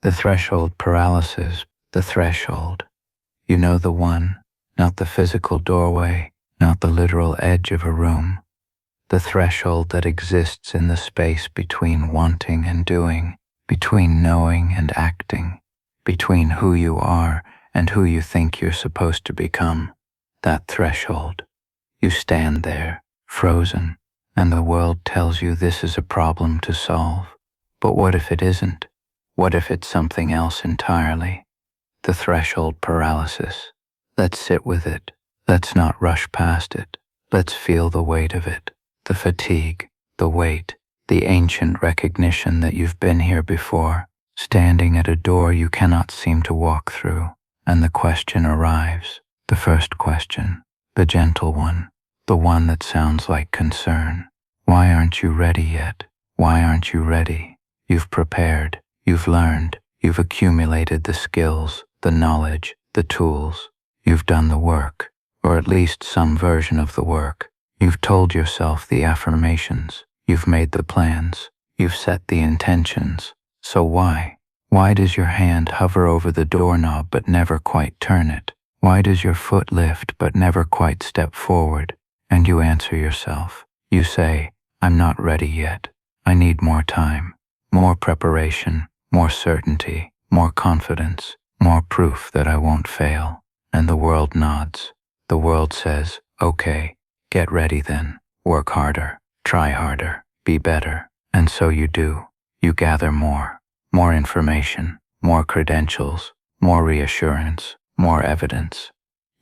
The threshold paralysis, the threshold. You know the one, not the physical doorway, not the literal edge of a room. The threshold that exists in the space between wanting and doing, between knowing and acting, between who you are and who you think you're supposed to become. That threshold. You stand there, frozen, and the world tells you this is a problem to solve. But what if it isn't? What if it's something else entirely? The threshold paralysis. Let's sit with it. Let's not rush past it. Let's feel the weight of it. The fatigue, the weight, the ancient recognition that you've been here before, standing at a door you cannot seem to walk through. And the question arrives, the first question, the gentle one, the one that sounds like concern. Why aren't you ready yet? Why aren't you ready? You've prepared, you've learned, you've accumulated the skills, the knowledge, the tools. You've done the work, or at least some version of the work. You've told yourself the affirmations, you've made the plans, you've set the intentions. So why? Why does your hand hover over the doorknob but never quite turn it? Why does your foot lift but never quite step forward? And you answer yourself. You say, I'm not ready yet. I need more time, more preparation, more certainty, more confidence, more proof that I won't fail. And the world nods. The world says, okay, get ready then. Work harder, try harder, be better. And so you do. You gather more information, more credentials, more reassurance, more evidence.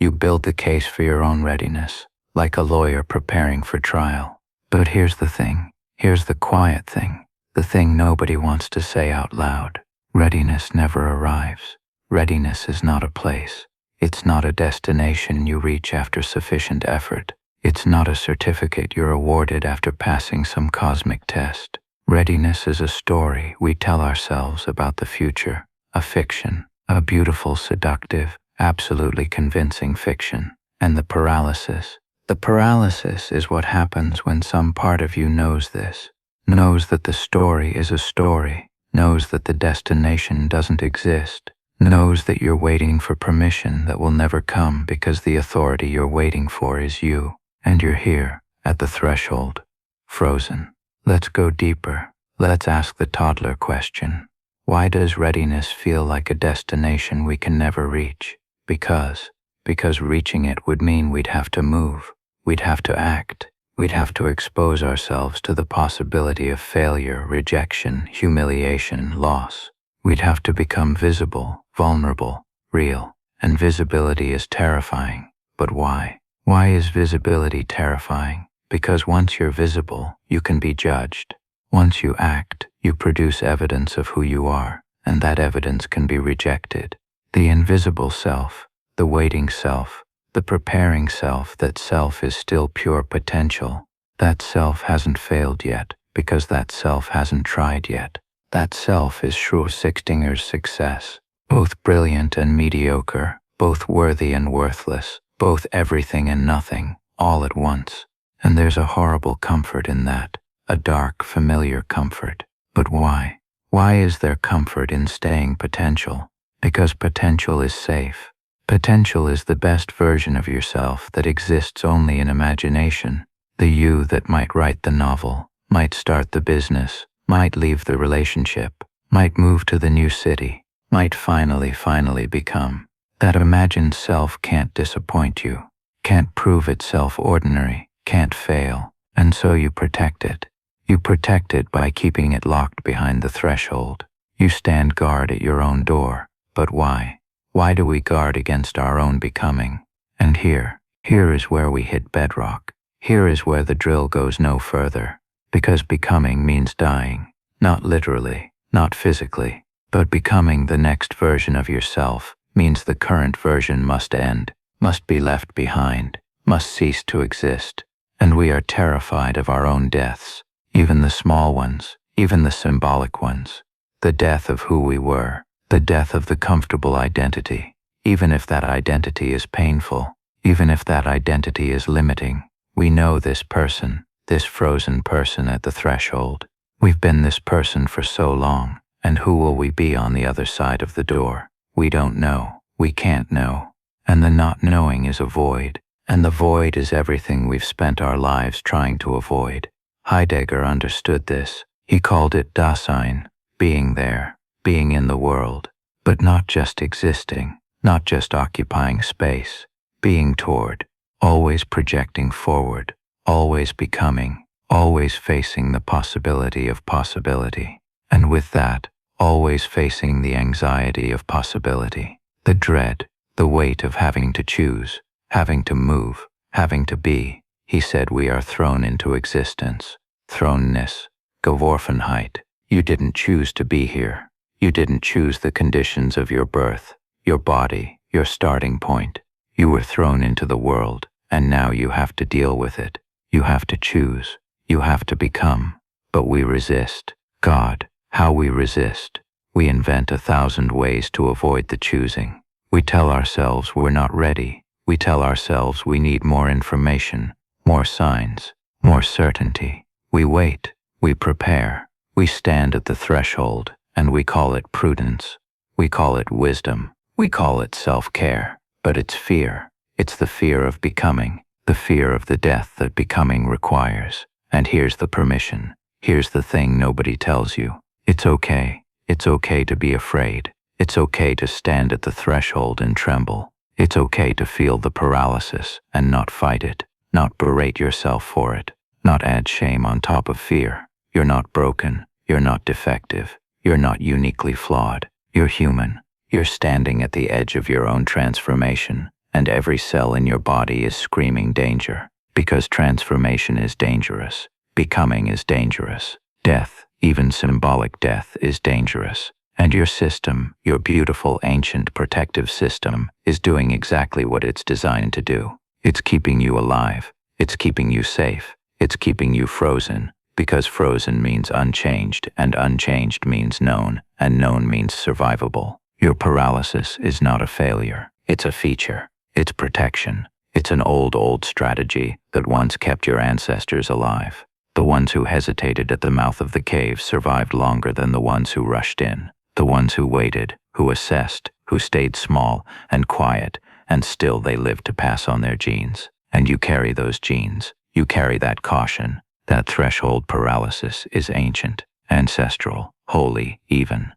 You build the case for your own readiness, like a lawyer preparing for trial. But here's the thing. Here's the quiet thing. The thing nobody wants to say out loud. Readiness never arrives. Readiness is not a place. It's not a destination you reach after sufficient effort. It's not a certificate you're awarded after passing some cosmic test. Readiness is a story we tell ourselves about the future, a fiction, a beautiful, seductive, absolutely convincing fiction. And the paralysis is what happens when some part of you knows this, knows that the story is a story, knows that the destination doesn't exist, knows that you're waiting for permission that will never come because the authority you're waiting for is you, and you're here, at the threshold, frozen. Let's go deeper. Let's ask the toddler question. Why does readiness feel like a destination we can never reach? Because reaching it would mean we'd have to move, we'd have to act, we'd have to expose ourselves to the possibility of failure, rejection, humiliation, loss. We'd have to become visible, vulnerable, real. And visibility is terrifying. But why? Why is visibility terrifying? Because once you're visible, you can be judged. Once you act, you produce evidence of who you are, and that evidence can be rejected. The invisible self, the waiting self, the preparing self, that self is still pure potential. That self hasn't failed yet, because that self hasn't tried yet. That self is Schroessinger's success, both brilliant and mediocre, both worthy and worthless, both everything and nothing, all at once. And there's a horrible comfort in that, a dark, familiar comfort. But why? Why is there comfort in staying potential? Because potential is safe. Potential is the best version of yourself that exists only in imagination. The you that might write the novel, might start the business, might leave the relationship, might move to the new city, might finally become. That imagined self can't disappoint you, can't prove itself ordinary, can't fail, and so you protect it. You protect it by keeping it locked behind the threshold. You stand guard at your own door. But why? Why do we guard against our own becoming? And here is where we hit bedrock. Here is where the drill goes no further. Because becoming means dying, not literally, not physically, but becoming the next version of yourself means the current version must end, must be left behind, must cease to exist. And we are terrified of our own deaths, even the small ones, even the symbolic ones. The death of who we were, the death of the comfortable identity, even if that identity is painful, even if that identity is limiting. We know this person, this frozen person at the threshold. We've been this person for so long, And who will we be on the other side of the door? We don't know. We can't know. And the not knowing is a void. And the void is everything we've spent our lives trying to avoid. Heidegger understood this. He called it Dasein, being there, being in the world, but not just existing, not just occupying space, being toward, always projecting forward, always becoming, always facing the possibility of possibility. And with that, always facing the anxiety of possibility, the dread, the weight of having to choose, having to move, having to be. He said we are thrown into existence. Thrownness, Geworfenheit. You didn't choose to be here. You didn't choose the conditions of your birth, your body, your starting point. You were thrown into the world, and now you have to deal with it. You have to choose. You have to become. But we resist. God, how we resist. We invent 1,000 ways to avoid the choosing. We tell ourselves we're not ready. We tell ourselves we need more information, more signs, more certainty. We wait. We prepare. We stand at the threshold, and we call it prudence. We call it wisdom. We call it self-care. But it's fear. It's the fear of becoming, the fear of the death that becoming requires. And here's the permission. Here's the thing nobody tells you. It's okay. It's okay to be afraid. It's okay to stand at the threshold and tremble. It's okay to feel the paralysis and not fight it, not berate yourself for it, not add shame on top of fear. You're not broken. You're not defective. You're not uniquely flawed. You're human. You're standing at the edge of your own transformation, and every cell in your body is screaming danger, because transformation is dangerous. Becoming is dangerous. Death, even symbolic death, is dangerous. And your system, your beautiful ancient protective system, is doing exactly what it's designed to do. It's keeping you alive. It's keeping you safe. It's keeping you frozen, because frozen means unchanged, and unchanged means known, and known means survivable. Your paralysis is not a failure. It's a feature. It's protection. It's an old strategy that once kept your ancestors alive. The ones who hesitated at the mouth of the cave survived longer than the ones who rushed in. The ones who waited, who assessed, who stayed small and quiet, and still they lived to pass on their genes. And you carry those genes. You carry that caution. That threshold paralysis is ancient, ancestral, holy, even.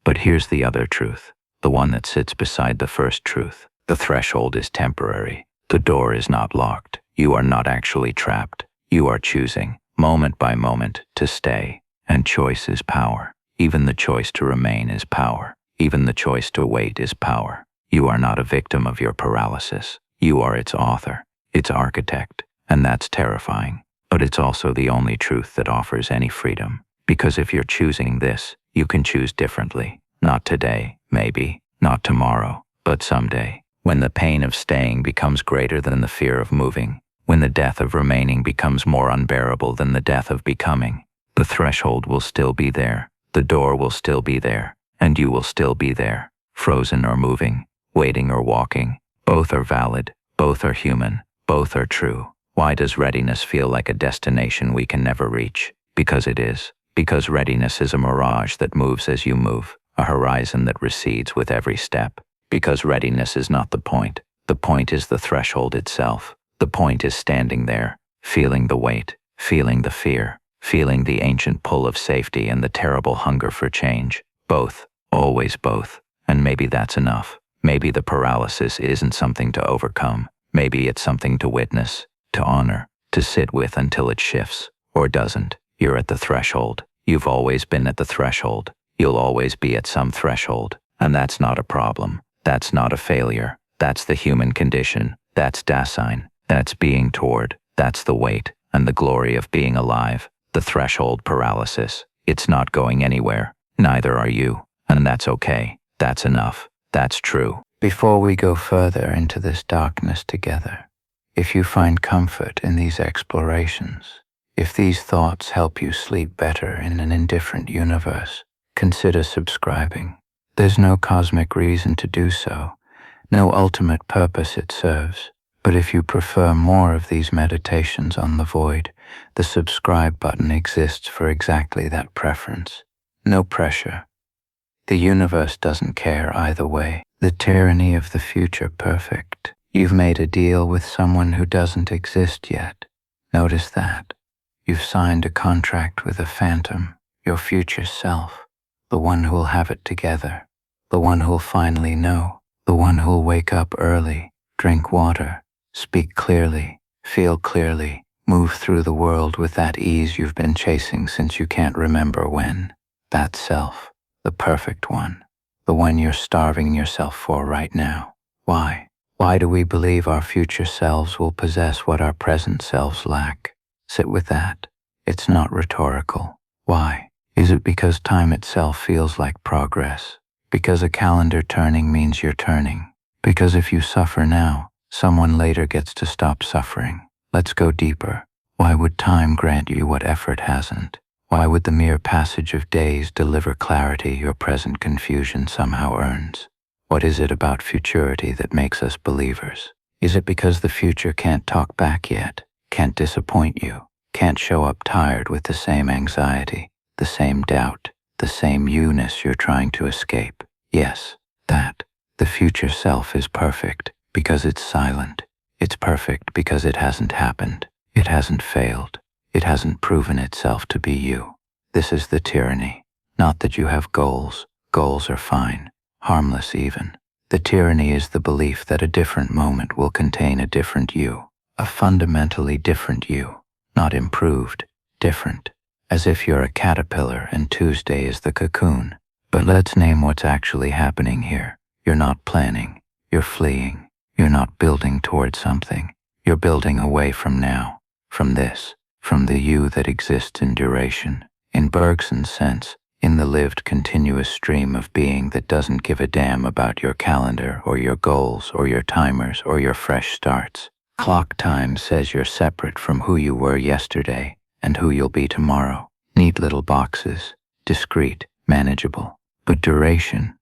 But here's the other truth, the one that sits beside the first truth. The threshold is temporary. The door is not locked. You are not actually trapped. You are choosing, moment by moment, to stay. And choice is power. Even the choice to remain is power. Even the choice to wait is power. You are not a victim of your paralysis. You are its author, its architect, and that's terrifying. But it's also the only truth that offers any freedom. Because if you're choosing this, you can choose differently. Not today, maybe, not tomorrow, but someday. When the pain of staying becomes greater than the fear of moving, when the death of remaining becomes more unbearable than the death of becoming, the threshold will still be there, the door will still be there, and you will still be there, frozen or moving, waiting or walking. Both are valid, both are human, both are true. Why does readiness feel like a destination we can never reach? Because it is. Because readiness is a mirage that moves as you move, a horizon that recedes with every step. Because readiness is not the point. The point is the threshold itself. The point is standing there, feeling the weight, feeling the fear, feeling the ancient pull of safety and the terrible hunger for change. Both, always both. And maybe that's enough. Maybe the paralysis isn't something to overcome. Maybe it's something to witness, to honor, to sit with until it shifts, or doesn't. You're at the threshold. You've always been at the threshold. You'll always be at some threshold. And that's not a problem. That's not a failure. That's the human condition. That's Dasein. That's being toward. That's the weight and the glory of being alive. The threshold paralysis. It's not going anywhere. Neither are you. And that's okay. That's enough. That's true. Before we go further into this darkness together, if you find comfort in these explorations, if these thoughts help you sleep better in an indifferent universe, consider subscribing. There's no cosmic reason to do so, no ultimate purpose it serves. But if you prefer more of these meditations on the void, the subscribe button exists for exactly that preference. No pressure. The universe doesn't care either way. The tyranny of the future perfect. You've made a deal with someone who doesn't exist yet. Notice that. You've signed a contract with a phantom, your future self, the one who'll have it together, the one who'll finally know, the one who'll wake up early, drink water, speak clearly, feel clearly, move through the world with that ease you've been chasing since you can't remember when. That self, the perfect one, the one you're starving yourself for right now. Why? Why do we believe our future selves will possess what our present selves lack? Sit with that. It's not rhetorical. Why? Is it because time itself feels like progress? Because a calendar turning means you're turning? Because if you suffer now, someone later gets to stop suffering? Let's go deeper. Why would time grant you what effort hasn't? Why would the mere passage of days deliver clarity your present confusion somehow earns? What is it about futurity that makes us believers? Is it because the future can't talk back yet, can't disappoint you, can't show up tired with the same anxiety, the same doubt, the same you-ness you're trying to escape? Yes, that. The future self is perfect because it's silent. It's perfect because it hasn't happened. It hasn't failed. It hasn't proven itself to be you. This is the tyranny. Not that you have goals. Goals are fine, harmless even. The tyranny is the belief that a different moment will contain a different you, a fundamentally different you, not improved, different, as if you're a caterpillar and Tuesday is the cocoon. But let's name what's actually happening here. You're not planning. You're fleeing. You're not building towards something. You're building away from now, from this, from the you that exists in duration, in Bergson's sense, in the lived continuous stream of being that doesn't give a damn about your calendar or your goals or your timers or your fresh starts. Clock time says you're separate from who you were yesterday and who you'll be tomorrow. Neat little boxes, discrete, manageable. But duration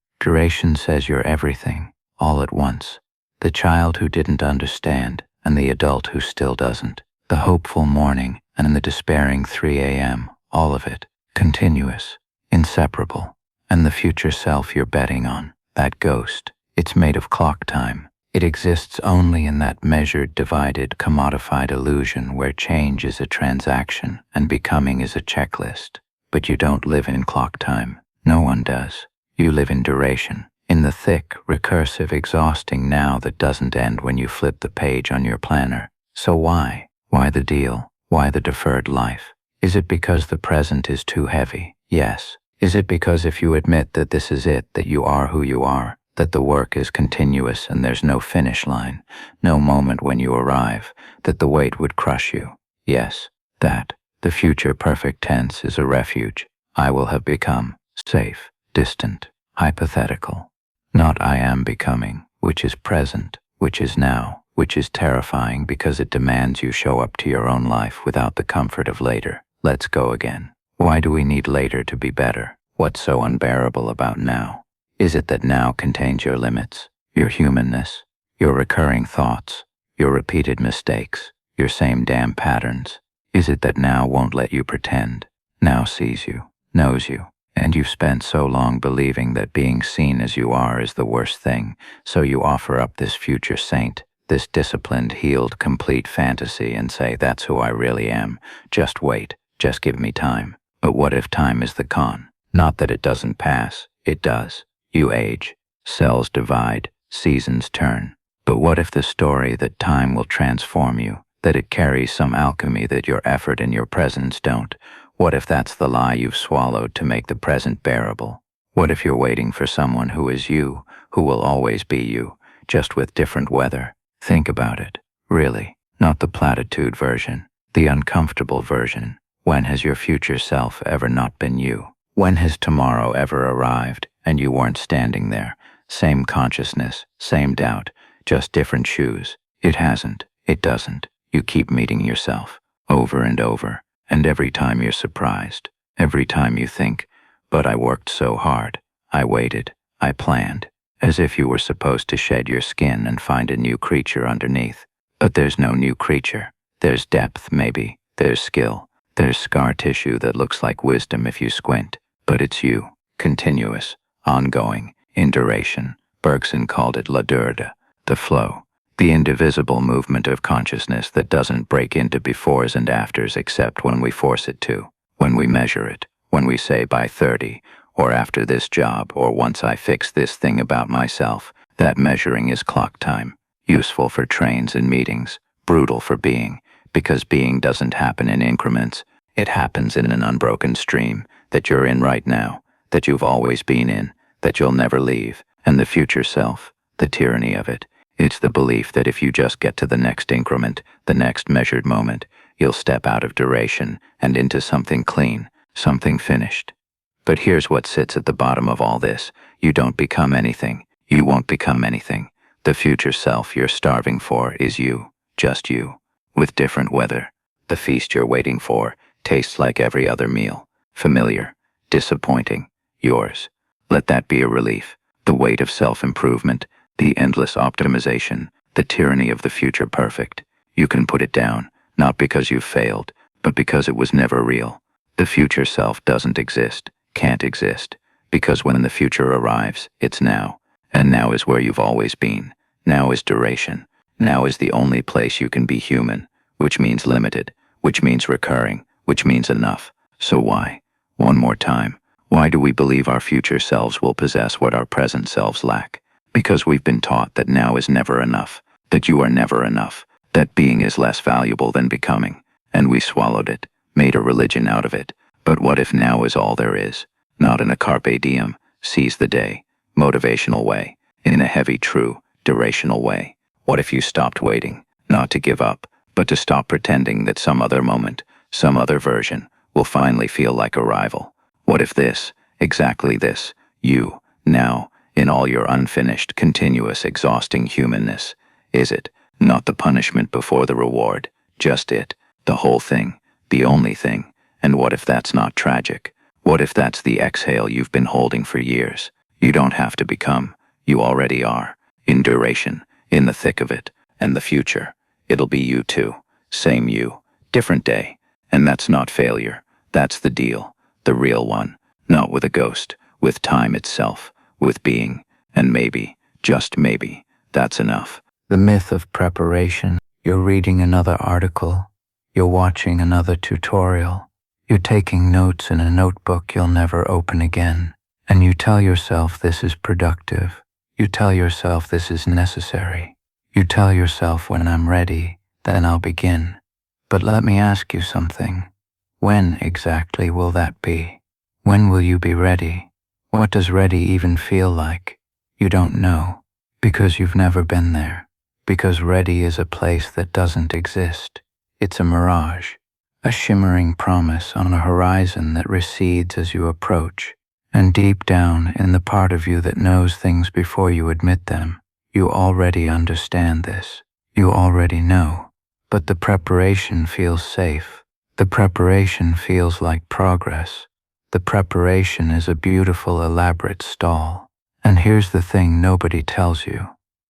says you're everything, all at once. The child who didn't understand and the adult who still doesn't. The hopeful morning and the despairing 3 a.m., all of it, continuous, inseparable. And the future self you're betting on, that ghost, it's made of clock time. It exists only in that measured, divided, commodified illusion where change is a transaction and becoming is a checklist. But you don't live in clock time. No one does. You live in duration, in the thick, recursive, exhausting now that doesn't end when you flip the page on your planner. So why? Why the deal? Why the deferred life? Is it because the present is too heavy? Yes. Is it because if you admit that this is it, that you are who you are, that the work is continuous and there's no finish line, no moment when you arrive, that the weight would crush you? Yes, that. The future perfect tense is a refuge. I will have become safe, distant, hypothetical. Not I am becoming, which is present, which is now, which is terrifying because it demands you show up to your own life without the comfort of later. Let's go again. Why do we need later to be better? What's so unbearable about now? Is it that now contains your limits, your humanness, your recurring thoughts, your repeated mistakes, your same damn patterns? Is it that now won't let you pretend, now sees you, knows you, and you've spent so long believing that being seen as you are is the worst thing, so you offer up this future saint, this disciplined, healed, complete fantasy and say, that's who I really am. Just wait, just give me time. But what if time is the con? Not that it doesn't pass, it does. You age, cells divide, seasons turn. But what if the story that time will transform you, that it carries some alchemy that your effort and your presence don't? What if that's the lie you've swallowed to make the present bearable? What if you're waiting for someone who is you, who will always be you, just with different weather? Think about it, really, not the platitude version, the uncomfortable version. When has your future self ever not been you? When has tomorrow ever arrived and you weren't standing there? Same consciousness, same doubt, just different shoes. It hasn't, it doesn't. You keep meeting yourself, over and over, and every time you're surprised, every time you think, but I worked so hard, I waited, I planned, as if you were supposed to shed your skin and find a new creature underneath. But there's no new creature. There's depth, maybe, there's skill. There's scar tissue that looks like wisdom if you squint, but it's you, continuous, ongoing, in duration. Bergson called it la durée, the flow, the indivisible movement of consciousness that doesn't break into befores and afters except when we force it to, when we measure it, when we say by 30, or after this job, or once I fix this thing about myself. That measuring is clock time, useful for trains and meetings, brutal for being, because being doesn't happen in increments. It happens in an unbroken stream that you're in right now, that you've always been in, that you'll never leave. And the future self, the tyranny of it, it's the belief that if you just get to the next increment, the next measured moment, you'll step out of duration and into something clean, something finished. But here's what sits at the bottom of all this. You don't become anything. You won't become anything. The future self you're starving for is you, just you, with different weather. The feast you're waiting for tastes like every other meal, familiar, disappointing, yours. Let that be a relief. The weight of self-improvement, the endless optimization, the tyranny of the future perfect. You can put it down, not because you've failed, but because it was never real. The future self doesn't exist, can't exist, because when the future arrives, it's now. And now is where you've always been. Now is duration. Now is the only place you can be human, which means limited, which means recurring, which means enough. So why? One more time. Why do we believe our future selves will possess what our present selves lack? Because we've been taught that now is never enough, that you are never enough, that being is less valuable than becoming. And we swallowed it, made a religion out of it. But what if now is all there is? Not in a carpe diem, seize the day, motivational way, in a heavy, true, durational way. What if you stopped waiting, not to give up, but to stop pretending that some other moment, some other version, will finally feel like arrival? What if this, exactly this, you, now, in all your unfinished, continuous, exhausting humanness, is it, not the punishment before the reward, just it, the whole thing, the only thing? And what if that's not tragic? What if that's the exhale you've been holding for years? You don't have to become, you already are, in duration, in the thick of it, and the future. It'll be you too, same you, different day, and that's not failure, that's the deal. The real one, not with a ghost, with time itself, with being, and maybe, just maybe, that's enough. The myth of preparation. You're reading another article. You're watching another tutorial. You're taking notes in a notebook you'll never open again. And you tell yourself this is productive. You tell yourself this is necessary. You tell yourself when I'm ready, then I'll begin. But let me ask you something. When exactly will that be? When will you be ready? What does ready even feel like? You don't know, because you've never been there. Because ready is a place that doesn't exist. It's a mirage, a shimmering promise on a horizon that recedes as you approach. And deep down, in the part of you that knows things before you admit them, you already understand this. You already know. But the preparation feels safe. The preparation feels like progress. The preparation is a beautiful, elaborate stall. And here's the thing nobody tells you.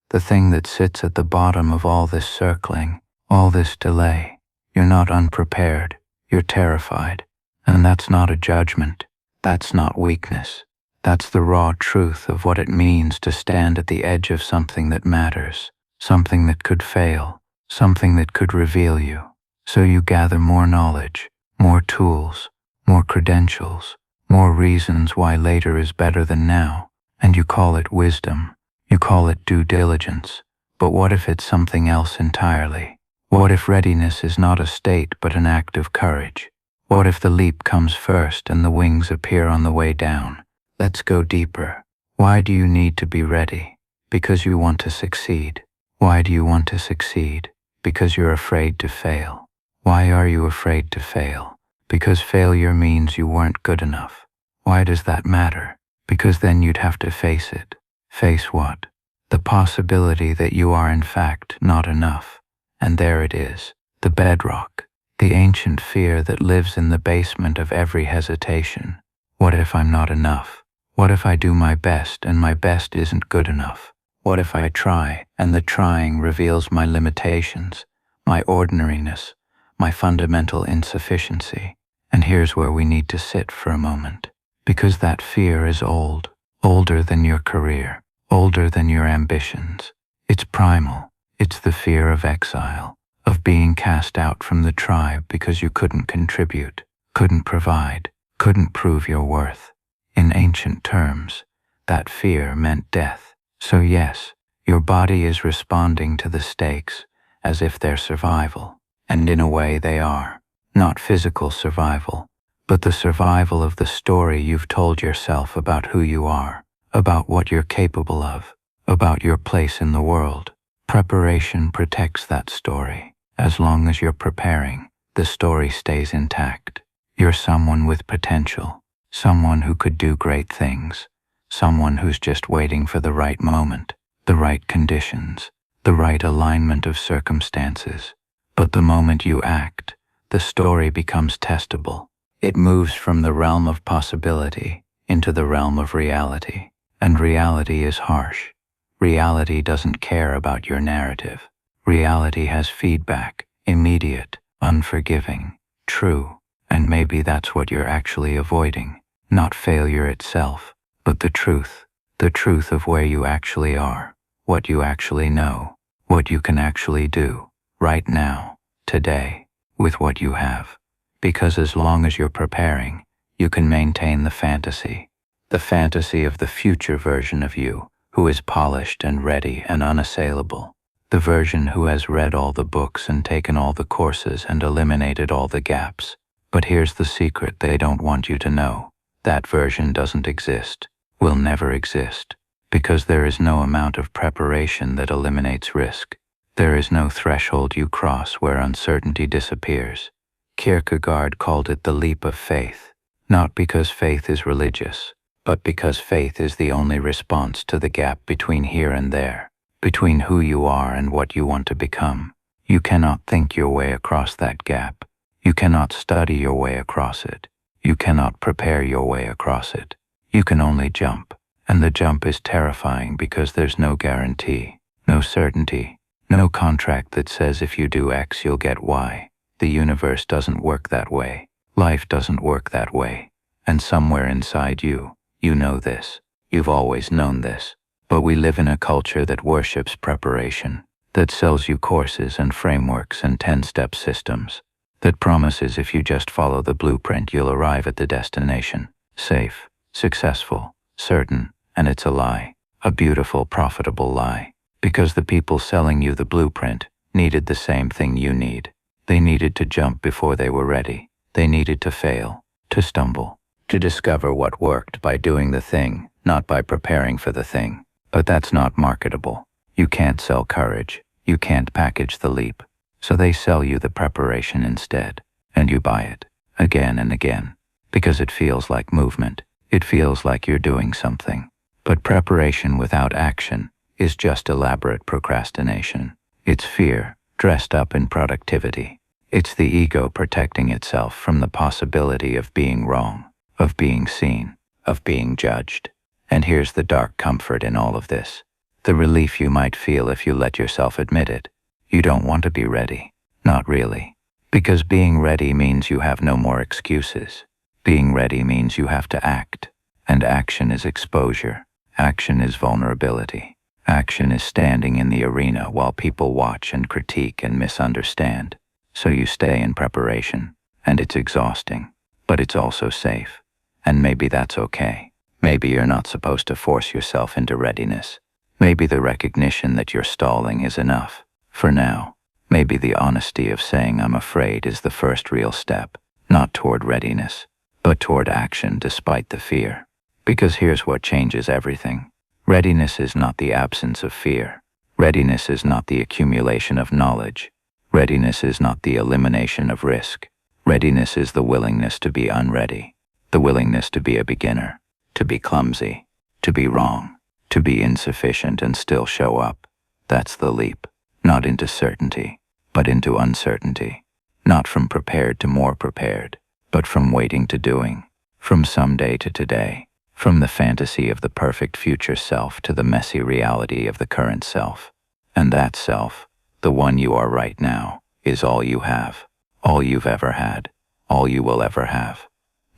The thing that sits at the bottom of all this circling, all this delay. You're not unprepared. You're terrified. And that's not a judgment. That's not weakness. That's the raw truth of what it means to stand at the edge of something that matters, something that could fail, something that could reveal you. So you gather more knowledge, more tools, more credentials, more reasons why later is better than now, and you call it wisdom, you call it due diligence. But what if it's something else entirely? What if readiness is not a state but an act of courage? What if the leap comes first and the wings appear on the way down? Let's go deeper. Why do you need to be ready? Because you want to succeed. Why do you want to succeed? Because you're afraid to fail. Why are you afraid to fail? Because failure means you weren't good enough. Why does that matter? Because then you'd have to face it. Face what? The possibility that you are in fact not enough. And there it is, the bedrock, the ancient fear that lives in the basement of every hesitation. What if I'm not enough? What if I do my best and my best isn't good enough? What if I try and the trying reveals my limitations, my ordinariness, my fundamental insufficiency? And here's where we need to sit for a moment. Because that fear is old, older than your career, older than your ambitions. It's primal. It's the fear of exile, of being cast out from the tribe because you couldn't contribute, couldn't provide, couldn't prove your worth. In ancient terms, that fear meant death. So yes, your body is responding to the stakes as if they're survival, and in a way they are. Not physical survival, but the survival of the story you've told yourself about who you are, about what you're capable of, about your place in the world. Preparation protects that story. As long as you're preparing, the story stays intact. You're someone with potential, someone who could do great things, someone who's just waiting for the right moment, the right conditions, the right alignment of circumstances. But the moment you act, the story becomes testable. It moves from the realm of possibility into the realm of reality. And reality is harsh. Reality doesn't care about your narrative. Reality has feedback, immediate, unforgiving, true. And maybe that's what you're actually avoiding. Not failure itself, but the truth of where you actually are, what you actually know, what you can actually do, right now, today, with what you have. Because as long as you're preparing, you can maintain the fantasy of the future version of you, who is polished and ready and unassailable. The version who has read all the books and taken all the courses and eliminated all the gaps. But here's the secret they don't want you to know. That version doesn't exist, will never exist, because there is no amount of preparation that eliminates risk. There is no threshold you cross where uncertainty disappears. Kierkegaard called it the leap of faith, not because faith is religious, but because faith is the only response to the gap between here and there, between who you are and what you want to become. You cannot think your way across that gap. You cannot study your way across it. You cannot prepare your way across it. You can only jump, and the jump is terrifying because there's no guarantee, no certainty, no contract that says if you do X you'll get Y. The universe doesn't work that way. Life doesn't work that way. And somewhere inside you, you know this. You've always known this. But we live in a culture that worships preparation, that sells you courses and frameworks and 10-step systems, that promises if you just follow the blueprint you'll arrive at the destination, safe, successful, certain, and it's a lie, a beautiful, profitable lie, because the people selling you the blueprint needed the same thing you need. They needed to jump before they were ready. They needed to fail, to stumble, to discover what worked by doing the thing, not by preparing for the thing. But that's not marketable. You can't sell courage. You can't package the leap. So they sell you the preparation instead, and you buy it, again and again, because it feels like movement. It feels like you're doing something. But preparation without action is just elaborate procrastination. It's fear, dressed up in productivity. It's the ego protecting itself from the possibility of being wrong, of being seen, of being judged. And here's the dark comfort in all of this. The relief you might feel if you let yourself admit it. You don't want to be ready. Not really. Because being ready means you have no more excuses. Being ready means you have to act. And action is exposure. Action is vulnerability. Action is standing in the arena while people watch and critique and misunderstand. So you stay in preparation. And it's exhausting. But it's also safe. And maybe that's okay. Maybe you're not supposed to force yourself into readiness. Maybe the recognition that you're stalling is enough. For now, maybe the honesty of saying I'm afraid is the first real step, not toward readiness, but toward action despite the fear. Because here's what changes everything. Readiness is not the absence of fear. Readiness is not the accumulation of knowledge. Readiness is not the elimination of risk. Readiness is the willingness to be unready, the willingness to be a beginner, to be clumsy, to be wrong, to be insufficient and still show up. That's the leap, not into certainty, but into uncertainty. Not from prepared to more prepared, but from waiting to doing, from someday to today, from the fantasy of the perfect future self to the messy reality of the current self. And that self, the one you are right now, is all you have, all you've ever had, all you will ever have.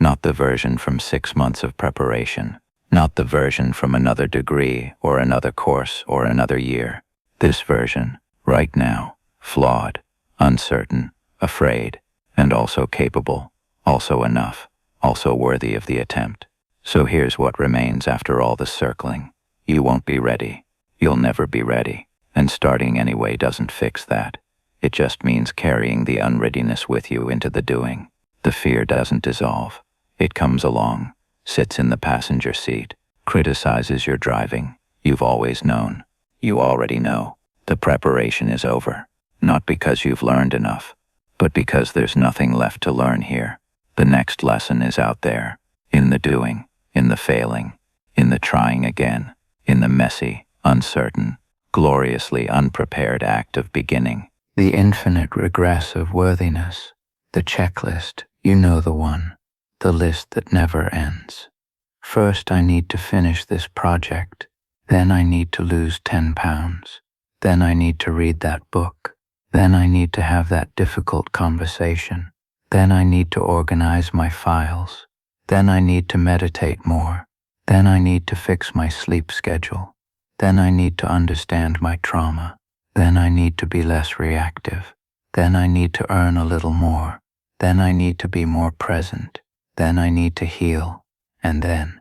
Not the version from 6 months of preparation. Not the version from another degree or another course or another year. This version, right now, flawed, uncertain, afraid, and also capable, also enough, also worthy of the attempt. So here's what remains after all the circling. You won't be ready. You'll never be ready. And starting anyway doesn't fix that. It just means carrying the unreadiness with you into the doing. The fear doesn't dissolve. It comes along, sits in the passenger seat, criticizes your driving. You've always known. You already know. The preparation is over. Not because you've learned enough, but because there's nothing left to learn here. The next lesson is out there, in the doing, in the failing, in the trying again, in the messy, uncertain, gloriously unprepared act of beginning. The infinite regress of worthiness, the checklist, you know the one, the list that never ends. First I need to finish this project, then I need to lose 10 pounds, then I need to read that book, then I need to have that difficult conversation, then I need to organize my files, then I need to meditate more, then I need to fix my sleep schedule, then I need to understand my trauma, then I need to be less reactive, then I need to earn a little more, then I need to be more present, then I need to heal, and then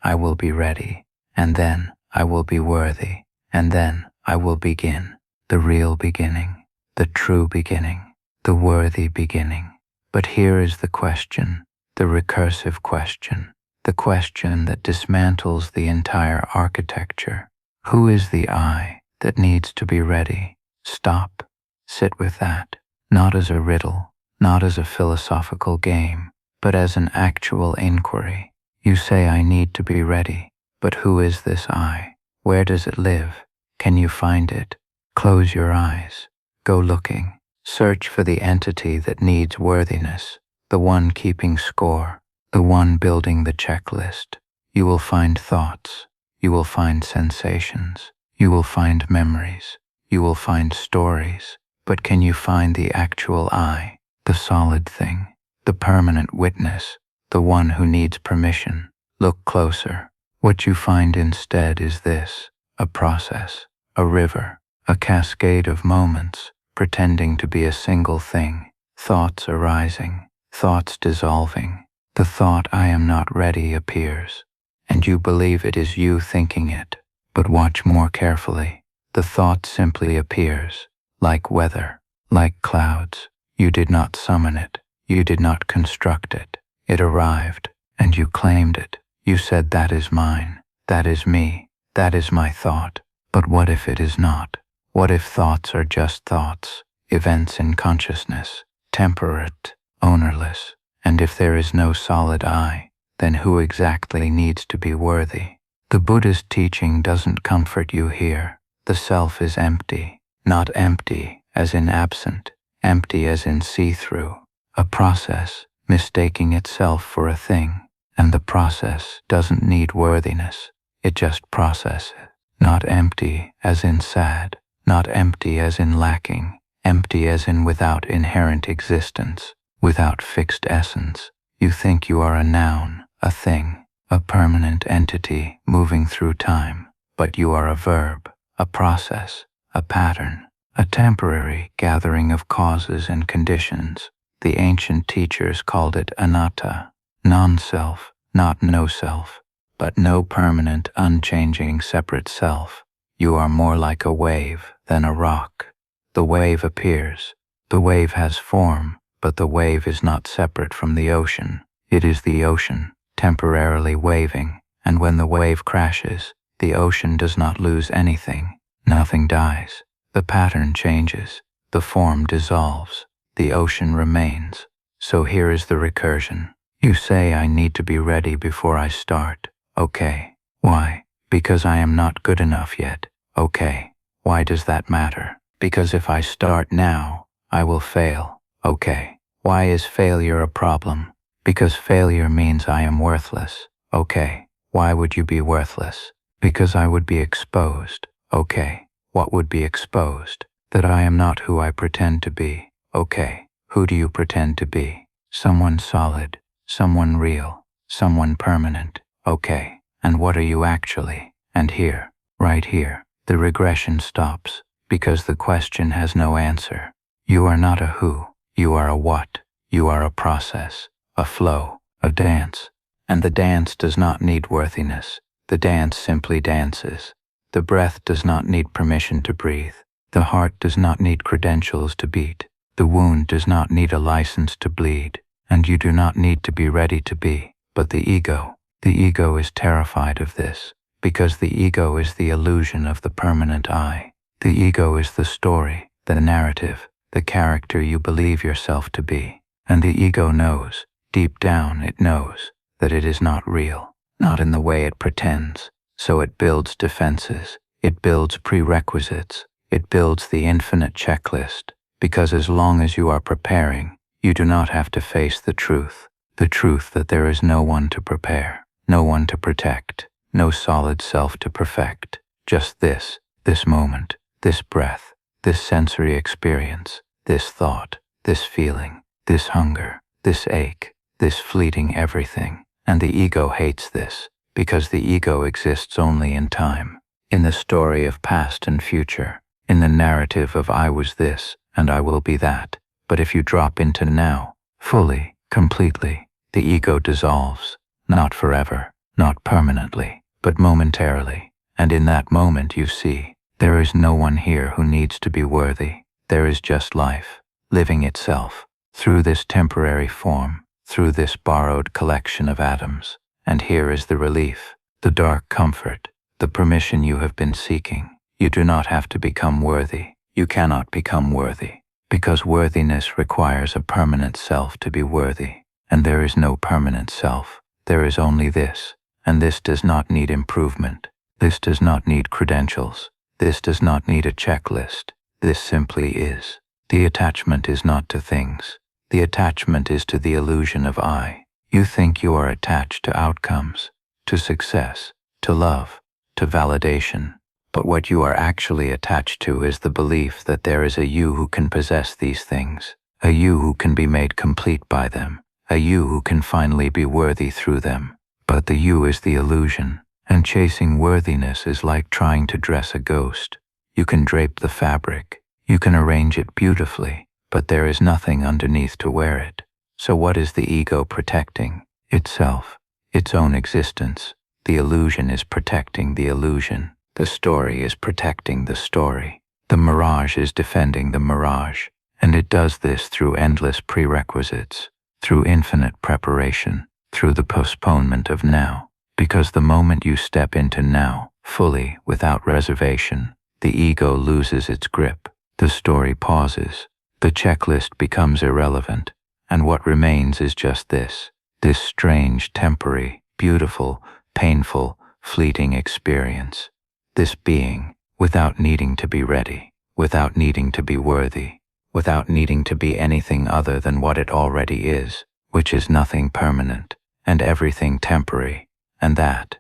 I will be ready, and then I will be worthy, and then I will begin, the real beginning, the true beginning, the worthy beginning. But here is the question, the recursive question, the question that dismantles the entire architecture. Who is the I that needs to be ready? Stop. Sit with that, not as a riddle, not as a philosophical game, but as an actual inquiry. You say I need to be ready, but who is this I? Where does it live? Can you find it? Close your eyes. Go looking. Search for the entity that needs worthiness, the one keeping score, the one building the checklist. You will find thoughts. You will find sensations. You will find memories. You will find stories. But can you find the actual I, the solid thing, the permanent witness, the one who needs permission? Look closer. What you find instead is this, a process, a river, a cascade of moments, pretending to be a single thing, thoughts arising, thoughts dissolving. The thought I am not ready appears, and you believe it is you thinking it. But watch more carefully. The thought simply appears, like weather, like clouds. You did not summon it. You did not construct it. It arrived, and you claimed it. You said, that is mine. That is me. That is my thought. But what if it is not? What if thoughts are just thoughts, events in consciousness, temperate, ownerless? And if there is no solid I, then who exactly needs to be worthy? The Buddhist teaching doesn't comfort you here. The self is empty, not empty as in absent, empty as in see-through, a process mistaking itself for a thing, and the process doesn't need worthiness. It just processes, not empty as in sad, not empty as in lacking, empty as in without inherent existence, without fixed essence. You think you are a noun, a thing, a permanent entity moving through time, but you are a verb, a process, a pattern, a temporary gathering of causes and conditions. The ancient teachers called it anatta, non-self, not no-self, but no permanent, unchanging, separate self. You are more like a wave than a rock. The wave appears. The wave has form, but the wave is not separate from the ocean. It is the ocean, temporarily waving, and when the wave crashes, the ocean does not lose anything. Nothing dies. The pattern changes. The form dissolves. The ocean remains. So here is the recursion. You say I need to be ready before I start. Okay. Why? Because I am not good enough yet. Okay. Why does that matter? Because if I start now, I will fail. Okay. Why is failure a problem? Because failure means I am worthless. Okay. Why would you be worthless? Because I would be exposed. Okay. What would be exposed? That I am not who I pretend to be. Okay. Who do you pretend to be? someone solid, someone real, someone permanent. Okay, and what are you actually? And here, right here, the regression stops, because the question has no answer. You are not a who, you are a what. You are a process, a flow, a dance. And the dance does not need worthiness. The dance simply dances. The breath does not need permission to breathe. The heart does not need credentials to beat. The wound does not need a license to bleed. And you do not need to be ready to be. But the ego is terrified of this, because the ego is the illusion of the permanent I. The ego is the story, the narrative, the character you believe yourself to be. And the ego knows, deep down it knows, that it is not real, not in the way it pretends. So it builds defenses, it builds prerequisites, it builds the infinite checklist, because as long as you are preparing, you do not have to face the truth that there is no one to prepare, no one to protect, no solid self to perfect, just this moment, this breath, this sensory experience, this thought, this feeling, this hunger, this ache, this fleeting everything. And the ego hates this, because the ego exists only in time, in the story of past and future, in the narrative of I was this and I will be that. But if you drop into now, fully, completely, the ego dissolves, not forever, not permanently, but momentarily. And in that moment you see, there is no one here who needs to be worthy. There is just life, living itself, through this temporary form, through this borrowed collection of atoms. And here is the relief, the dark comfort, the permission you have been seeking. You do not have to become worthy. You cannot become worthy, because worthiness requires a permanent self to be worthy. And there is no permanent self. There is only this, and this does not need improvement. This does not need credentials. This does not need a checklist. This simply is. The attachment is not to things. The attachment is to the illusion of I. You think you are attached to outcomes, to success, to love, to validation. But what you are actually attached to is the belief that there is a you who can possess these things, a you who can be made complete by them, a you who can finally be worthy through them. But the you is the illusion, and chasing worthiness is like trying to dress a ghost. You can drape the fabric, you can arrange it beautifully, but there is nothing underneath to wear it. So what is the ego protecting? Itself, its own existence. The illusion is protecting the illusion. The story is protecting the story. The mirage is defending the mirage. And it does this through endless prerequisites, through infinite preparation, through the postponement of now. Because the moment you step into now, fully, without reservation, the ego loses its grip. The story pauses. The checklist becomes irrelevant. And what remains is just this strange, temporary, beautiful, painful, fleeting experience. This being, without needing to be ready, without needing to be worthy, without needing to be anything other than what it already is, which is nothing permanent, and everything temporary. And that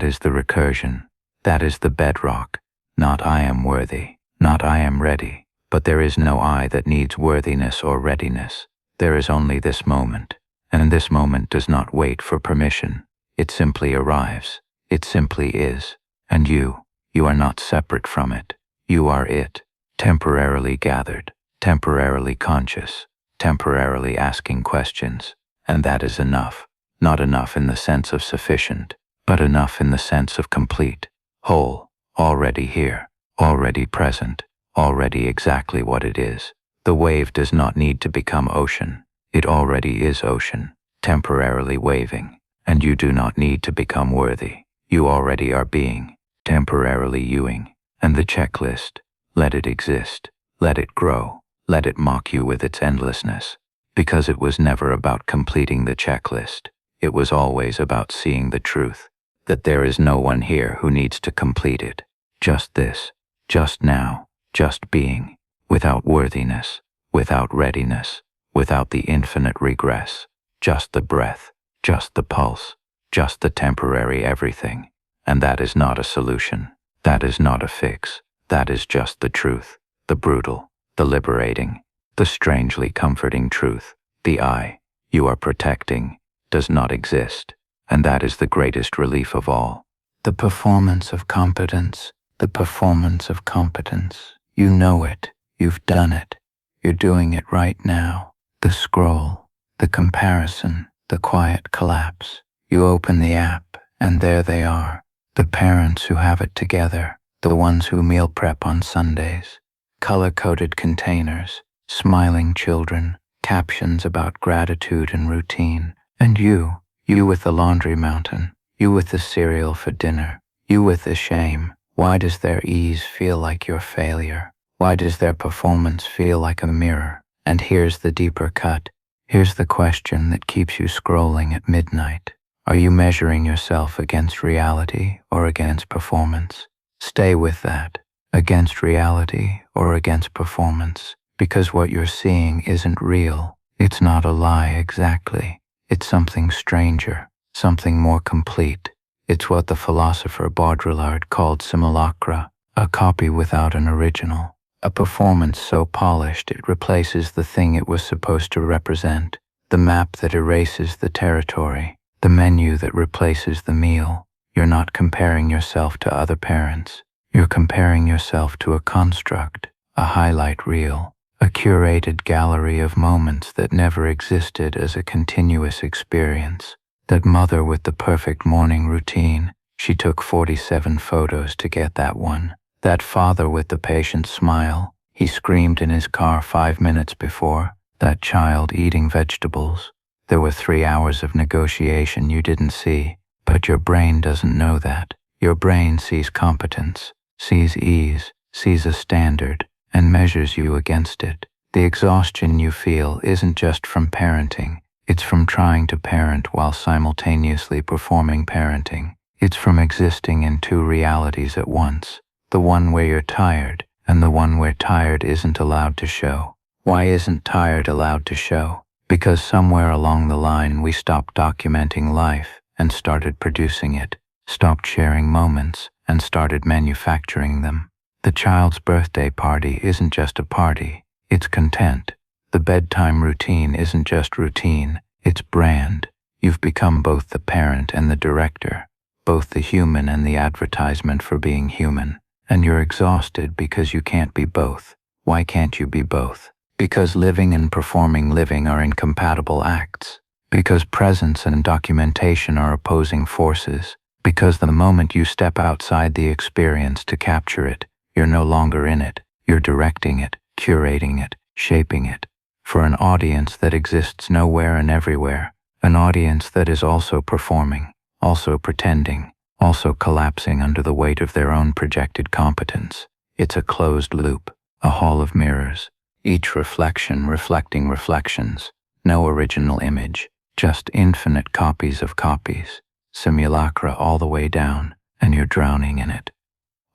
is the recursion. That is the bedrock. Not I am worthy, not I am ready, but there is no I that needs worthiness or readiness. There is only this moment, and this moment does not wait for permission. It simply arrives. It simply is. And you are not separate from it. You are it, temporarily gathered, temporarily conscious, temporarily asking questions. And that is enough. Not enough in the sense of sufficient, but enough in the sense of complete, whole, already here, already present, already exactly what it is. The wave does not need to become ocean. It already is ocean, temporarily waving. And you do not need to become worthy. You already are being, temporarily youing. And the checklist, let it exist, let it grow, let it mock you with its endlessness. Because it was never about completing the checklist. It was always about seeing the truth, that there is no one here who needs to complete it. Just this, just now, just being, without worthiness, without readiness, without the infinite regress, just the breath, just the pulse, just the temporary everything. And that is not a solution. That is not a fix. That is just the truth, the brutal, the liberating, the strangely comforting truth. The I. you are protecting does not exist, and that is the greatest relief of all. The performance of competence, the performance of competence. You know it, you've done it, you're doing it right now. The scroll, the comparison, the quiet collapse. You open the app, and there they are, the parents who have it together, the ones who meal prep on Sundays, color-coded containers, smiling children, captions about gratitude and routine, and you with the laundry mountain, you with the cereal for dinner, you with the shame. Why does their ease feel like your failure? Why does their performance feel like a mirror? And here's the deeper cut. Here's the question that keeps you scrolling at midnight. Are you measuring yourself against reality or against performance? Stay with that. Against reality or against performance. Because what you're seeing isn't real. It's not a lie exactly. It's something stranger, something more complete. It's what the philosopher Baudrillard called simulacra, a copy without an original. A performance so polished it replaces the thing it was supposed to represent, the map that erases the territory, the menu that replaces the meal. You're not comparing yourself to other parents. You're comparing yourself to a construct, a highlight reel, a curated gallery of moments that never existed as a continuous experience. That mother with the perfect morning routine, she took 47 photos to get that one. That father with the patient smile, he screamed in his car 5 minutes before. That child eating vegetables. There were 3 hours of negotiation you didn't see, but your brain doesn't know that. Your brain sees competence, sees ease, sees a standard, and measures you against it. The exhaustion you feel isn't just from parenting. It's from trying to parent while simultaneously performing parenting. It's from existing in two realities at once. The one where you're tired, and the one where tired isn't allowed to show. Why isn't tired allowed to show? Because somewhere along the line we stopped documenting life and started producing it, stopped sharing moments and started manufacturing them. The child's birthday party isn't just a party, it's content. The bedtime routine isn't just routine, it's brand. You've become both the parent and the director, both the human and the advertisement for being human. And you're exhausted because you can't be both. Why can't you be both? Because living and performing living are incompatible acts. Because presence and documentation are opposing forces. Because the moment you step outside the experience to capture it, you're no longer in it. You're directing it, curating it, shaping it. For an audience that exists nowhere and everywhere. An audience that is also performing, also pretending, also collapsing under the weight of their own projected competence. It's a closed loop, a hall of mirrors, each reflection reflecting reflections, no original image, just infinite copies of copies, simulacra all the way down, and you're drowning in it.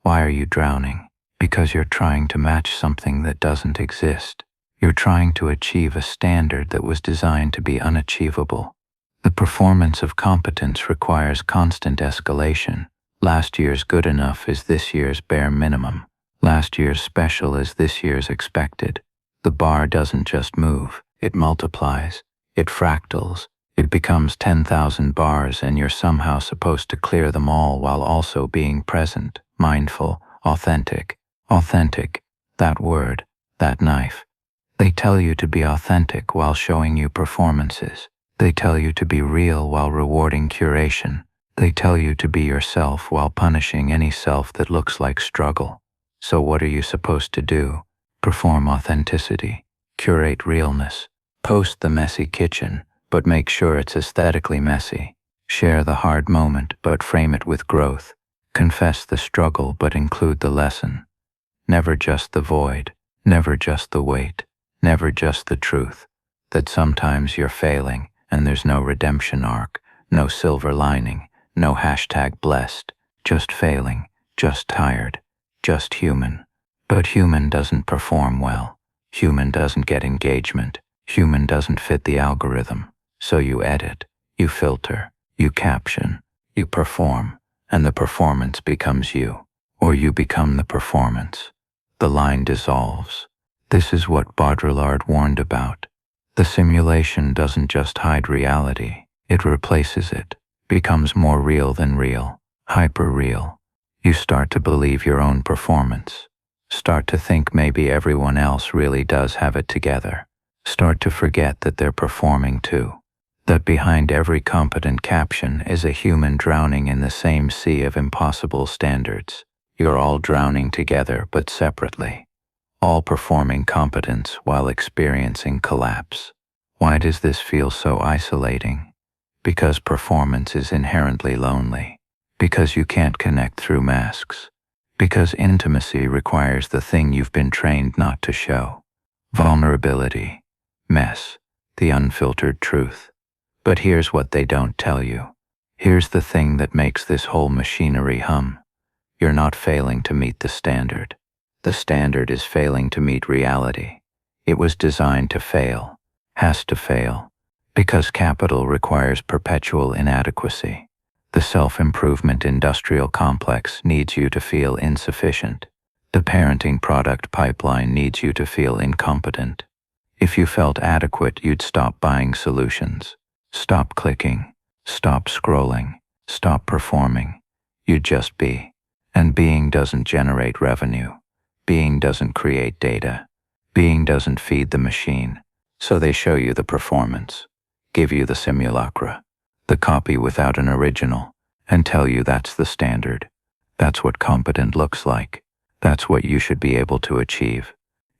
Why are you drowning? Because you're trying to match something that doesn't exist. You're trying to achieve a standard that was designed to be unachievable. The performance of competence requires constant escalation. Last year's good enough is this year's bare minimum. Last year's special is this year's expected. The bar doesn't just move, it multiplies, it fractals, it becomes 10,000 bars, and you're somehow supposed to clear them all while also being present, mindful, authentic. Authentic, that word, that knife. They tell you to be authentic while showing you performances. They tell you to be real while rewarding curation. They tell you to be yourself while punishing any self that looks like struggle. So what are you supposed to do? Perform authenticity, curate realness, post the messy kitchen, but make sure it's aesthetically messy. Share the hard moment, but frame it with growth. Confess the struggle, but include the lesson. Never just the void, never just the weight, never just the truth. That sometimes you're failing, and there's no redemption arc, no silver lining, no hashtag blessed, just failing, just tired, just human. But human doesn't perform well. Human doesn't get engagement. Human doesn't fit the algorithm. So you edit, you filter, you caption, you perform, and the performance becomes you, or you become the performance. The line dissolves. This is what Baudrillard warned about. The simulation doesn't just hide reality, it replaces it, becomes more real than real, hyper-real. You start to believe your own performance. Start to think maybe everyone else really does have it together. Start to forget that they're performing too. That behind every competent caption is a human drowning in the same sea of impossible standards. You're all drowning together but separately. All performing competence while experiencing collapse. Why does this feel so isolating? Because performance is inherently lonely. Because you can't connect through masks. Because intimacy requires the thing you've been trained not to show. Vulnerability, mess, the unfiltered truth. But here's what they don't tell you. Here's the thing that makes this whole machinery hum. You're not failing to meet the standard. The standard is failing to meet reality. It was designed to fail, has to fail, because capital requires perpetual inadequacy. The self-improvement industrial complex needs you to feel insufficient. The parenting product pipeline needs you to feel incompetent. If you felt adequate, you'd stop buying solutions. Stop clicking, stop scrolling, stop performing. You'd just be. And being doesn't generate revenue. Being doesn't create data. Being doesn't feed the machine. So they show you the performance, give you the simulacra, the copy without an original, and tell you that's the standard. That's what competent looks like. That's what you should be able to achieve.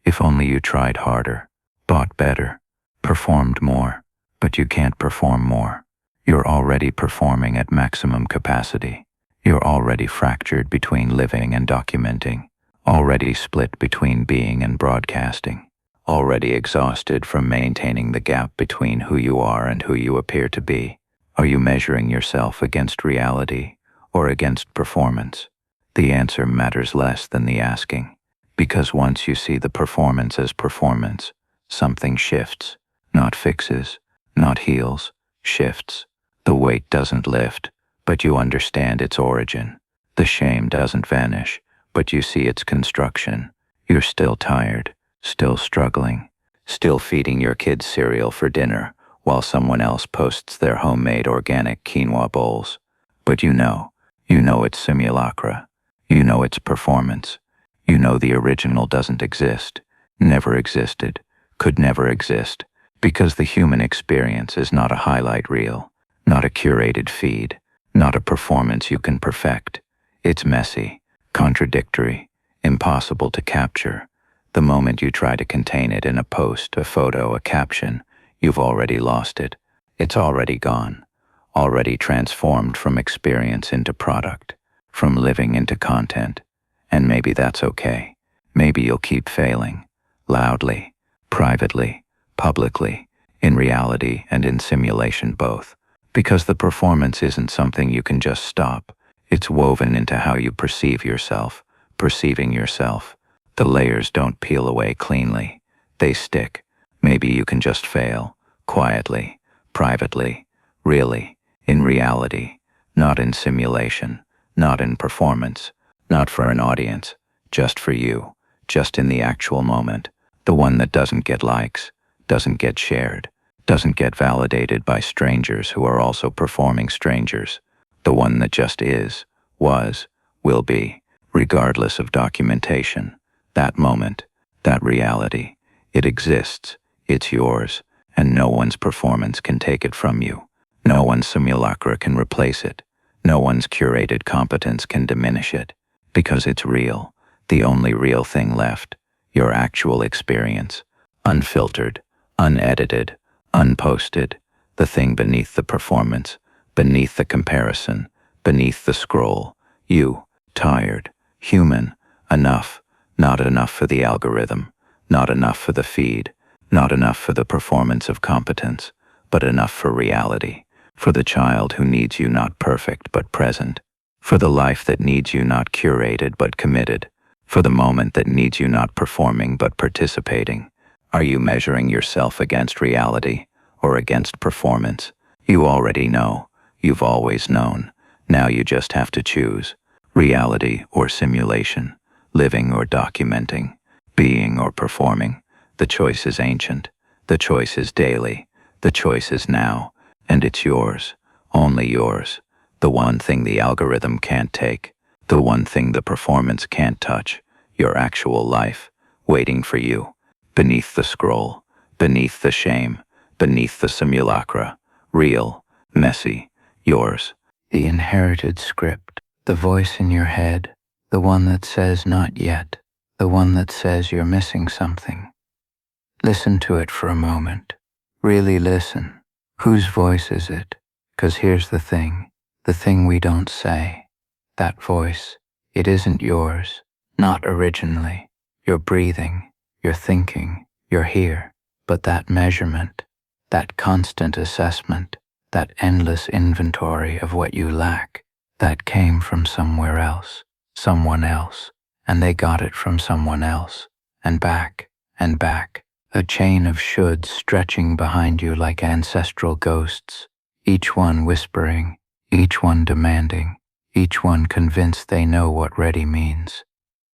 If only you tried harder, bought better, performed more. But you can't perform more. You're already performing at maximum capacity. You're already fractured between living and documenting, already split between being and broadcasting, already exhausted from maintaining the gap between who you are and who you appear to be. Are you measuring yourself against reality or against performance? The answer matters less than the asking, because once you see the performance as performance, something shifts, not fixes. Not heals, shifts. The weight doesn't lift, but you understand its origin. The shame doesn't vanish, but you see its construction. You're still tired, still struggling, still feeding your kids cereal for dinner while someone else posts their homemade organic quinoa bowls. But you know it's simulacra. You know it's performance. You know the original doesn't exist, never existed, could never exist. Because the human experience is not a highlight reel, not a curated feed, not a performance you can perfect. It's messy, contradictory, impossible to capture. The moment you try to contain it in a post, a photo, a caption, you've already lost it. It's already gone, already transformed from experience into product, from living into content. And maybe that's okay. Maybe you'll keep failing, loudly, privately, publicly, in reality and in simulation both, because the performance isn't something you can just stop. It's woven into how you perceive yourself, perceiving yourself. The layers don't peel away cleanly. They stick. Maybe you can just fail, quietly, privately, really, in reality, not in simulation, not in performance, not for an audience, just for you, just in the actual moment, the one that doesn't get likes, doesn't get shared, doesn't get validated by strangers who are also performing strangers, the one that just is, was, will be, regardless of documentation. That moment, that reality, it exists, it's yours, and no one's performance can take it from you. No one's simulacra can replace it. No one's curated competence can diminish it, because it's real, the only real thing left, your actual experience, unfiltered, unedited, unposted, the thing beneath the performance, beneath the comparison, beneath the scroll. You, tired, human, enough, not enough for the algorithm, not enough for the feed, not enough for the performance of competence, but enough for reality, for the child who needs you not perfect but present, for the life that needs you not curated but committed, for the moment that needs you not performing but participating. Are you measuring yourself against reality or against performance? You already know. You've always known. Now you just have to choose. Reality or simulation, living or documenting, being or performing. The choice is ancient. The choice is daily. The choice is now. And it's yours. Only yours. The one thing the algorithm can't take. The one thing the performance can't touch. Your actual life, waiting for you. Beneath the scroll. Beneath the shame. Beneath the simulacra. Real. Messy. Yours. The inherited script. The voice in your head. The one that says not yet. The one that says you're missing something. Listen to it for a moment. Really listen. Whose voice is it? 'Cause here's the thing we don't say. That voice, it isn't yours. Not originally. You're breathing, you're thinking, you're here. But that measurement, that constant assessment, that endless inventory of what you lack, that came from somewhere else, someone else, and they got it from someone else, and back, a chain of shoulds stretching behind you like ancestral ghosts, each one whispering, each one demanding, each one convinced they know what ready means.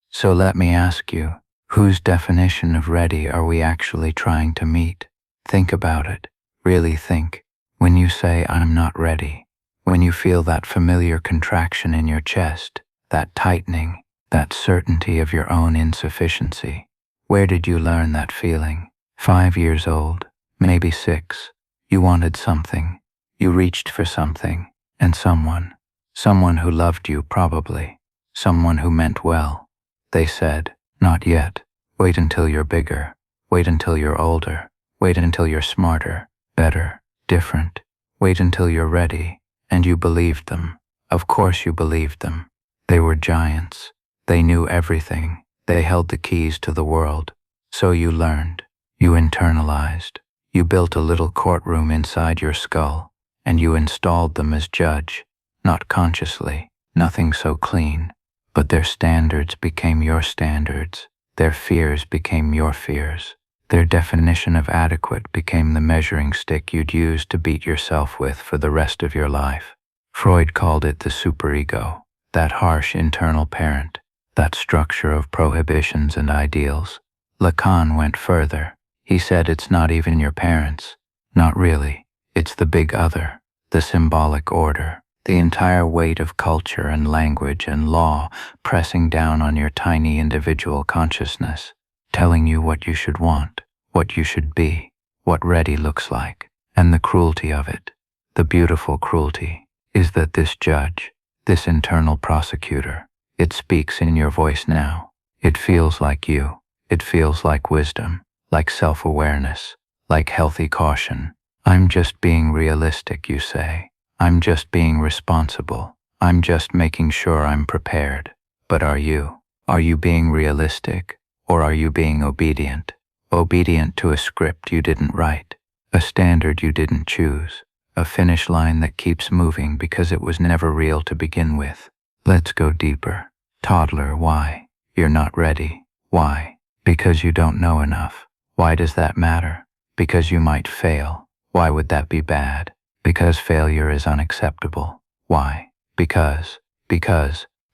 So let me ask you, whose definition of ready are we actually trying to meet? Think about it. Really think. When you say, I'm not ready, when you feel that familiar contraction in your chest, that tightening, that certainty of your own insufficiency, where did you learn that feeling? 5 years old, maybe 6. You wanted something. You reached for something, and someone who loved you probably, someone who meant well. They said, not yet. Wait until you're bigger. Wait until you're older. Wait until you're smarter, better, different. Wait until you're ready. And you believed them. Of course you believed them. They were giants. They knew everything. They held the keys to the world. So you learned. You internalized. You built a little courtroom inside your skull, and you installed them as judge. Not consciously, nothing so clean. But their standards became your standards. Their fears became your fears. Their definition of adequate became the measuring stick you'd use to beat yourself with for the rest of your life. Freud called it the superego, that harsh internal parent, that structure of prohibitions and ideals. Lacan went further. He said it's not even your parents. Not really. It's the big other, the symbolic order. The entire weight of culture and language and law pressing down on your tiny individual consciousness, telling you what you should want, what you should be, what ready looks like. And the cruelty of it, the beautiful cruelty, is that this judge, this internal prosecutor, it speaks in your voice now. It feels like you. It feels like wisdom, like self-awareness, like healthy caution. I'm just being realistic, you say. I'm just being responsible. I'm just making sure I'm prepared. But are you? Are you being realistic? Or are you being obedient? Obedient to a script you didn't write, a standard you didn't choose, a finish line that keeps moving because it was never real to begin with. Let's go deeper. Toddler, why? You're not ready. Why? Because you don't know enough. Why does that matter? Because you might fail. Why would that be bad? Because failure is unacceptable. Why? Because,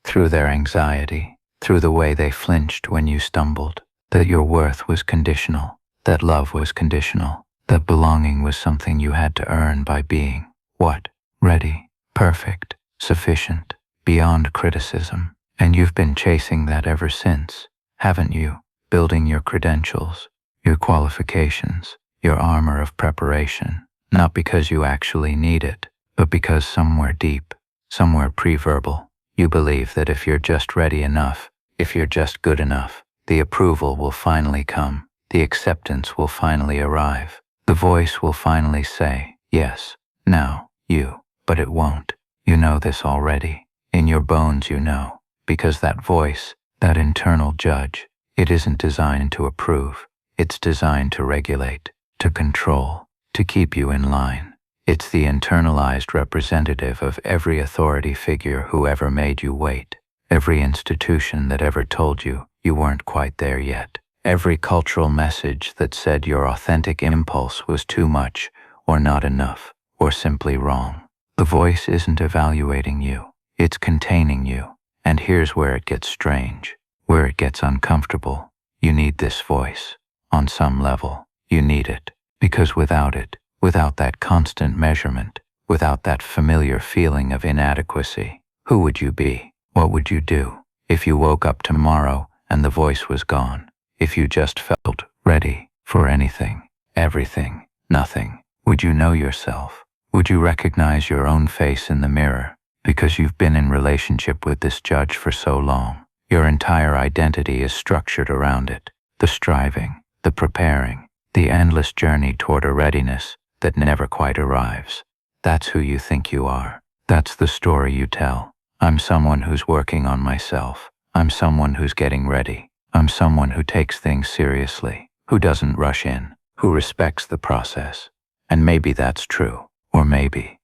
through their anxiety, through the way they flinched when you stumbled, that your worth was conditional, that love was conditional, that belonging was something you had to earn by being, what? Ready, perfect, sufficient, beyond criticism. And you've been chasing that ever since, haven't you? Building your credentials, your qualifications, your armor of preparation. Not because you actually need it, but because somewhere deep, somewhere pre-verbal, you believe that if you're just ready enough, if you're just good enough, the approval will finally come, the acceptance will finally arrive, the voice will finally say, yes, now, you, but it won't. You know this already. In your bones you know, because that voice, that internal judge, it isn't designed to approve, it's designed to regulate, to control, to keep you in line. It's the internalized representative of every authority figure who ever made you wait, every institution that ever told you you weren't quite there yet, every cultural message that said your authentic impulse was too much, or not enough, or simply wrong. The voice isn't evaluating you, it's containing you. And here's where it gets strange, where it gets uncomfortable. You need this voice. On some level, you need it. Because without it, without that constant measurement, without that familiar feeling of inadequacy, who would you be? What would you do? If you woke up tomorrow and the voice was gone, if you just felt ready for anything, everything, nothing, would you know yourself? Would you recognize your own face in the mirror? Because you've been in relationship with this judge for so long, your entire identity is structured around it. The striving, the preparing, the endless journey toward a readiness that never quite arrives. That's who you think you are. That's the story you tell. I'm someone who's working on myself. I'm someone who's getting ready. I'm someone who takes things seriously, who doesn't rush in, who respects the process. And maybe that's true. Or maybe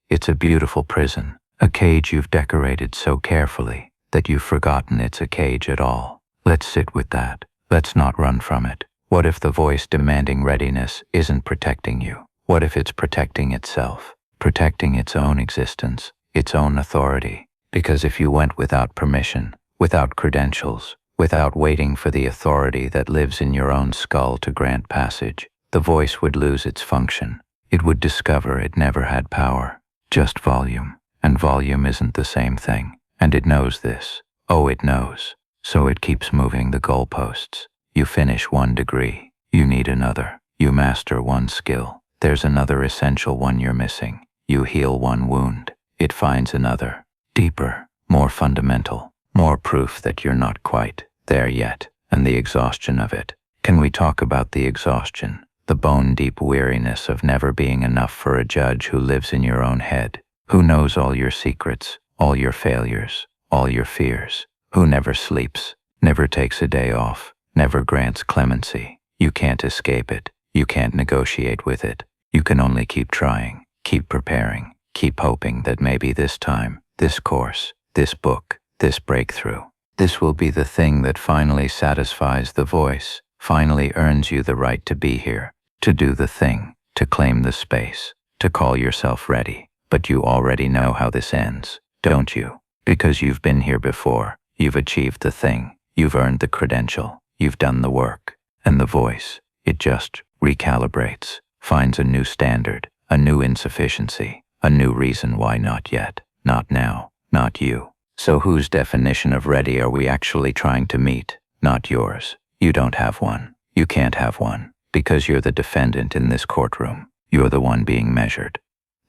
it's a beautiful prison, a cage you've decorated so carefully that you've forgotten it's a cage at all. Let's sit with that. Let's not run from it. What if the voice demanding readiness isn't protecting you? What if it's protecting itself, protecting its own existence, its own authority? Because if you went without permission, without credentials, without waiting for the authority that lives in your own skull to grant passage, the voice would lose its function. It would discover it never had power, just volume. And volume isn't the same thing. And it knows this. Oh, it knows. So it keeps moving the goalposts. You finish one degree, you need another. You master one skill, there's another essential one you're missing. You heal one wound, it finds another, deeper, more fundamental, more proof that you're not quite there yet, and the exhaustion of it. Can we talk about the exhaustion, the bone-deep weariness of never being enough for a judge who lives in your own head, who knows all your secrets, all your failures, all your fears, who never sleeps, never takes a day off, never grants clemency? You can't escape it. You can't negotiate with it. You can only keep trying, keep preparing, keep hoping that maybe this time, this course, this book, this breakthrough, this will be the thing that finally satisfies the voice, finally earns you the right to be here, to do the thing, to claim the space, to call yourself ready. But you already know how this ends, don't you? Because you've been here before. You've achieved the thing. You've earned the credential. You've done the work. And the voice, it just recalibrates, finds a new standard, a new insufficiency, a new reason why not yet, not now, not you. So whose definition of ready are we actually trying to meet? Not yours. You don't have one. You can't have one, because you're the defendant in this courtroom. You're the one being measured.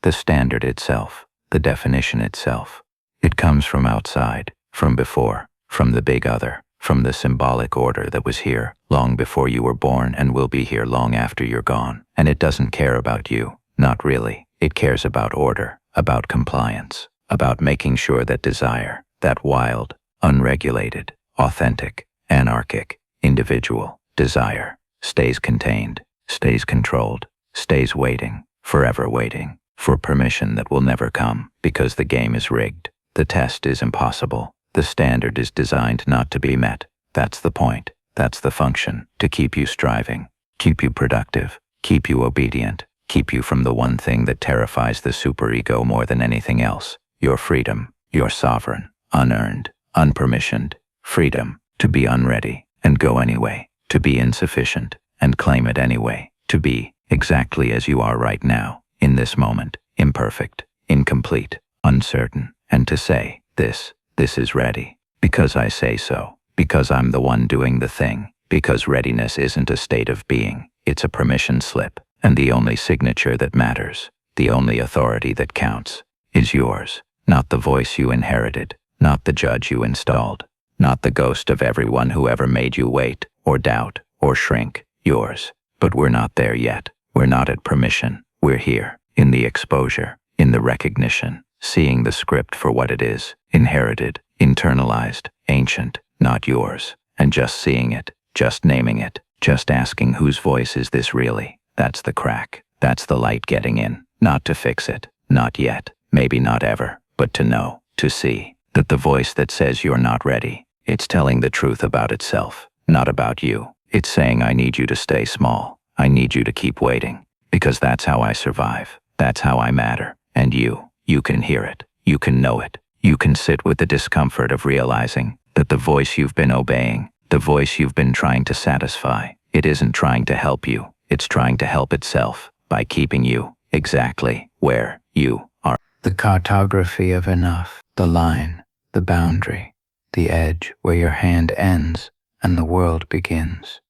The standard itself, the definition itself, it comes from outside, from before, from the big other, from the symbolic order that was here long before you were born and will be here long after you're gone. And it doesn't care about you, not really. It cares about order, about compliance, about making sure that desire, that wild, unregulated, authentic, anarchic, individual desire, stays contained, stays controlled, stays waiting, forever waiting, for permission that will never come, because the game is rigged. The test is impossible. The standard is designed not to be met. That's the point. That's the function. To keep you striving, keep you productive, keep you obedient, keep you from the one thing that terrifies the superego more than anything else. Your freedom, your sovereign, unearned, unpermissioned freedom to be unready and go anyway, to be insufficient and claim it anyway, to be exactly as you are right now, in this moment, imperfect, incomplete, uncertain, and to say, this is ready, because I say so, because I'm the one doing the thing, because readiness isn't a state of being, it's a permission slip, and the only signature that matters, the only authority that counts, is yours, not the voice you inherited, not the judge you installed, not the ghost of everyone who ever made you wait, or doubt, or shrink, yours. But we're not there yet. We're not at permission. We're here, in the exposure, in the recognition, seeing the script for what it is, inherited, internalized, ancient, not yours, and just seeing it, just naming it, just asking whose voice is this really? That's the crack. That's the light getting in, not to fix it, not yet, maybe not ever, but to know, to see, that the voice that says you're not ready, it's telling the truth about itself, not about you. It's saying I need you to stay small, I need you to keep waiting, because that's how I survive, that's how I matter, and you can hear it, you can know it, you can sit with the discomfort of realizing that the voice you've been obeying, the voice you've been trying to satisfy, it isn't trying to help you, It's trying to help itself by keeping you exactly where you are. The cartography of enough, the line, the boundary, the edge where your hand ends and the world begins.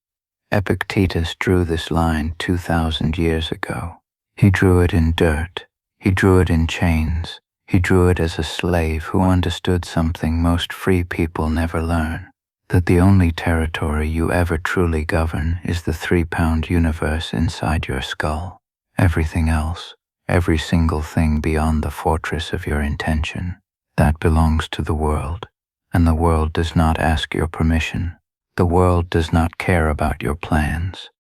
Epictetus drew this line 2,000 years ago. He drew it in dirt. He drew it in chains. He drew it as a slave who understood something most free people never learn, that the only territory you ever truly govern is the 3-pound universe inside your skull. Everything else, every single thing beyond the fortress of your intention, that belongs to the world, and the world does not ask your permission. The world does not care about your plans.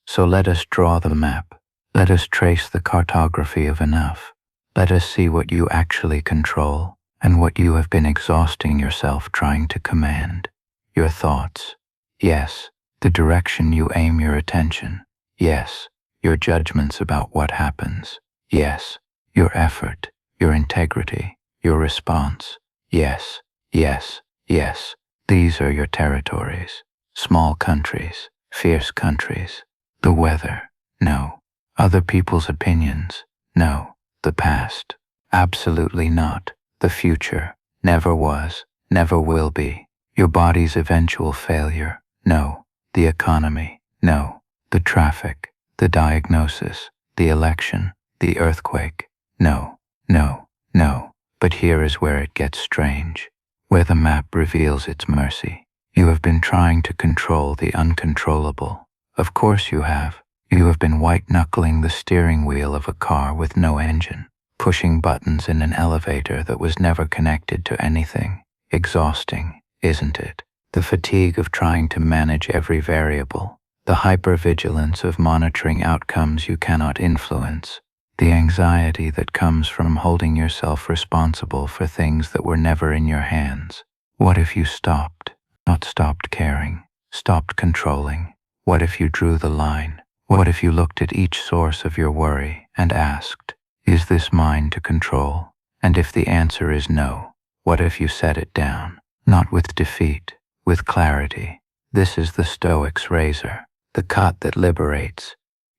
So let us draw the map. Let us trace the cartography of enough. Let us see what you actually control and what you have been exhausting yourself trying to command. Your thoughts. Yes, the direction you aim your attention. Yes, your judgments about what happens. Yes, your effort, your integrity, your response. Yes, yes, yes. These are your territories. Small countries, fierce countries. The weather, no. Other people's opinions, no. The past, absolutely not. The future, never was, never will be. Your body's eventual failure, no. The economy, no. The traffic, the diagnosis, the election, the earthquake, no, no, no. But here is where it gets strange, where the map reveals its mercy. You have been trying to control the uncontrollable. Of course you have. You have been white-knuckling the steering wheel of a car with no engine, pushing buttons in an elevator that was never connected to anything. Exhausting, isn't it? The fatigue of trying to manage every variable, the hypervigilance of monitoring outcomes you cannot influence, the anxiety that comes from holding yourself responsible for things that were never in your hands. What if you stopped? Not stopped caring, stopped controlling? What if you drew the line? What if you looked at each source of your worry and asked, is this mine to control? And if the answer is no, what if you set it down? Not with defeat, with clarity. This is the Stoic's razor, the cut that liberates.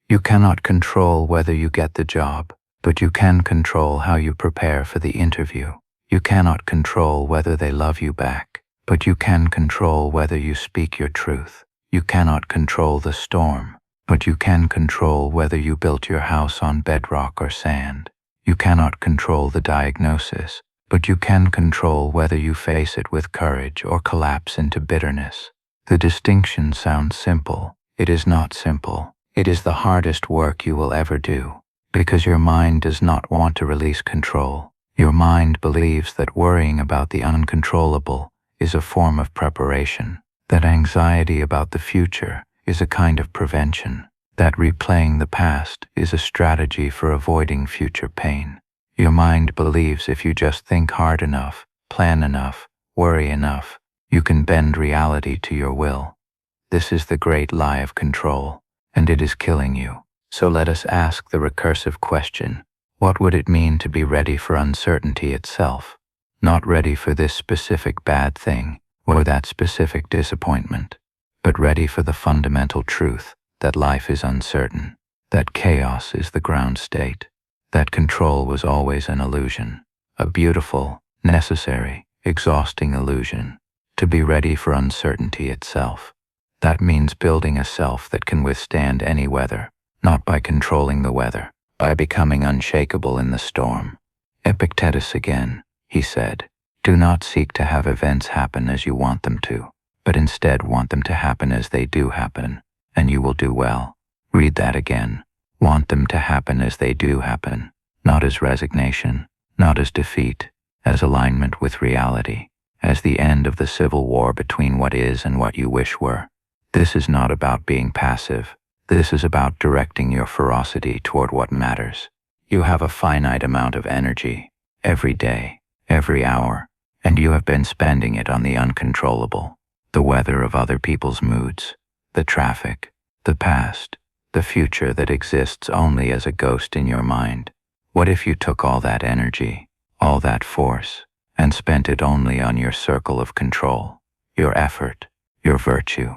You cannot control whether you get the job, but you can control how you prepare for the interview. You cannot control whether they love you back, but you can control whether you speak your truth. You cannot control the storm, but you can control whether you built your house on bedrock or sand. You cannot control the diagnosis, but you can control whether you face it with courage or collapse into bitterness. The distinction sounds simple. It is not simple. It is the hardest work you will ever do, because your mind does not want to release control. Your mind believes that worrying about the uncontrollable is a form of preparation, that anxiety about the future is a kind of prevention, that replaying the past is a strategy for avoiding future pain. Your mind believes if you just think hard enough, plan enough, worry enough, you can bend reality to your will. This is the great lie of control, and it is killing you. So let us ask the recursive question, what would it mean to be ready for uncertainty itself? Not ready for this specific bad thing or that specific disappointment, but ready for the fundamental truth that life is uncertain, that chaos is the ground state, that control was always an illusion, a beautiful, necessary, exhausting illusion. To be ready for uncertainty itself. That means building a self that can withstand any weather, not by controlling the weather, by becoming unshakable in the storm. Epictetus again, he said, do not seek to have events happen as you want them to, but instead want them to happen as they do happen, and you will do well. Read that again. Want them to happen as they do happen, not as resignation, not as defeat, as alignment with reality, as the end of the civil war between what is and what you wish were. This is not about being passive. This is about directing your ferocity toward what matters. You have a finite amount of energy, every day, every hour, and you have been spending it on the uncontrollable, the weather of other people's moods, the traffic, the past, the future that exists only as a ghost in your mind. What if you took all that energy, all that force, and spent it only on your circle of control, your effort, your virtue,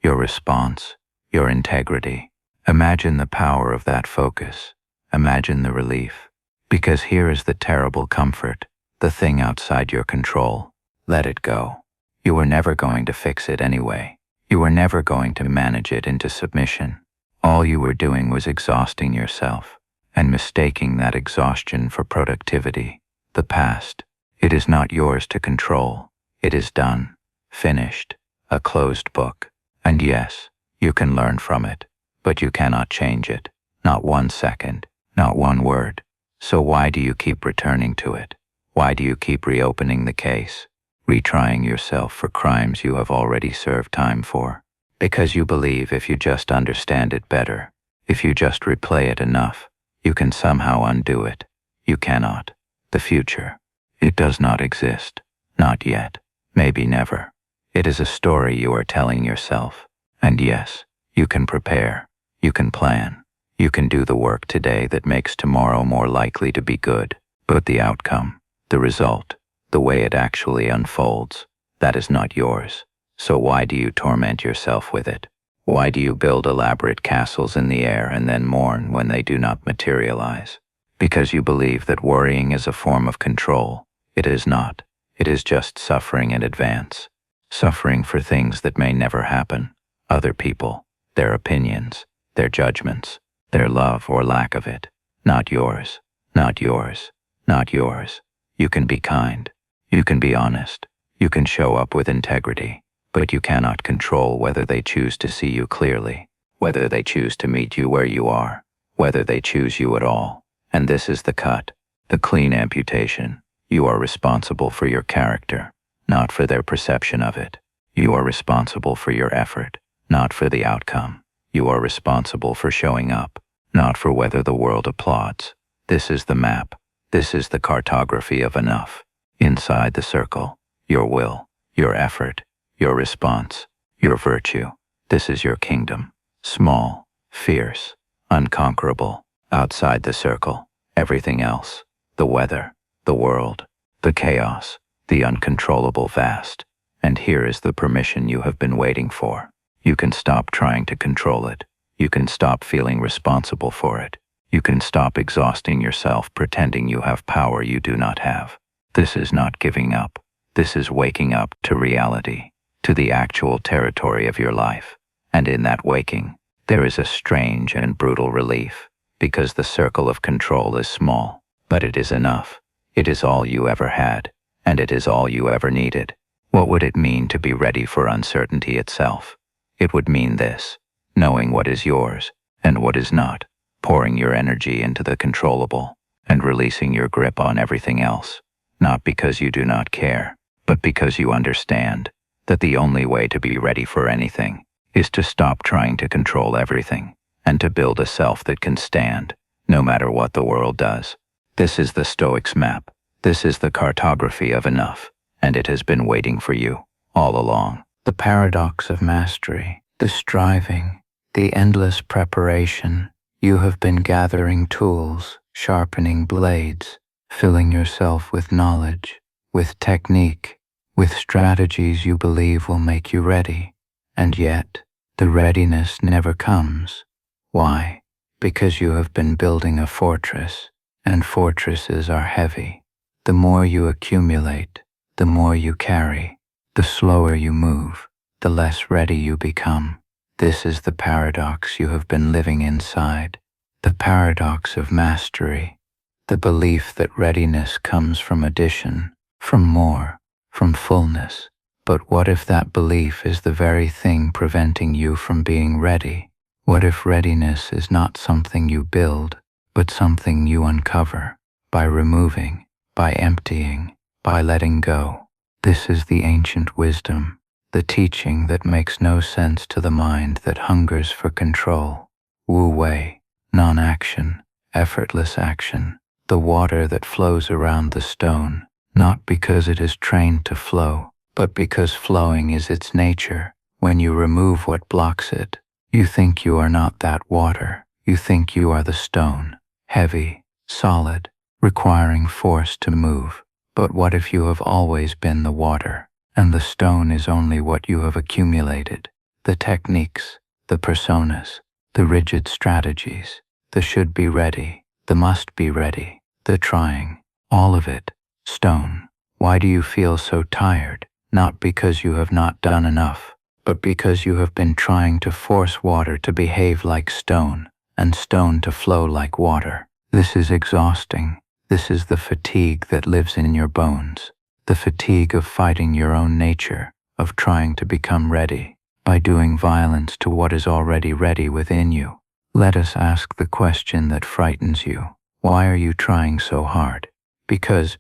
your response, your integrity, Imagine the power of that focus. Imagine the relief. Because here is the terrible comfort, the thing outside your control. Let it go. You were never going to fix it anyway. You were never going to manage it into submission. All you were doing was exhausting yourself, and mistaking that exhaustion for productivity. The past, it is not yours to control. It is done, finished, a closed book. And yes, you can learn from it, but you cannot change it. Not 1 second, not one word. So why do you keep returning to it? Why do you keep reopening the case, retrying yourself for crimes you have already served time for? Because you believe if you just understand it better, if you just replay it enough, you can somehow undo it. You cannot. The future, it does not exist. Not yet. Maybe never. It is a story you are telling yourself. And yes, you can prepare. You can plan. You can do the work today that makes tomorrow more likely to be good. But the outcome, the result, the way it actually unfolds, that is not yours. So why do you torment yourself with it? Why do you build elaborate castles in the air and then mourn when they do not materialize? Because you believe that worrying is a form of control. It is not. It is just suffering in advance. Suffering for things that may never happen. Other people, their opinions, their judgments, their love or lack of it. Not yours. Not yours. Not yours. You can be kind. You can be honest. You can show up with integrity. But you cannot control whether they choose to see you clearly, whether they choose to meet you where you are, whether they choose you at all. And this is the cut, the clean amputation. You are responsible for your character, not for their perception of it. You are responsible for your effort, not for the outcome. You are responsible for showing up, not for whether the world applauds. This is the map. This is the cartography of enough. Inside the circle, your will, your effort, your response, your virtue. This is your kingdom. Small, fierce, unconquerable. Outside the circle, everything else. The weather, the world, the chaos, the uncontrollable vast. And here is the permission you have been waiting for. You can stop trying to control it. You can stop feeling responsible for it. You can stop exhausting yourself pretending you have power you do not have. This is not giving up. This is waking up to reality, to the actual territory of your life. And in that waking, there is a strange and brutal relief, because the circle of control is small, but it is enough. It is all you ever had, and it is all you ever needed. What would it mean to be ready for uncertainty itself? It would mean this: knowing what is yours and what is not, pouring your energy into the controllable, and releasing your grip on everything else, not because you do not care, but because you understand that the only way to be ready for anything is to stop trying to control everything, and to build a self that can stand, no matter what the world does. This is the Stoics' map. This is the cartography of enough, and it has been waiting for you all along. The paradox of mastery, the striving, the endless preparation. You have been gathering tools, sharpening blades, filling yourself with knowledge, with technique, with strategies you believe will make you ready. And yet, the readiness never comes. Why? Because you have been building a fortress, and fortresses are heavy. The more you accumulate, the more you carry. The slower you move, the less ready you become. This is the paradox you have been living inside. The paradox of mastery. The belief that readiness comes from addition, from more, from fullness. But what if that belief is the very thing preventing you from being ready? What if readiness is not something you build, but something you uncover, by removing, by emptying, by letting go? This is the ancient wisdom, the teaching that makes no sense to the mind that hungers for control. Wu Wei, non-action, effortless action, the water that flows around the stone, not because it is trained to flow, but because flowing is its nature. When you remove what blocks it, you think you are not that water. You think you are the stone, heavy, solid, requiring force to move. But what if you have always been the water, and the stone is only what you have accumulated? The techniques, the personas, the rigid strategies, the should be ready, the must be ready, the trying, all of it, stone. Why do you feel so tired? Not because you have not done enough, but because you have been trying to force water to behave like stone, and stone to flow like water. This is exhausting. This is the fatigue that lives in your bones, the fatigue of fighting your own nature, of trying to become ready, by doing violence to what is already ready within you. Let us ask the question that frightens you. Why are you trying so hard? Because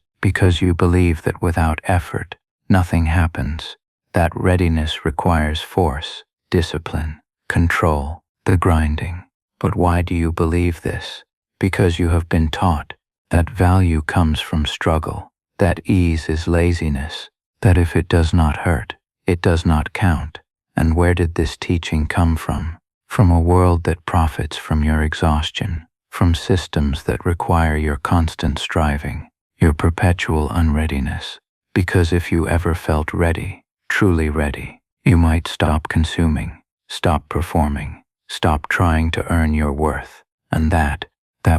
you believe that without effort, nothing happens. That readiness requires force, discipline, control, the grinding. But why do you believe this? Because you have been taught that value comes from struggle, that ease is laziness, that if it does not hurt, it does not count. And where did this teaching come from? From a world that profits from your exhaustion, from systems that require your constant striving, your perpetual unreadiness. Because if you ever felt ready, truly ready, you might stop consuming, stop performing, stop trying to earn your worth, and that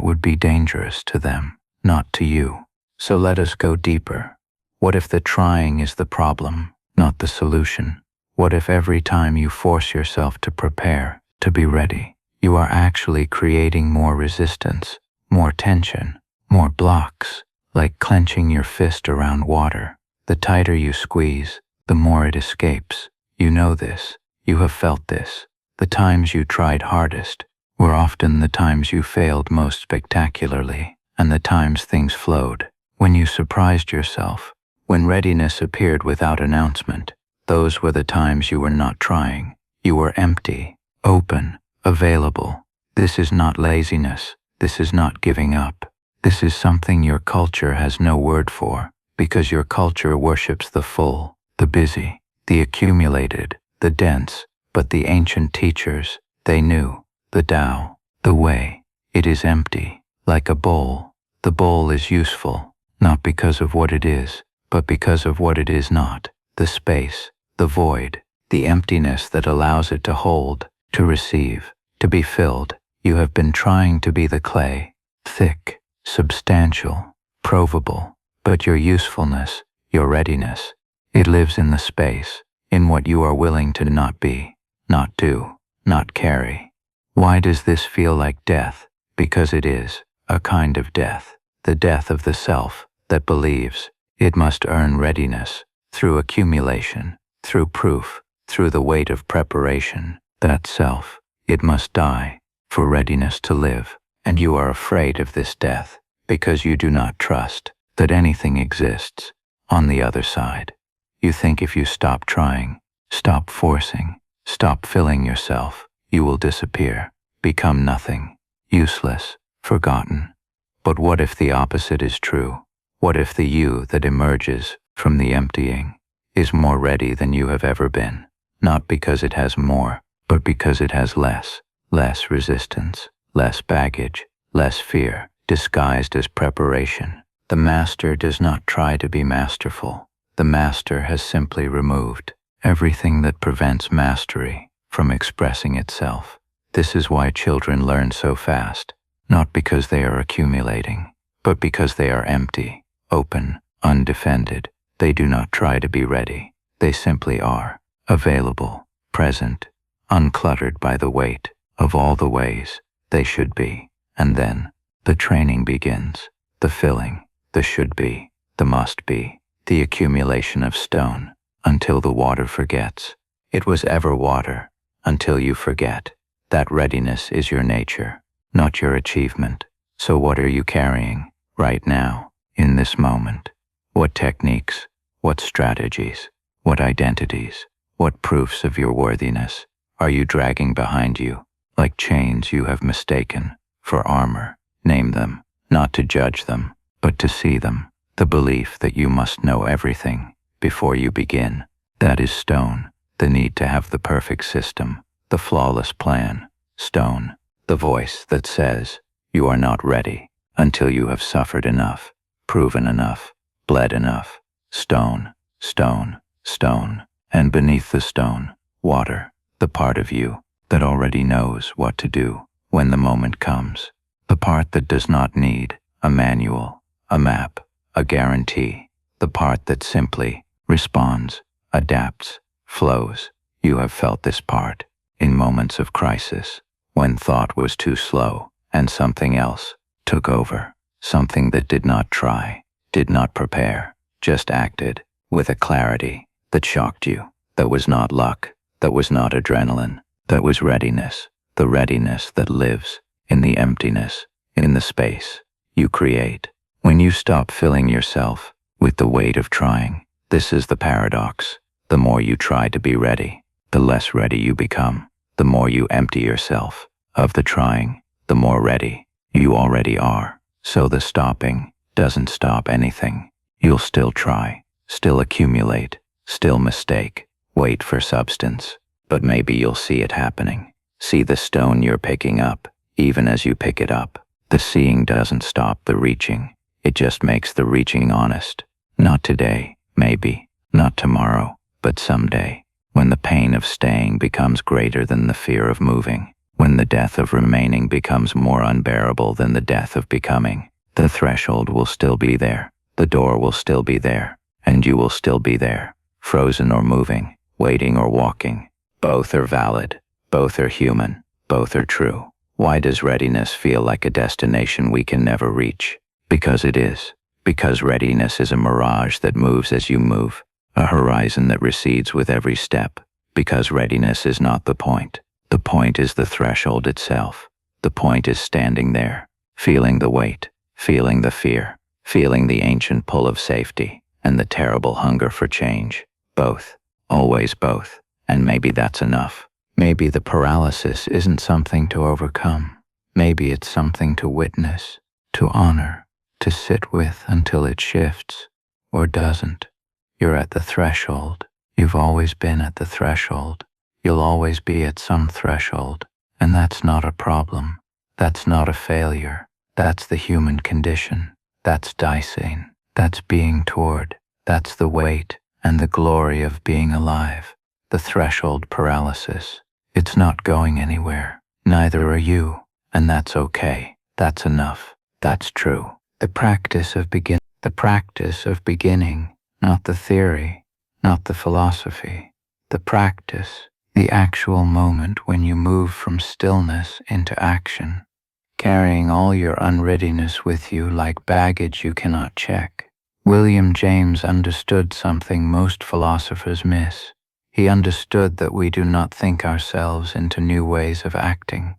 would be dangerous to them, not to you. So let us go deeper. What if the trying is the problem, not the solution? What if every time you force yourself to prepare, to be ready, you are actually creating more resistance, more tension, more blocks, like clenching your fist around water? The tighter you squeeze, the more it escapes. You know this. You have felt this. The times you tried hardest were often the times you failed most spectacularly, and the times things flowed. When you surprised yourself, when readiness appeared without announcement, those were the times you were not trying. You were empty, open, available. This is not laziness. This is not giving up. This is something your culture has no word for, because your culture worships the full, the busy, the accumulated, the dense. But the ancient teachers, they knew, the Tao, the way. It is empty, like a bowl. The bowl is useful, not because of what it is, but because of what it is not. The space, the void, the emptiness that allows it to hold, to receive, to be filled. You have been trying to be the clay, thick, substantial, provable, but your usefulness, your readiness, it lives in the space, in what you are willing to not be, not do, not carry. Why does this feel like death? Because it is a kind of death, the death of the self that believes it must earn readiness through accumulation, through proof, through the weight of preparation. That self, it must die for readiness to live. And you are afraid of this death because you do not trust that anything exists on the other side. You think if you stop trying, stop forcing, stop filling yourself, you will disappear, become nothing, useless, forgotten. But what if the opposite is true? What if the you that emerges from the emptying is more ready than you have ever been? Not because it has more, but because it has less resistance, less baggage, less fear, disguised as preparation. The master does not try to be masterful. The master has simply removed everything that prevents mastery from expressing itself. This is why children learn so fast, not because they are accumulating, but because they are empty, open, undefended. They do not try to be ready. They simply are, available, present, uncluttered by the weight of all the ways they should be. And then the training begins, the filling, the should be, the must be, the accumulation of stone, until the water forgets. It was ever water, until you forget. That readiness is your nature, not your achievement. So what are you carrying, right now, in this moment? What techniques, what strategies, what identities, what proofs of your worthiness are you dragging behind you, like chains you have mistaken for armor? Name them, not to judge them, but to see them. The belief that you must know everything before you begin. That is stone. The need to have the perfect system, the flawless plan. Stone. The voice that says, you are not ready until you have suffered enough, proven enough, bled enough. Stone, stone, stone. And beneath the stone, water, the part of you that already knows what to do when the moment comes. The part that does not need a manual, a map, a guarantee. The part that simply responds, adapts, flows. You have felt this part in moments of crisis, when thought was too slow and something else took over. Something that did not try, did not prepare, just acted with a clarity that shocked you. That was not luck, that was not adrenaline, that was readiness. The readiness that lives in the emptiness, in the space you create. When you stop filling yourself with the weight of trying. This is the paradox. The more you try to be ready, the less ready you become. The more you empty yourself of the trying, the more ready you already are. So the stopping doesn't stop anything. You'll still try, still accumulate, still mistake, wait for substance. But maybe you'll see it happening. See the stone you're picking up, even as you pick it up. The seeing doesn't stop the reaching. It just makes the reaching honest. Not today, maybe, not tomorrow, but someday, when the pain of staying becomes greater than the fear of moving, when the death of remaining becomes more unbearable than the death of becoming. The threshold will still be there, the door will still be there, and you will still be there, frozen or moving, waiting or walking. Both are valid, both are human, both are true. Why does readiness feel like a destination we can never reach? Because it is. Because readiness is a mirage that moves as you move, a horizon that recedes with every step. Because readiness is not the point. The point is the threshold itself. The point is standing there, feeling the weight, feeling the fear, feeling the ancient pull of safety, and the terrible hunger for change. Both, always both, and maybe that's enough. Maybe the paralysis isn't something to overcome. Maybe it's something to witness, to honor, to sit with until it shifts, or doesn't. You're at the threshold. You've always been at the threshold. You'll always be at some threshold, and that's not a problem. That's not a failure. That's the human condition. That's dicing. That's being toward. That's the weight and the glory of being alive. The threshold paralysis. It's not going anywhere. Neither are you, and that's okay. That's enough. That's true. The practice of beginning, not the theory, not the philosophy. The practice, the actual moment when you move from stillness into action, carrying all your unreadiness with you like baggage you cannot check. William James understood something most philosophers miss. He understood that we do not think ourselves into new ways of acting.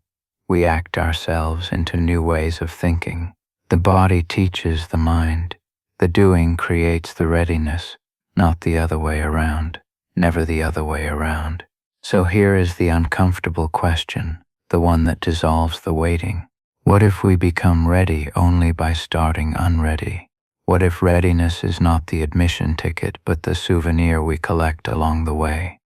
We act ourselves into new ways of thinking. The body teaches the mind. The doing creates the readiness, not the other way around, never the other way around. So here is the uncomfortable question, the one that dissolves the waiting. What if we become ready only by starting unready? What if readiness is not the admission ticket but the souvenir we collect along the way?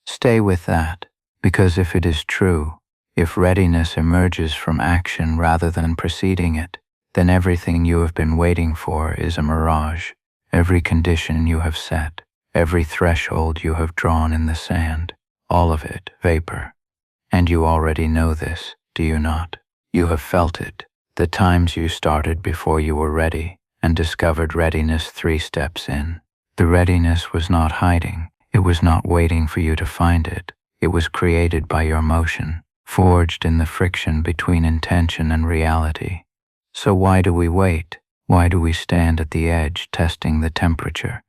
Stay with that, because if it is true, if readiness emerges from action rather than preceding it, then everything you have been waiting for is a mirage. Every condition you have set, every threshold you have drawn in the sand, all of it vapor. And you already know this, do you not? You have felt it, the times you started before you were ready and discovered readiness 3 steps in. The readiness was not hiding. It was not waiting for you to find it. It was created by your motion, forged in the friction between intention and reality. So why do we wait? Why do we stand at the edge, testing the temperature,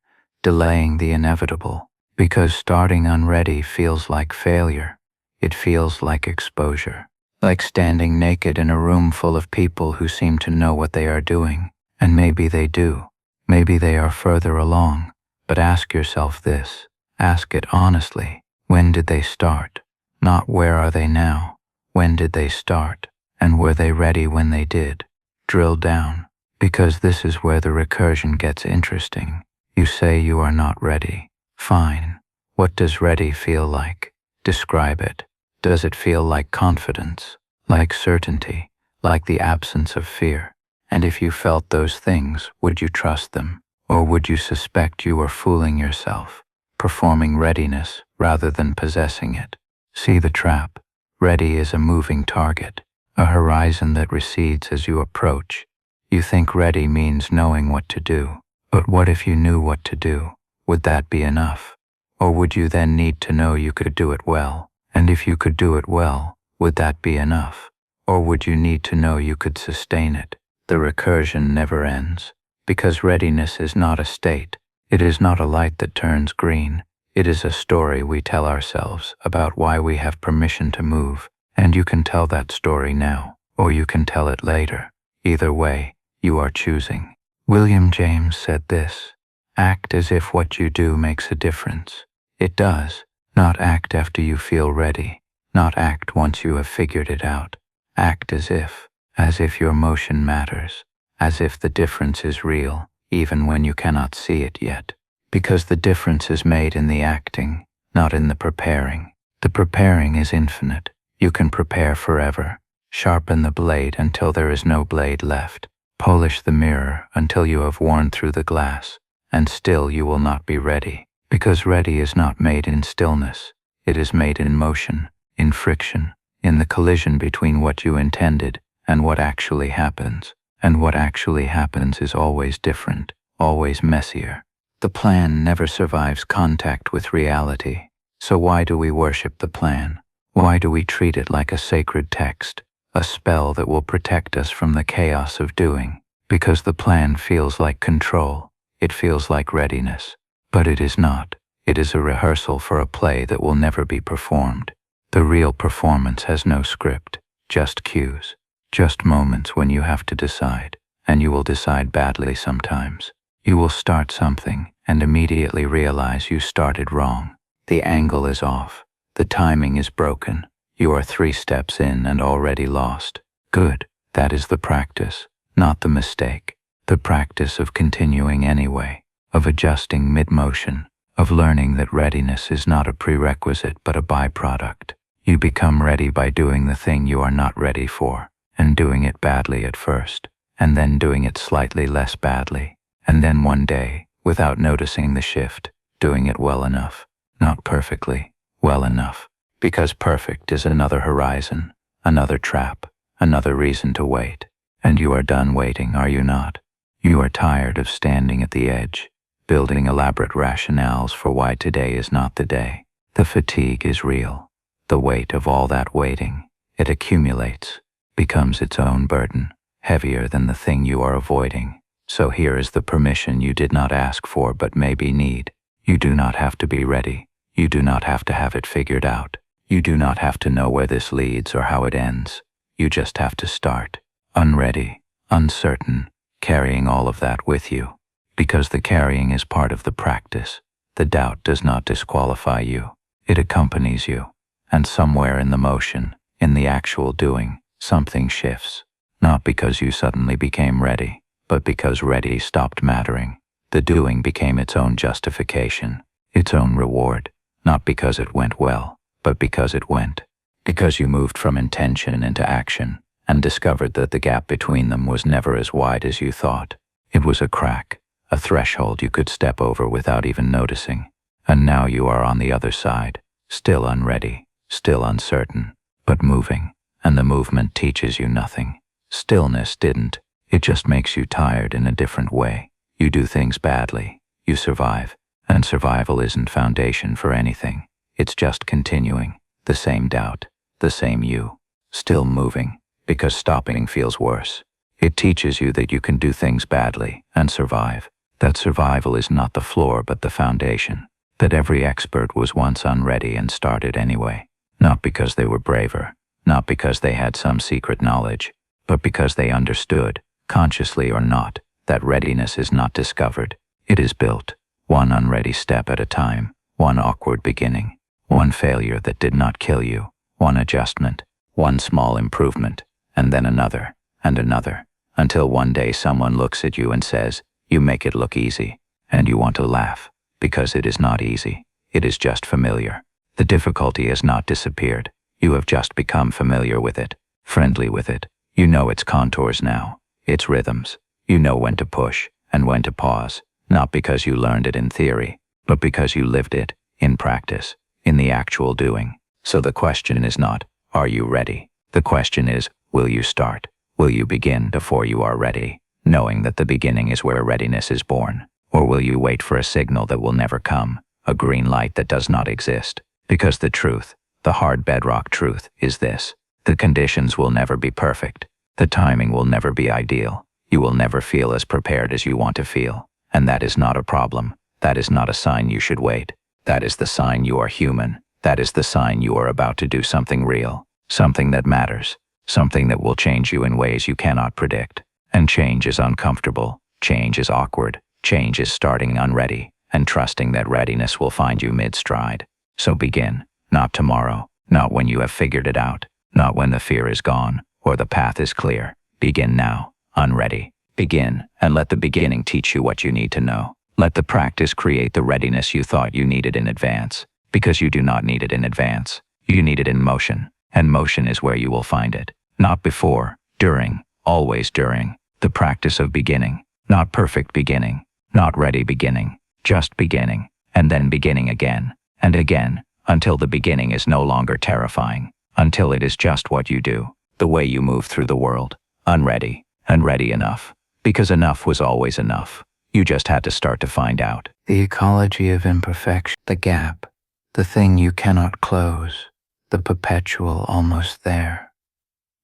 delaying the inevitable? Because starting unready feels like failure. It feels like exposure, like standing naked in a room full of people who seem to know what they are doing. And maybe they do. Maybe they are further along. But ask yourself this. Ask it honestly. When did they start? Not where are they now? When did they start? And were they ready when they did? Drill down, because this is where the recursion gets interesting. You say you are not ready. Fine. What does ready feel like? Describe it. Does it feel like confidence, like certainty, like the absence of fear? And if you felt those things, would you trust them? Or would you suspect you were fooling yourself, performing readiness rather than possessing it? See the trap. Ready is a moving target, a horizon that recedes as you approach. You think ready means knowing what to do. But what if you knew what to do? Would that be enough? Or would you then need to know you could do it well? And if you could do it well, would that be enough? Or would you need to know you could sustain it? The recursion never ends, because readiness is not a state. It is not a light that turns green. It is a story we tell ourselves about why we have permission to move, and you can tell that story now, or you can tell it later. Either way, you are choosing. William James said this: act as if what you do makes a difference. It does. Not act after you feel ready. Not act once you have figured it out. Act as if your motion matters, as if the difference is real, even when you cannot see it yet. Because the difference is made in the acting, not in the preparing. The preparing is infinite. You can prepare forever. Sharpen the blade until there is no blade left. Polish the mirror until you have worn through the glass, and still you will not be ready. Because ready is not made in stillness. It is made in motion, in friction, in the collision between what you intended and what actually happens. And what actually happens is always different, always messier. The plan never survives contact with reality. So why do we worship the plan? Why do we treat it like a sacred text, a spell that will protect us from the chaos of doing? Because the plan feels like control. It feels like readiness. But it is not. It is a rehearsal for a play that will never be performed. The real performance has no script, just cues, just moments when you have to decide, and you will decide badly sometimes. You will start something and immediately realize you started wrong. The angle is off. The timing is broken. You are 3 steps in and already lost. Good. That is the practice, not the mistake. The practice of continuing anyway, of adjusting mid-motion, of learning that readiness is not a prerequisite but a byproduct. You become ready by doing the thing you are not ready for, and doing it badly at first, and then doing it slightly less badly, and then one day, without noticing the shift, doing it well enough, not perfectly, well enough, because perfect is another horizon, another trap, another reason to wait. And you are done waiting, are you not? You are tired of standing at the edge, building elaborate rationales for why today is not the day. The fatigue is real. The weight of all that waiting, it accumulates, becomes its own burden, heavier than the thing you are avoiding. So here is the permission you did not ask for but maybe need. You do not have to be ready. You do not have to have it figured out. You do not have to know where this leads or how it ends. You just have to start. Unready, uncertain, carrying all of that with you. Because the carrying is part of the practice. The doubt does not disqualify you. It accompanies you. And somewhere in the motion, in the actual doing, something shifts. Not because you suddenly became ready, but because ready stopped mattering. The doing became its own justification, its own reward, not because it went well, but because it went. Because you moved from intention into action, and discovered that the gap between them was never as wide as you thought. It was a crack, a threshold you could step over without even noticing. And now you are on the other side, still unready, still uncertain, but moving, and the movement teaches you nothing. Stillness didn't. It just makes you tired in a different way. You do things badly. You survive. And survival isn't foundation for anything. It's just continuing. The same doubt. The same you. Still moving. Because stopping feels worse. It teaches you that you can do things badly and survive. That survival is not the floor but the foundation. That every expert was once unready and started anyway. Not because they were braver. Not because they had some secret knowledge. But because they understood, consciously or not, that readiness is not discovered. It is built. One unready step at a time. One awkward beginning. One failure that did not kill you. One adjustment. One small improvement. And then another. And another. Until one day someone looks at you and says, "You make it look easy." And you want to laugh. Because it is not easy. It is just familiar. The difficulty has not disappeared. You have just become familiar with it. Friendly with it. You know its contours now. Its rhythms. You know when to push and when to pause. Not because you learned it in theory, but because you lived it, in practice, in the actual doing. So the question is not, Are you ready? The question is, will you start? Will you begin before you are ready, knowing that the beginning is where readiness is born? Or will you wait for a signal that will never come, a green light that does not exist? Because the truth, the hard bedrock truth, is this: the conditions will never be perfect. The timing will never be ideal. You will never feel as prepared as you want to feel. And that is not a problem. That is not a sign you should wait. That is the sign you are human. That is the sign you are about to do something real, something that matters, something that will change you in ways you cannot predict. And change is uncomfortable. Change is awkward. Change is starting unready and trusting that readiness will find you mid-stride. So begin, not tomorrow, not when you have figured it out, not when the fear is gone or the path is clear. Begin now, unready. Begin, and let the beginning teach you what you need to know. Let the practice create the readiness you thought you needed in advance, because you do not need it in advance. You need it in motion, and motion is where you will find it. Not before, during, always during. The practice of beginning, not perfect beginning, not ready beginning, just beginning, and then beginning again, and again, until the beginning is no longer terrifying, until it is just what you do, the way you move through the world, unready, and ready enough, because enough was always enough. You just had to start to find out. The ecology of imperfection, the gap, the thing you cannot close, the perpetual almost there.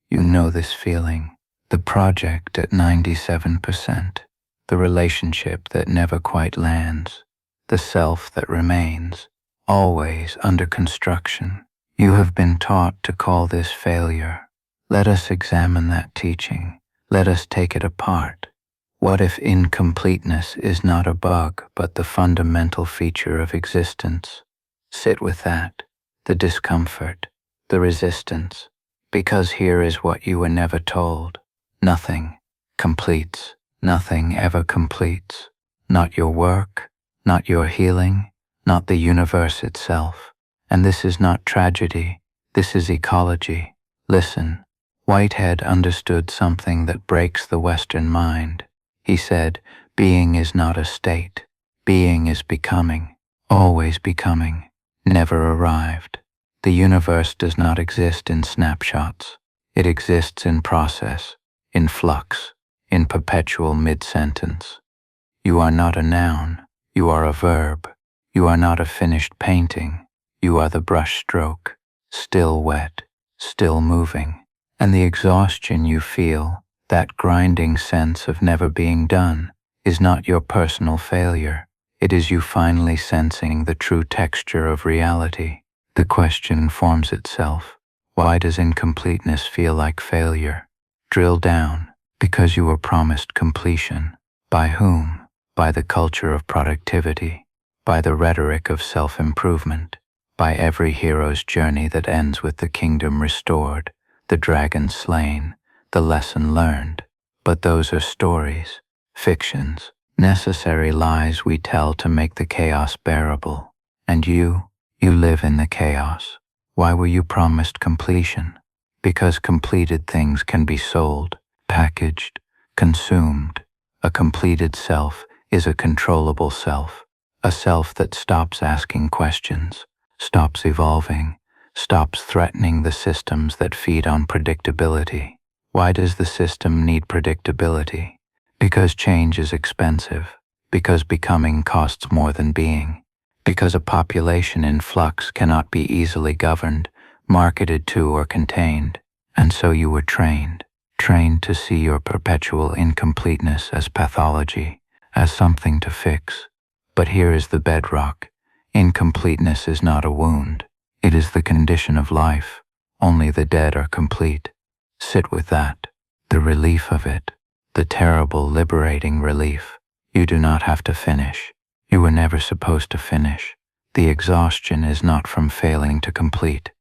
You know this feeling, the project at 97%, the relationship that never quite lands, the self that remains, always under construction. You have been taught to call this failure. Let us examine that teaching. Let us take it apart. What if incompleteness is not a bug, but the fundamental feature of existence? Sit with that, the discomfort, the resistance, because here is what you were never told. Nothing completes. Nothing ever completes. Not your work, not your healing, not the universe itself. And this is not tragedy. This is ecology. Listen, Whitehead understood something that breaks the Western mind. He said, being is not a state. Being is becoming, always becoming, never arrived. The universe does not exist in snapshots. It exists in process, in flux, in perpetual mid-sentence. You are not a noun. You are a verb. You are not a finished painting. You are the brush stroke, still wet, still moving. And the exhaustion you feel, that grinding sense of never being done, is not your personal failure. It is you finally sensing the true texture of reality. The question forms itself. Why does incompleteness feel like failure? Drill down. Because you were promised completion. By whom? By the culture of productivity. By the rhetoric of self-improvement. By every hero's journey that ends with the kingdom restored, the dragon slain, the lesson learned. But those are stories, fictions, necessary lies we tell to make the chaos bearable. And you live in the chaos. Why were you promised completion? Because completed things can be sold, packaged, consumed. A completed self is a controllable self, a self that stops asking questions, stops evolving, stops threatening the systems that feed on predictability. Why does the system need predictability? Because change is expensive, because becoming costs more than being, because a population in flux cannot be easily governed, marketed to, or contained. And so you were trained to see your perpetual incompleteness as pathology, as something to fix. But here is the bedrock. Incompleteness is not a wound. It is the condition of life. Only the dead are complete. Sit with that, the relief of it, the terrible, liberating relief. You do not have to finish. You were never supposed to finish. The exhaustion is not from failing to complete.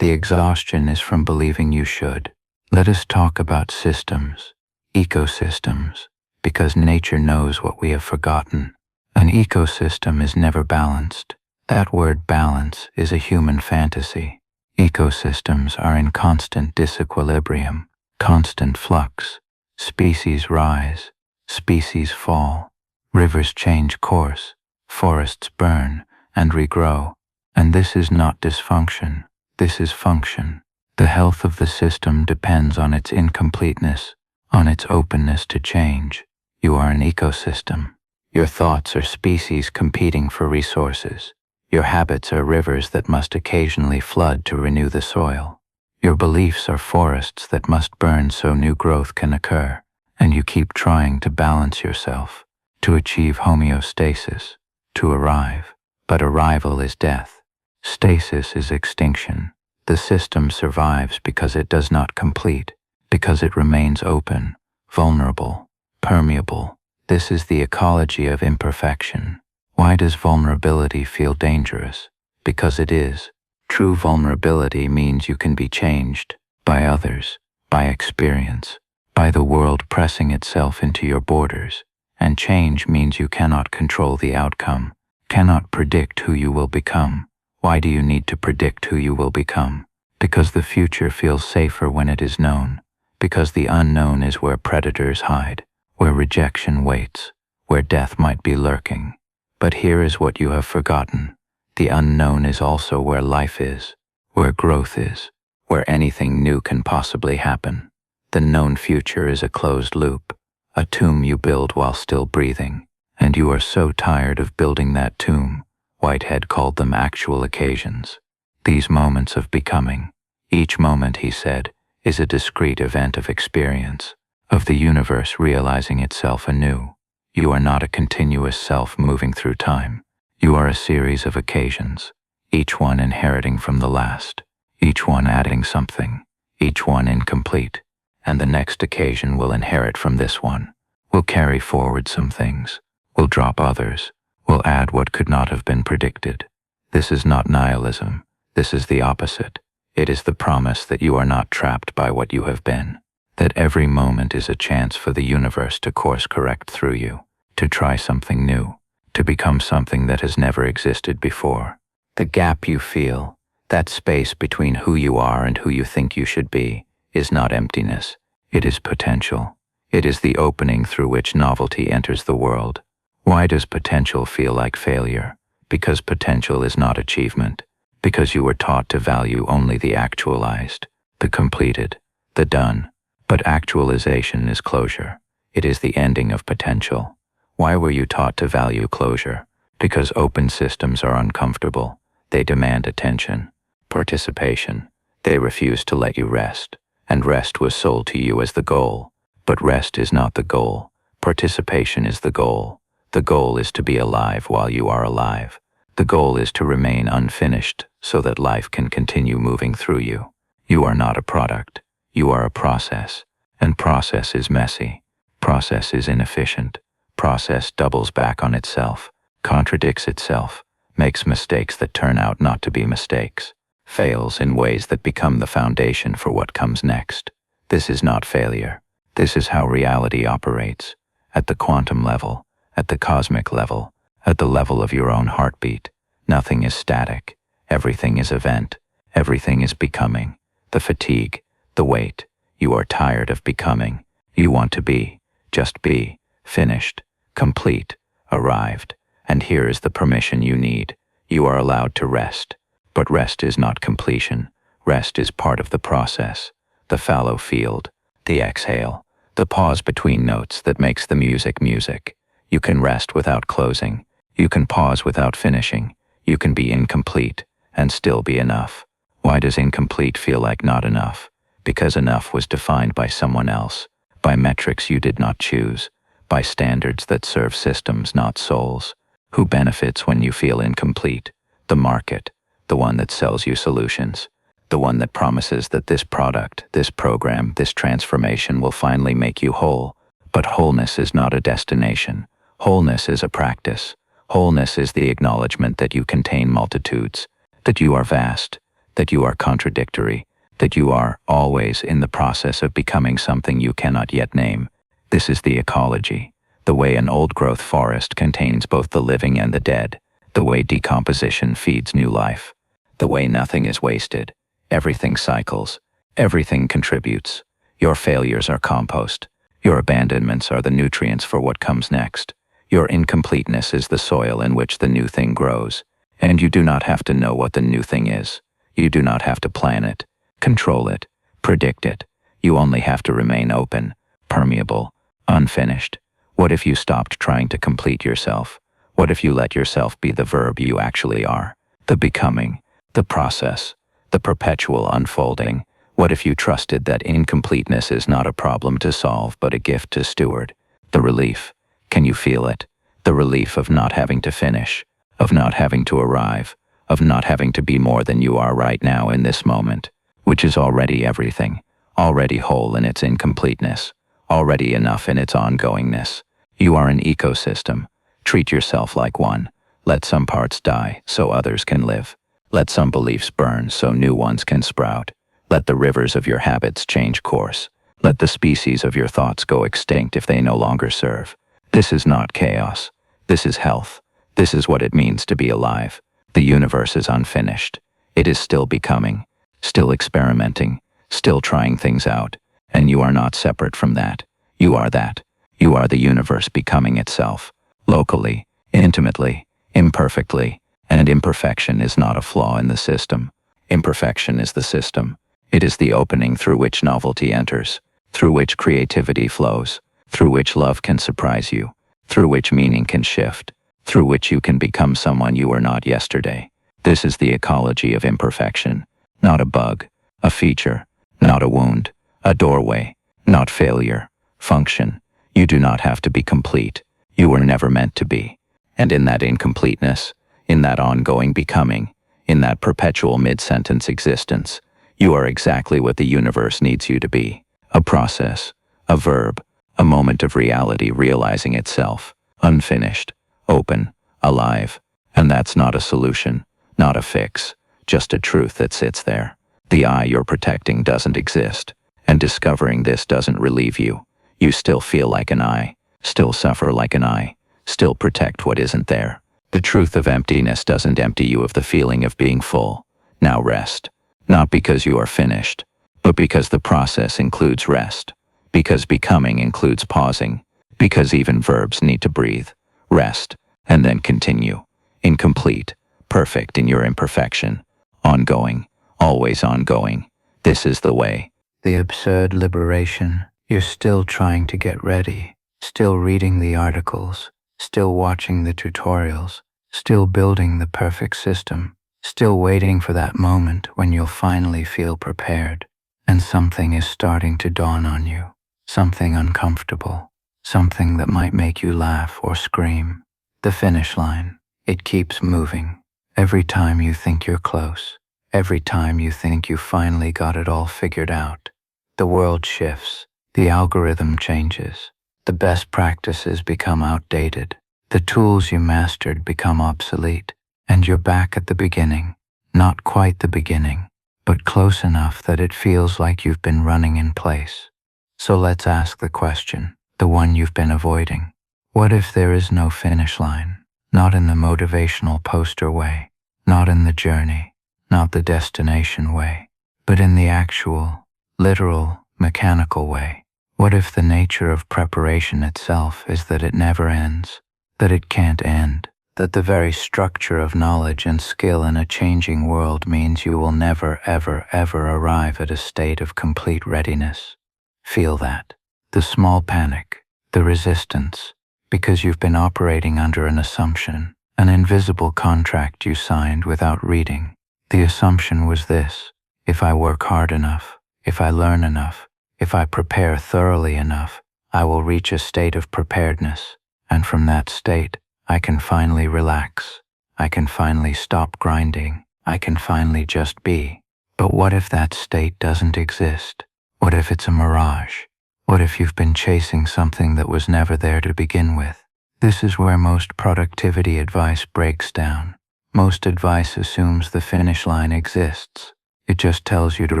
The exhaustion is from believing you should. Let us talk about systems, ecosystems, because nature knows what we have forgotten. An ecosystem is never balanced. That word balance is a human fantasy. Ecosystems are in constant disequilibrium, constant flux. Species rise, species fall. Rivers change course, forests burn and regrow. And this is not dysfunction. This is function. The health of the system depends on its incompleteness, on its openness to change. You are an ecosystem. Your thoughts are species competing for resources. Your habits are rivers that must occasionally flood to renew the soil. Your beliefs are forests that must burn so new growth can occur, and you keep trying to balance yourself, to achieve homeostasis, to arrive. But arrival is death. Stasis is extinction. The system survives because it does not complete, because it remains open, vulnerable, permeable. This is the ecology of imperfection. Why does vulnerability feel dangerous? Because it is. True vulnerability means you can be changed by others, by experience, by the world pressing itself into your borders. And change means you cannot control the outcome, cannot predict who you will become. Why do you need to predict who you will become? Because the future feels safer when it is known, because the unknown is where predators hide, where rejection waits, where death might be lurking. But here is what you have forgotten. The unknown is also where life is, where growth is, where anything new can possibly happen. The known future is a closed loop, a tomb you build while still breathing, and you are so tired of building that tomb. Whitehead called them actual occasions. These moments of becoming. Each moment, he said, is a discrete event of experience, of the universe realizing itself anew. You are not a continuous self moving through time. You are a series of occasions, each one inheriting from the last, each one adding something, each one incomplete, and the next occasion will inherit from this one, will carry forward some things, will drop others, will add what could not have been predicted. This is not nihilism. This is the opposite. It is the promise that you are not trapped by what you have been, that every moment is a chance for the universe to course correct through you, to try something new, to become something that has never existed before. The gap you feel, that space between who you are and who you think you should be, is not emptiness. It is potential. It is the opening through which novelty enters the world. Why does potential feel like failure? Because potential is not achievement. Because you were taught to value only the actualized, the completed, the done. But actualization is closure. It is the ending of potential. Why were you taught to value closure? Because open systems are uncomfortable. They demand attention, participation. They refuse to let you rest. And rest was sold to you as the goal. But rest is not the goal. Participation is the goal. The goal is to be alive while you are alive. The goal is to remain unfinished so that life can continue moving through you. You are not a product. You are a process. And process is messy. Process is inefficient. Process doubles back on itself, contradicts itself, makes mistakes that turn out not to be mistakes, fails in ways that become the foundation for what comes next. This is not failure. This is how reality operates, at the quantum level, at the cosmic level, at the level of your own heartbeat. Nothing is static. Everything is event. Everything is becoming. The fatigue, the weight. You are tired of becoming. You want to be, just be, finished, complete, arrived. And here is the permission you need. You are allowed to rest. But rest is not completion. Rest is part of the process. The fallow field, the exhale, the pause between notes that makes the music music. You can rest without closing. You can pause without finishing. You can be incomplete and still be enough. Why does incomplete feel like not enough? Because enough was defined by someone else, by metrics you did not choose, by standards that serve systems, not souls. Who benefits when you feel incomplete? The market, the one that sells you solutions, the one that promises that this product, this program, this transformation will finally make you whole. But wholeness is not a destination. Wholeness is a practice. Wholeness is the acknowledgement that you contain multitudes, that you are vast, that you are contradictory, that you are always in the process of becoming something you cannot yet name. This is the ecology, the way an old-growth forest contains both the living and the dead, the way decomposition feeds new life, the way nothing is wasted, everything cycles, everything contributes. Your failures are compost. Your abandonments are the nutrients for what comes next. Your incompleteness is the soil in which the new thing grows. And you do not have to know what the new thing is. You do not have to plan it. control it, predict it. You only have to remain open, permeable, unfinished. What if you stopped trying to complete yourself? What if you let yourself be the verb you actually are? The becoming, the process, the perpetual unfolding. What if you trusted that incompleteness is not a problem to solve but a gift to steward? The relief. Can you feel it? The relief of not having to finish, of not having to arrive, of not having to be more than you are right now in this moment, which is already everything, already whole in its incompleteness, already enough in its ongoingness. You are an ecosystem. Treat yourself like one. Let some parts die so others can live. Let some beliefs burn so new ones can sprout. Let the rivers of your habits change course. Let the species of your thoughts go extinct if they no longer serve. This is not chaos. This is health. This is what it means to be alive. The universe is unfinished. It is still becoming, still experimenting, still trying things out. And you are not separate from that. You are that. You are the universe becoming itself. Locally, intimately, imperfectly. And imperfection is not a flaw in the system. Imperfection is the system. It is the opening through which novelty enters, through which creativity flows, through which love can surprise you, through which meaning can shift, through which you can become someone you were not yesterday. This is the ecology of imperfection, not a bug, a feature, not a wound, a doorway, not failure, function. You do not have to be complete. You were never meant to be. And in that incompleteness, in that ongoing becoming, in that perpetual mid-sentence existence, you are exactly what the universe needs you to be. A process, a verb, a moment of reality realizing itself, unfinished, open, alive. And that's not a solution, not a fix, just a truth that sits there. The I you're protecting doesn't exist, and discovering this doesn't relieve you. You still feel like an I, still suffer like an I, still protect what isn't there. The truth of emptiness doesn't empty you of the feeling of being full. Now rest. Not because you are finished, but because the process includes rest. Because becoming includes pausing. Because even verbs need to breathe, rest, and then continue. Incomplete, perfect in your imperfection. Ongoing, always ongoing. This is the way. The absurd liberation. You're still trying to get ready, still reading the articles, still watching the tutorials, still building the perfect system, still waiting for that moment when you'll finally feel prepared, and something is starting to dawn on you, something uncomfortable, something that might make you laugh or scream. The finish line, it keeps moving. Every time you think you're close, every time you think you finally got it all figured out, the world shifts, the algorithm changes, the best practices become outdated, the tools you mastered become obsolete, and you're back at the beginning. Not quite the beginning, but close enough that it feels like you've been running in place. So let's ask the question, the one you've been avoiding. What if there is no finish line? Not in the motivational poster way, not in the journey, not the destination way, but in the actual, literal, mechanical way. What if the nature of preparation itself is that it never ends, that it can't end, that the very structure of knowledge and skill in a changing world means you will never, ever, ever arrive at a state of complete readiness? Feel that. The small panic, the resistance, because you've been operating under an assumption, an invisible contract you signed without reading. The assumption was this: if I work hard enough, if I learn enough, if I prepare thoroughly enough, I will reach a state of preparedness, and from that state, I can finally relax. I can finally stop grinding. I can finally just be. But what if that state doesn't exist? What if it's a mirage? What if you've been chasing something that was never there to begin with? This is where most productivity advice breaks down. Most advice assumes the finish line exists. It just tells you to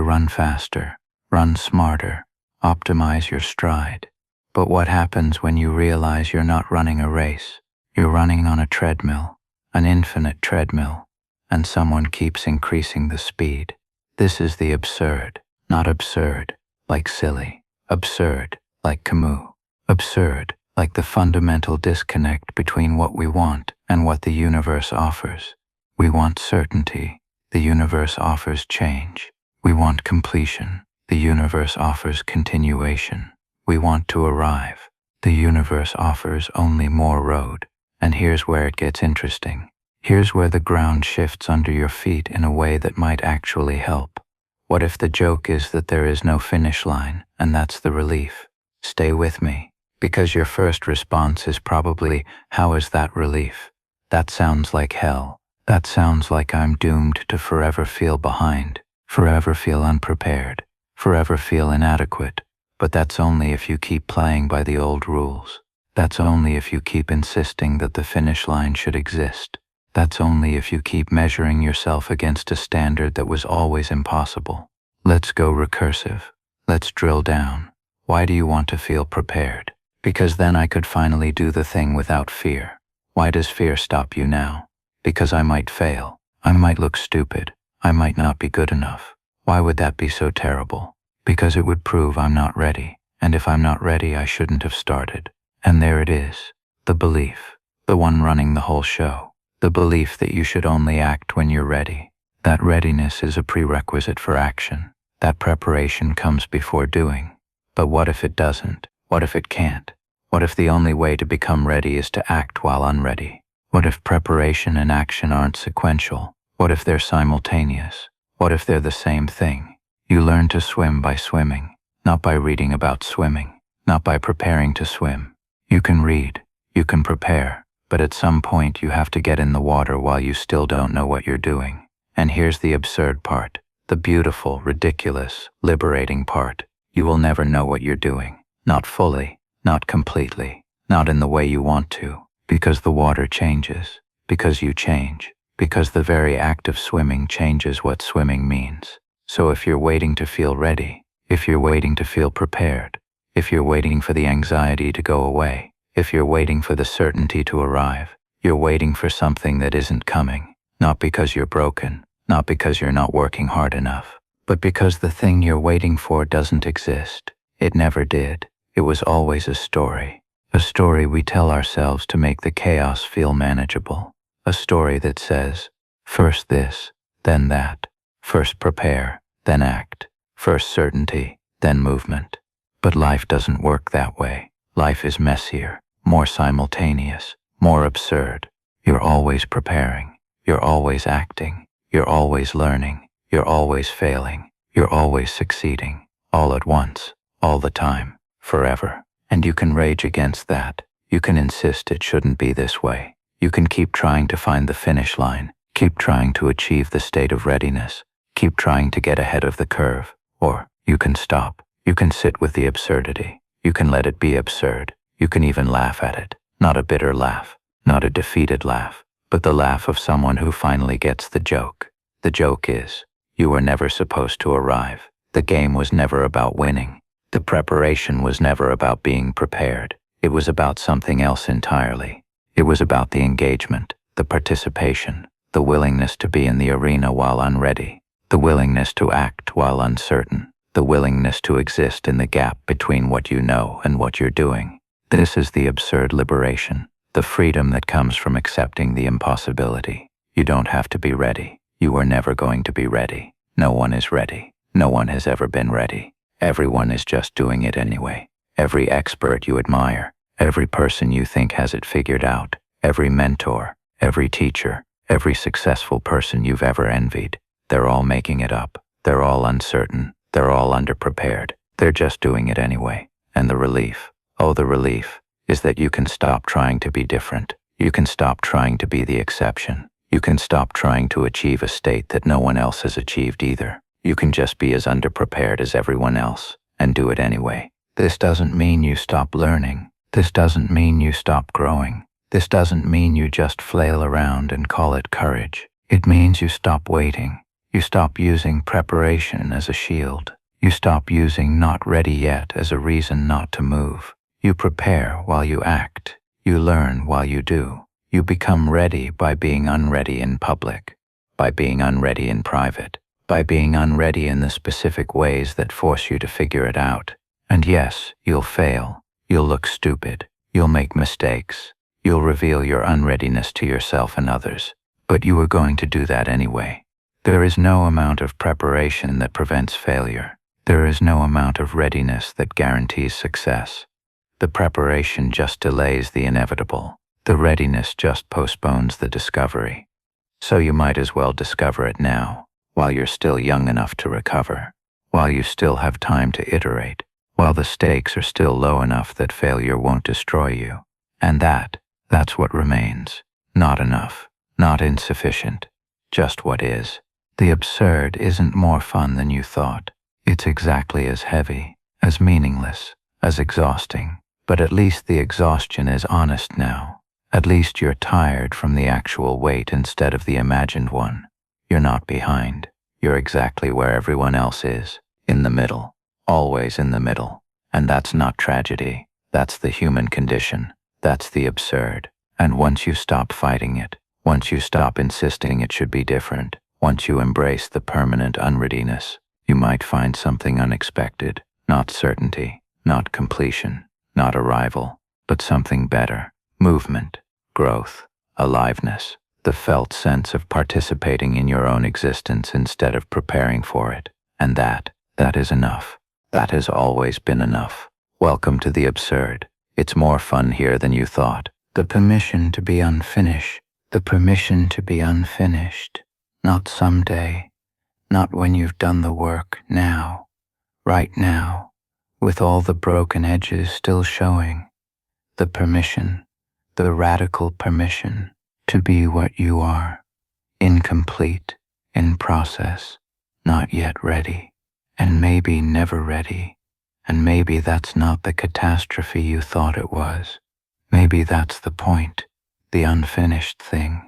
run faster, run smarter, optimize your stride. But what happens when you realize you're not running a race? You're running on a treadmill, an infinite treadmill, and someone keeps increasing the speed. This is the absurd, not absurd, like silly, absurd, like Camus, absurd, like the fundamental disconnect between what we want and what the universe offers. We want certainty. The universe offers change. We want completion. The universe offers continuation. We want to arrive. The universe offers only more road. And here's where it gets interesting. Here's where the ground shifts under your feet in a way that might actually help. What if the joke is that there is no finish line, and that's the relief? Stay with me, because your first response is probably, how is that relief? That sounds like hell. That sounds like I'm doomed to forever feel behind, forever feel unprepared, forever feel inadequate. But that's only if you keep playing by the old rules. That's only if you keep insisting that the finish line should exist. That's only if you keep measuring yourself against a standard that was always impossible. Let's go recursive. Let's drill down. Why do you want to feel prepared? Because then I could finally do the thing without fear. Why does fear stop you now? Because I might fail. I might look stupid. I might not be good enough. Why would that be so terrible? Because it would prove I'm not ready. And if I'm not ready, I shouldn't have started. And there it is. The belief. The one running the whole show. The belief that you should only act when you're ready. That readiness is a prerequisite for action. That preparation comes before doing. But what if it doesn't? What if it can't? What if the only way to become ready is to act while unready? What if preparation and action aren't sequential? What if they're simultaneous? What if they're the same thing? You learn to swim by swimming, not by reading about swimming, not by preparing to swim. You can read, you can prepare, but at some point you have to get in the water while you still don't know what you're doing. And here's the absurd part, the beautiful, ridiculous, liberating part. You will never know what you're doing. Not fully, not completely, not in the way you want to, because the water changes, because you change, because the very act of swimming changes what swimming means. So if you're waiting to feel ready, if you're waiting to feel prepared, if you're waiting for the anxiety to go away, if you're waiting for the certainty to arrive, you're waiting for something that isn't coming, not because you're broken, not because you're not working hard enough, but because the thing you're waiting for doesn't exist. It never did. It was always a story we tell ourselves to make the chaos feel manageable, a story that says, first this, then that, first prepare, then act, first certainty, then movement. But life doesn't work that way. Life is messier, more simultaneous, more absurd. You're always preparing, you're always acting, you're always learning, you're always failing, you're always succeeding, all at once, all the time, forever. And you can rage against that. You can insist it shouldn't be this way. You can keep trying to find the finish line, keep trying to achieve the state of readiness, keep trying to get ahead of the curve. Or you can stop. You can sit with the absurdity. You can let it be absurd. You can even laugh at it. Not a bitter laugh, not a defeated laugh, but the laugh of someone who finally gets the joke. The joke is, you were never supposed to arrive. The game was never about winning. The preparation was never about being prepared. It was about something else entirely. It was about the engagement, the participation, the willingness to be in the arena while unready, the willingness to act while uncertain, the willingness to exist in the gap between what you know and what you're doing. This is the absurd liberation, the freedom that comes from accepting the impossibility. You don't have to be ready. You are never going to be ready. No one is ready. No one has ever been ready. Everyone is just doing it anyway. Every expert you admire, every person you think has it figured out, every mentor, every teacher, every successful person you've ever envied, they're all making it up. They're all uncertain. They're all underprepared. They're just doing it anyway. And the relief, oh, the relief, is that you can stop trying to be different. You can stop trying to be the exception. You can stop trying to achieve a state that no one else has achieved either. You can just be as underprepared as everyone else, and do it anyway. This doesn't mean you stop learning. This doesn't mean you stop growing. This doesn't mean you just flail around and call it courage. It means you stop waiting. You stop using preparation as a shield. You stop using not ready yet as a reason not to move. You prepare while you act. You learn while you do. You become ready by being unready in public, by being unready in private, by being unready in the specific ways that force you to figure it out. And yes, you'll fail. You'll look stupid. You'll make mistakes. You'll reveal your unreadiness to yourself and others. But you are going to do that anyway. There is no amount of preparation that prevents failure. There is no amount of readiness that guarantees success. The preparation just delays the inevitable. The readiness just postpones the discovery. So you might as well discover it now, while you're still young enough to recover, while you still have time to iterate, while the stakes are still low enough that failure won't destroy you. And that's what remains. Not enough, not insufficient, just what is. The absurd isn't more fun than you thought. It's exactly as heavy, as meaningless, as exhausting. But at least the exhaustion is honest now. At least you're tired from the actual weight instead of the imagined one. You're not behind. You're exactly where everyone else is. In the middle. Always in the middle. And that's not tragedy. That's the human condition. That's the absurd. And once you stop fighting it, once you stop insisting it should be different, once you embrace the permanent unreadiness, you might find something unexpected. Not certainty, not completion, not arrival, but something better. Movement, growth, aliveness, the felt sense of participating in your own existence instead of preparing for it. And that is enough. That has always been enough. Welcome to the absurd. It's more fun here than you thought. The permission to be unfinished. The permission to be unfinished. Not someday. Not when you've done the work. Now. Right now. With all the broken edges still showing. The permission. The radical permission to be what you are. Incomplete. In process. Not yet ready. And maybe never ready. And maybe that's not the catastrophe you thought it was. Maybe that's the point. The unfinished thing.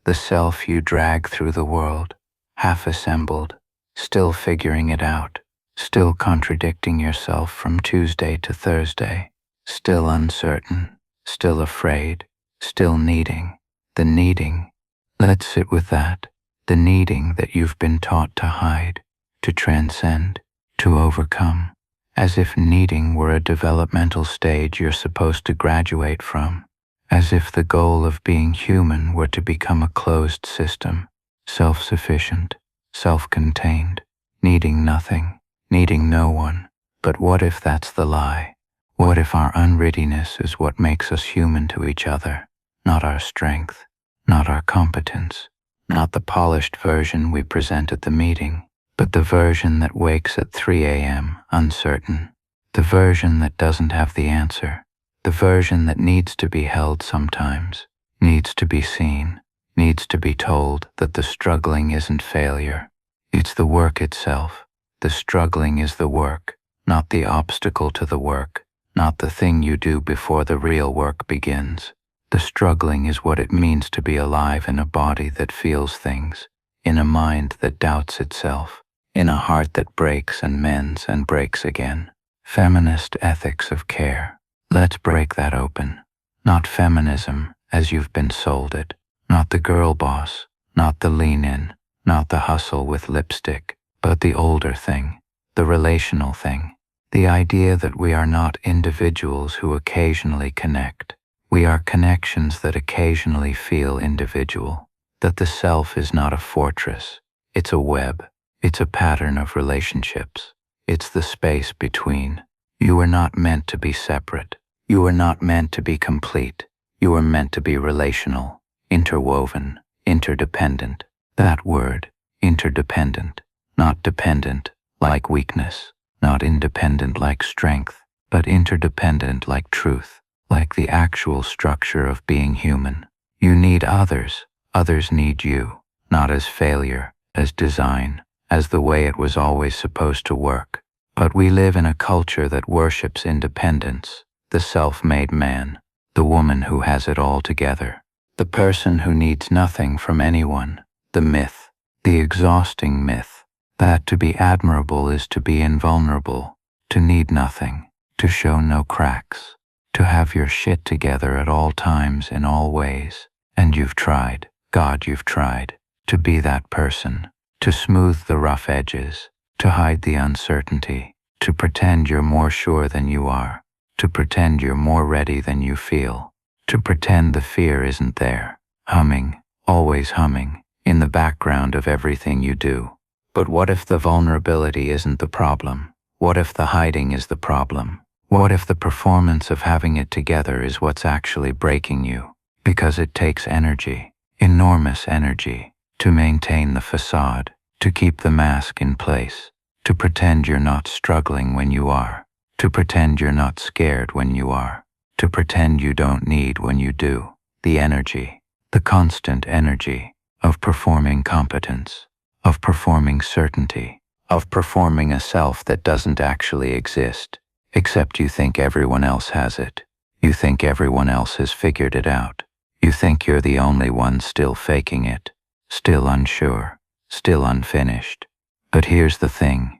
The self you drag through the world, half assembled, still figuring it out, still contradicting yourself from Tuesday to Thursday, still uncertain, still afraid, still needing. The needing, let's sit with that, the needing that you've been taught to hide, to transcend, to overcome, as if needing were a developmental stage you're supposed to graduate from. As if the goal of being human were to become a closed system, self-sufficient, self-contained, needing nothing, needing no one. But what if that's the lie? What if our unreadiness is what makes us human to each other? Not our strength, not our competence, not the polished version we present at the meeting, but the version that wakes at 3 a.m. uncertain, the version that doesn't have the answer. The version that needs to be held sometimes, needs to be seen, needs to be told that the struggling isn't failure. It's the work itself. The struggling is the work, not the obstacle to the work, not the thing you do before the real work begins. The struggling is what it means to be alive in a body that feels things, in a mind that doubts itself, in a heart that breaks and mends and breaks again. Feminist ethics of care. Let's break that open. Not feminism as you've been sold it. Not the girl boss, not the lean-in, not the hustle with lipstick, but the older thing, the relational thing. The idea that we are not individuals who occasionally connect. We are connections that occasionally feel individual. That the self is not a fortress. It's a web. It's a pattern of relationships. It's the space between. You were not meant to be separate. You were not meant to be complete. You were meant to be relational, interwoven, interdependent. That word, interdependent, not dependent like weakness, not independent like strength, but interdependent like truth, like the actual structure of being human. You need others. Others need you, not as failure, as design, as the way it was always supposed to work. But we live in a culture that worships independence. The self-made man, the woman who has it all together, the person who needs nothing from anyone, the myth, the exhausting myth, that to be admirable is to be invulnerable, to need nothing, to show no cracks, to have your shit together at all times in all ways. And you've tried, God, you've tried, to be that person, to smooth the rough edges, to hide the uncertainty, to pretend you're more sure than you are. To pretend you're more ready than you feel, to pretend the fear isn't there, humming, always humming, in the background of everything you do. But what if the vulnerability isn't the problem? What if the hiding is the problem? What if the performance of having it together is what's actually breaking you? Because it takes energy, enormous energy, to maintain the facade, to keep the mask in place, to pretend you're not struggling when you are, to pretend you're not scared when you are, to pretend you don't need when you do. The energy, the constant energy of performing competence, of performing certainty, of performing a self that doesn't actually exist, except you think everyone else has it. You think everyone else has figured it out. You think you're the only one still faking it, still unsure, still unfinished. But here's the thing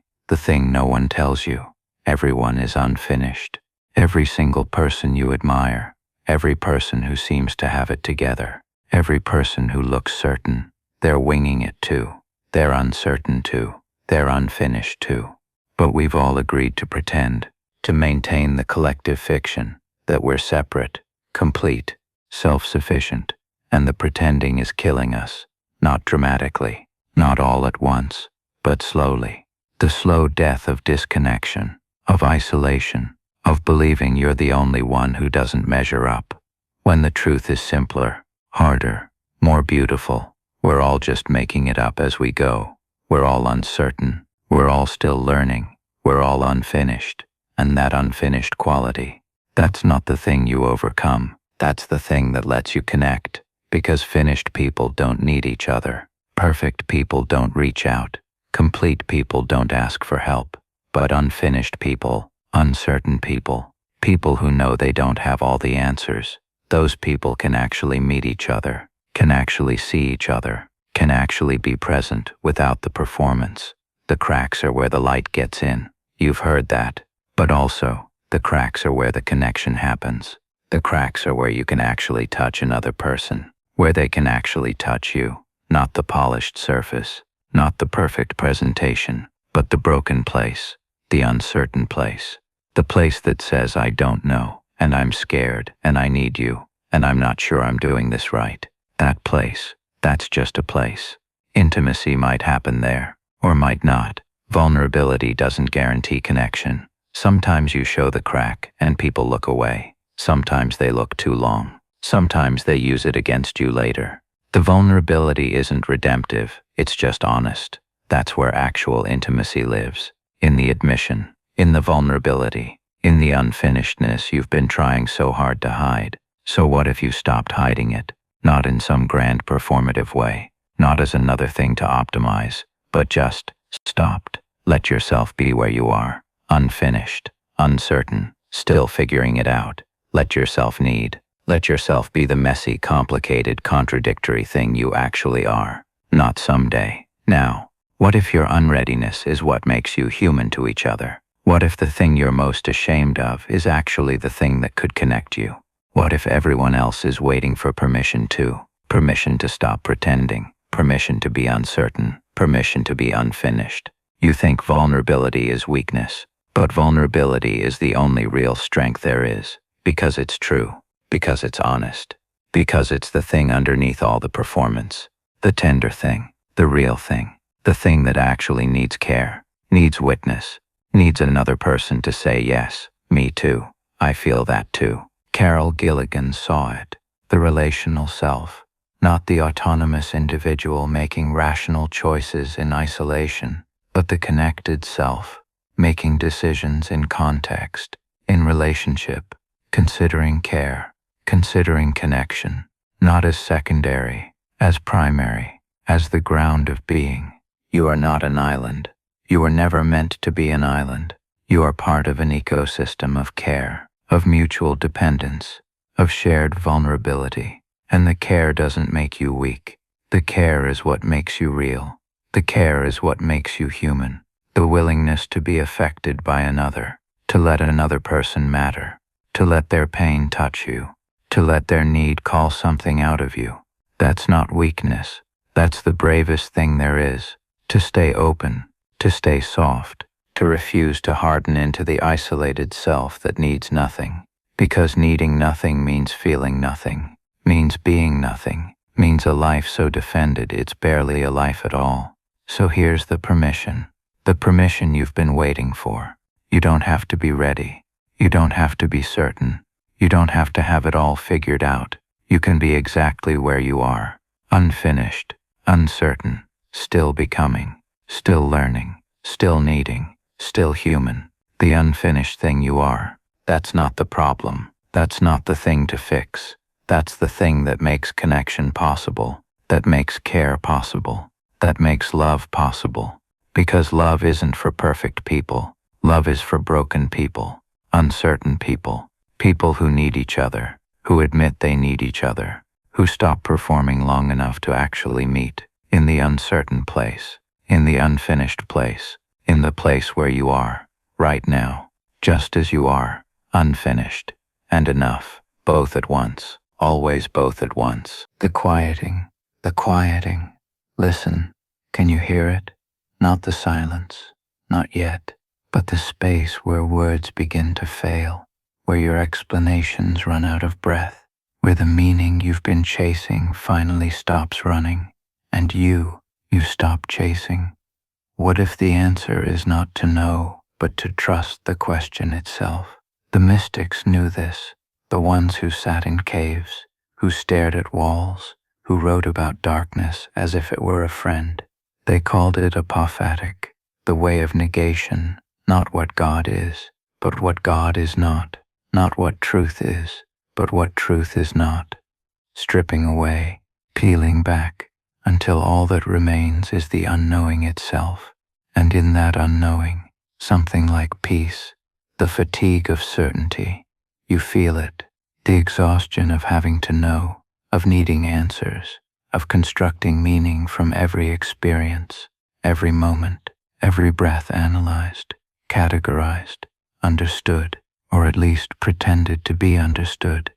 no one tells you. Everyone is unfinished. Every single person you admire, every person who seems to have it together, every person who looks certain, they're winging it too. They're uncertain too. They're unfinished too. But we've all agreed to pretend, to maintain the collective fiction that we're separate, complete, self-sufficient, and the pretending is killing us, not dramatically, not all at once, but slowly. The slow death of disconnection, of isolation, of believing you're the only one who doesn't measure up, when the truth is simpler, harder, more beautiful. We're all just making it up as we go. We're all uncertain. We're all still learning. We're all unfinished. And that unfinished quality, that's not the thing you overcome. That's the thing that lets you connect. Because finished people don't need each other. Perfect people don't reach out. Complete people don't ask for help. But unfinished people, uncertain people, people who know they don't have all the answers, those people can actually meet each other, can actually see each other, can actually be present without the performance. The cracks are where the light gets in. You've heard that. But also, the cracks are where the connection happens. The cracks are where you can actually touch another person, where they can actually touch you, not the polished surface, not the perfect presentation, but the broken place, the uncertain place, the place that says I don't know, and I'm scared, and I need you, and I'm not sure I'm doing this right. That place, that's just a place. Intimacy might happen there, or might not. Vulnerability doesn't guarantee connection. Sometimes you show the crack, and people look away. Sometimes they look too long. Sometimes they use it against you later. The vulnerability isn't redemptive, it's just honest. That's where actual intimacy lives. In the admission, in the vulnerability, in the unfinishedness you've been trying so hard to hide. So what if you stopped hiding it? Not in some grand performative way, not as another thing to optimize, but just stopped. Let yourself be where you are, unfinished, uncertain, still figuring it out. Let yourself need. Let yourself be the messy, complicated, contradictory thing you actually are. Not someday. Now. What if your unreadiness is what makes you human to each other? What if the thing you're most ashamed of is actually the thing that could connect you? What if everyone else is waiting for permission too? Permission to stop pretending, permission to be uncertain, permission to be unfinished. You think vulnerability is weakness, but vulnerability is the only real strength there is, because it's true, because it's honest, because it's the thing underneath all the performance, the tender thing, the real thing. The thing that actually needs care, needs witness, needs another person to say yes, me too, I feel that too. Carol Gilligan saw it, the relational self, not the autonomous individual making rational choices in isolation, but the connected self, making decisions in context, in relationship, considering care, considering connection, not as secondary, as primary, as the ground of being. You are not an island. You were never meant to be an island. You are part of an ecosystem of care, of mutual dependence, of shared vulnerability. And the care doesn't make you weak. The care is what makes you real. The care is what makes you human. The willingness to be affected by another, to let another person matter, to let their pain touch you, to let their need call something out of you. That's not weakness. That's the bravest thing there is. To stay open, to stay soft, to refuse to harden into the isolated self that needs nothing. Because needing nothing means feeling nothing, means being nothing, means a life so defended it's barely a life at all. So here's the permission you've been waiting for. You don't have to be ready. You don't have to be certain. You don't have to have it all figured out. You can be exactly where you are, unfinished, uncertain, still becoming, still learning, still needing, still human. The unfinished thing you are. That's not the problem. That's not the thing to fix. That's the thing that makes connection possible, that makes care possible, that makes love possible. Because love isn't for perfect people. Love is for broken people, uncertain people, people who need each other, who admit they need each other, who stop performing long enough to actually meet, in the uncertain place, in the unfinished place, in the place where you are, right now, just as you are, unfinished, and enough, both at once, always both at once. The quieting. Listen, can you hear it? Not the silence, not yet, but the space where words begin to fail, where your explanations run out of breath, where the meaning you've been chasing finally stops running, and you stop chasing. What if the answer is not to know, but to trust the question itself? The mystics knew this, the ones who sat in caves, who stared at walls, who wrote about darkness as if it were a friend. They called it apophatic, the way of negation, not what God is, but what God is not what truth is, but what truth is not. Stripping away, peeling back, until all that remains is the unknowing itself, and in that unknowing, something like peace, the fatigue of certainty. You feel it, the exhaustion of having to know, of needing answers, of constructing meaning from every experience, every moment, every breath analyzed, categorized, understood, or at least pretended to be understood.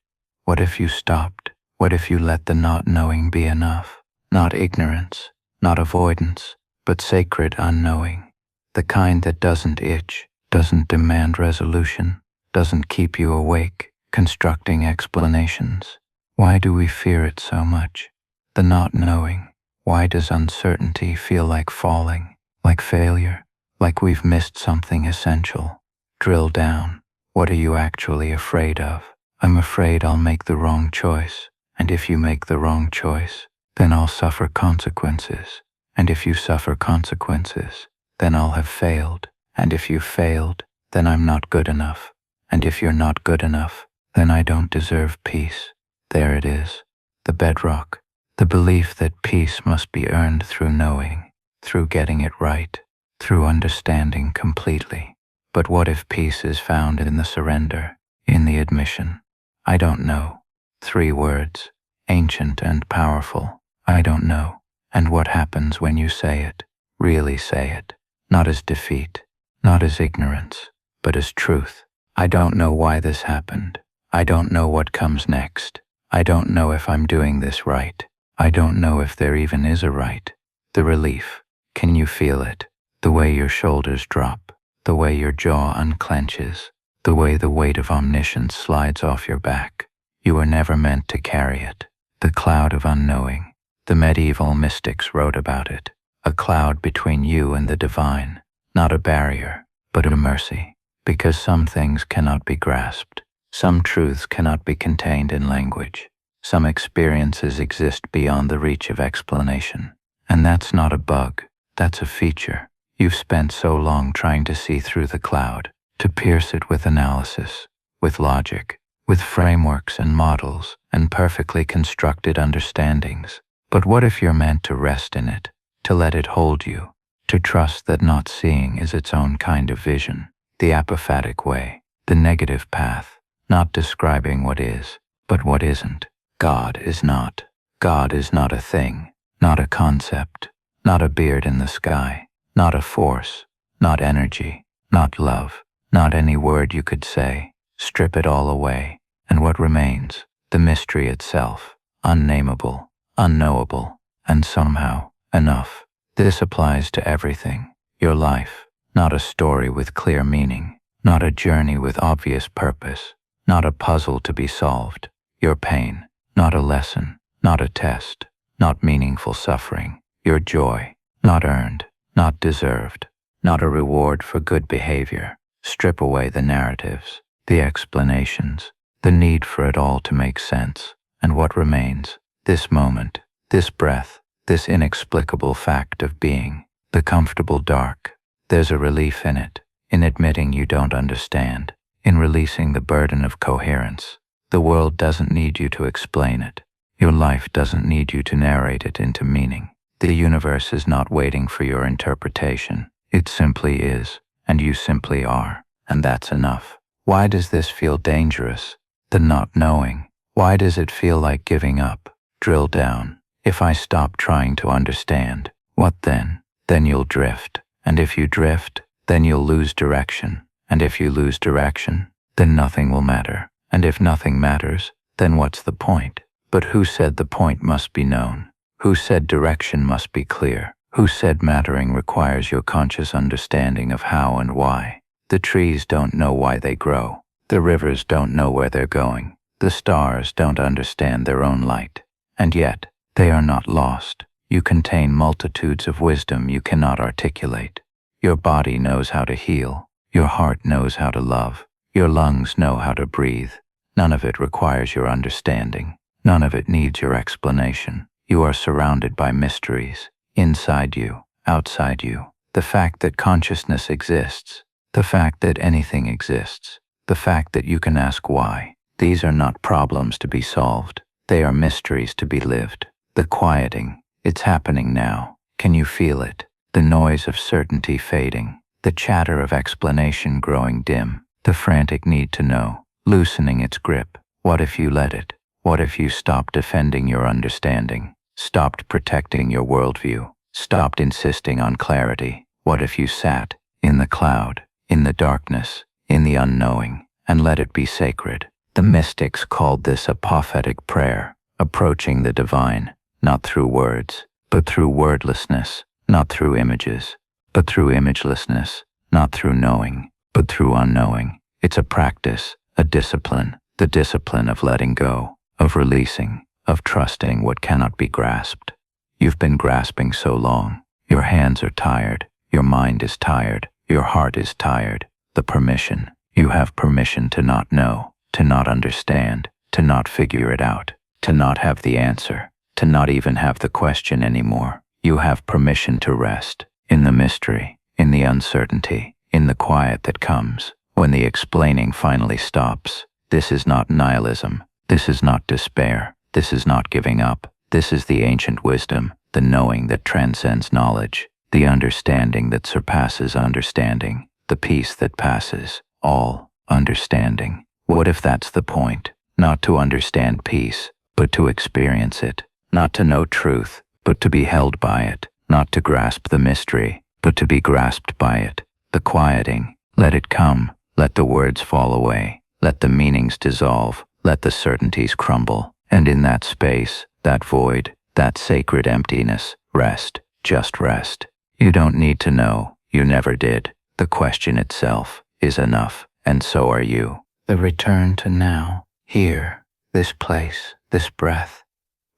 What if you stopped? What if you let the not knowing be enough? Not ignorance, not avoidance, but sacred unknowing, the kind that doesn't itch, doesn't demand resolution, doesn't keep you awake, constructing explanations. Why do we fear it so much? The not knowing. Why does uncertainty feel like falling, like failure, like we've missed something essential? Drill down. What are you actually afraid of? I'm afraid I'll make the wrong choice, and if you make the wrong choice, then I'll suffer consequences, and if you suffer consequences, then I'll have failed, and if you failed, then I'm not good enough, and if you're not good enough, then I don't deserve peace. There it is, the bedrock, the belief that peace must be earned through knowing, through getting it right, through understanding completely. But what if peace is found in the surrender, in the admission? I don't know. 3 words, ancient and powerful. I don't know. And what happens when you say it, really say it, not as defeat, not as ignorance, but as truth? I don't know why this happened. I don't know what comes next. I don't know if I'm doing this right. I don't know if there even is a right. The relief. Can you feel it? The way your shoulders drop, the way your jaw unclenches, the way the weight of omniscience slides off your back. You were never meant to carry it. The cloud of unknowing. The medieval mystics wrote about it. A cloud between you and the divine. Not a barrier, but a mercy. Because some things cannot be grasped. Some truths cannot be contained in language. Some experiences exist beyond the reach of explanation. And that's not a bug. That's a feature. You've spent so long trying to see through the cloud, to pierce it with analysis, with logic, with frameworks and models and perfectly constructed understandings. But what if you're meant to rest in it, to let it hold you, to trust that not seeing is its own kind of vision, the apophatic way, the negative path, not describing what is, but what isn't. God is not. God is not a thing, not a concept, not a beard in the sky, not a force, not energy, not love, not any word you could say. Strip it all away, and what remains? The mystery itself, unnameable, unknowable, and somehow enough. This applies to everything. Your life, not a story with clear meaning, not a journey with obvious purpose, not a puzzle to be solved. Your pain, not a lesson, not a test, not meaningful suffering, your joy, not earned, not deserved, not a reward for good behavior. Strip away the narratives, the explanations, the need for it all to make sense, and what remains? This moment, this breath, this inexplicable fact of being, the comfortable dark. There's a relief in it, in admitting you don't understand, in releasing the burden of coherence. The world doesn't need you to explain it. Your life doesn't need you to narrate it into meaning. The universe is not waiting for your interpretation. It simply is, and you simply are, and that's enough. Why does this feel dangerous? The not knowing. Why does it feel like giving up? Drill down. If I stop trying to understand, what then? Then you'll drift. And if you drift, then you'll lose direction. And if you lose direction, then nothing will matter. And if nothing matters, then what's the point? But who said the point must be known? Who said direction must be clear? Who said mattering requires your conscious understanding of how and why? The trees don't know why they grow. The rivers don't know where they're going. The stars don't understand their own light. And yet, they are not lost. You contain multitudes of wisdom you cannot articulate. Your body knows how to heal. Your heart knows how to love. Your lungs know how to breathe. None of it requires your understanding. None of it needs your explanation. You are surrounded by mysteries. Inside you, outside you. The fact that consciousness exists. The fact that anything exists. The fact that you can ask why. These are not problems to be solved. They are mysteries to be lived. The quieting. It's happening now. Can you feel it? The noise of certainty fading. The chatter of explanation growing dim. The frantic need to know, loosening its grip. What if you let it? What if you stopped defending your understanding? Stopped protecting your worldview? Stopped insisting on clarity? What if you sat in the cloud, in the darkness, in the unknowing, and let it be sacred? The mystics called this apophatic prayer, approaching the divine, not through words, but through wordlessness, not through images, but through imagelessness, not through knowing, but through unknowing. It's a practice, a discipline, the discipline of letting go, of releasing, of trusting what cannot be grasped. You've been grasping so long. Your hands are tired, your mind is tired, your heart is tired. The permission. You have permission to not know, to not understand, to not figure it out, to not have the answer, to not even have the question anymore. You have permission to rest in the mystery, in the uncertainty, in the quiet that comes when the explaining finally stops. This is not nihilism. This is not despair. This is not giving up. This is the ancient wisdom, the knowing that transcends knowledge, the understanding that surpasses understanding, the peace that passes all understanding. What if that's the point? Not to understand peace, but to experience it. Not to know truth, but to be held by it. Not to grasp the mystery, but to be grasped by it. The quieting. Let it come. Let the words fall away. Let the meanings dissolve. Let the certainties crumble. And in that space, that void, that sacred emptiness, rest. Just rest. You don't need to know. You never did. The question itself is enough, and so are you. The return to now, here, this place, this breath.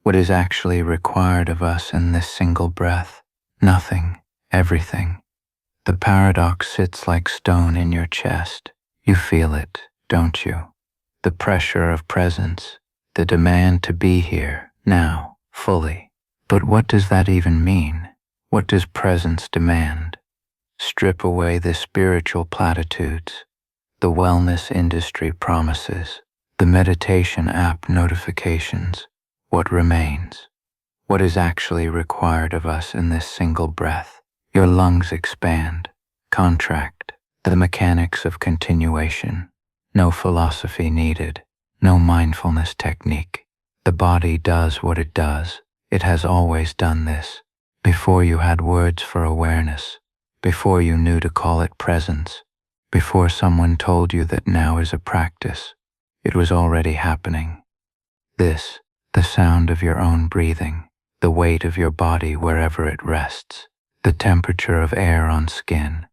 What is actually required of us in this single breath? Nothing, everything. The paradox sits like stone in your chest. You feel it, don't you? The pressure of presence, the demand to be here, now, fully. But what does that even mean? What does presence demand? Strip away the spiritual platitudes, the wellness industry promises, the meditation app notifications. What remains? What is actually required of us in this single breath? Your lungs expand, contract, the mechanics of continuation. No philosophy needed, no mindfulness technique. The body does what it does. It has always done this. Before you had words for awareness, before you knew to call it presence, before someone told you that now is a practice, it was already happening. This, the sound of your own breathing, the weight of your body wherever it rests, the temperature of air on skin.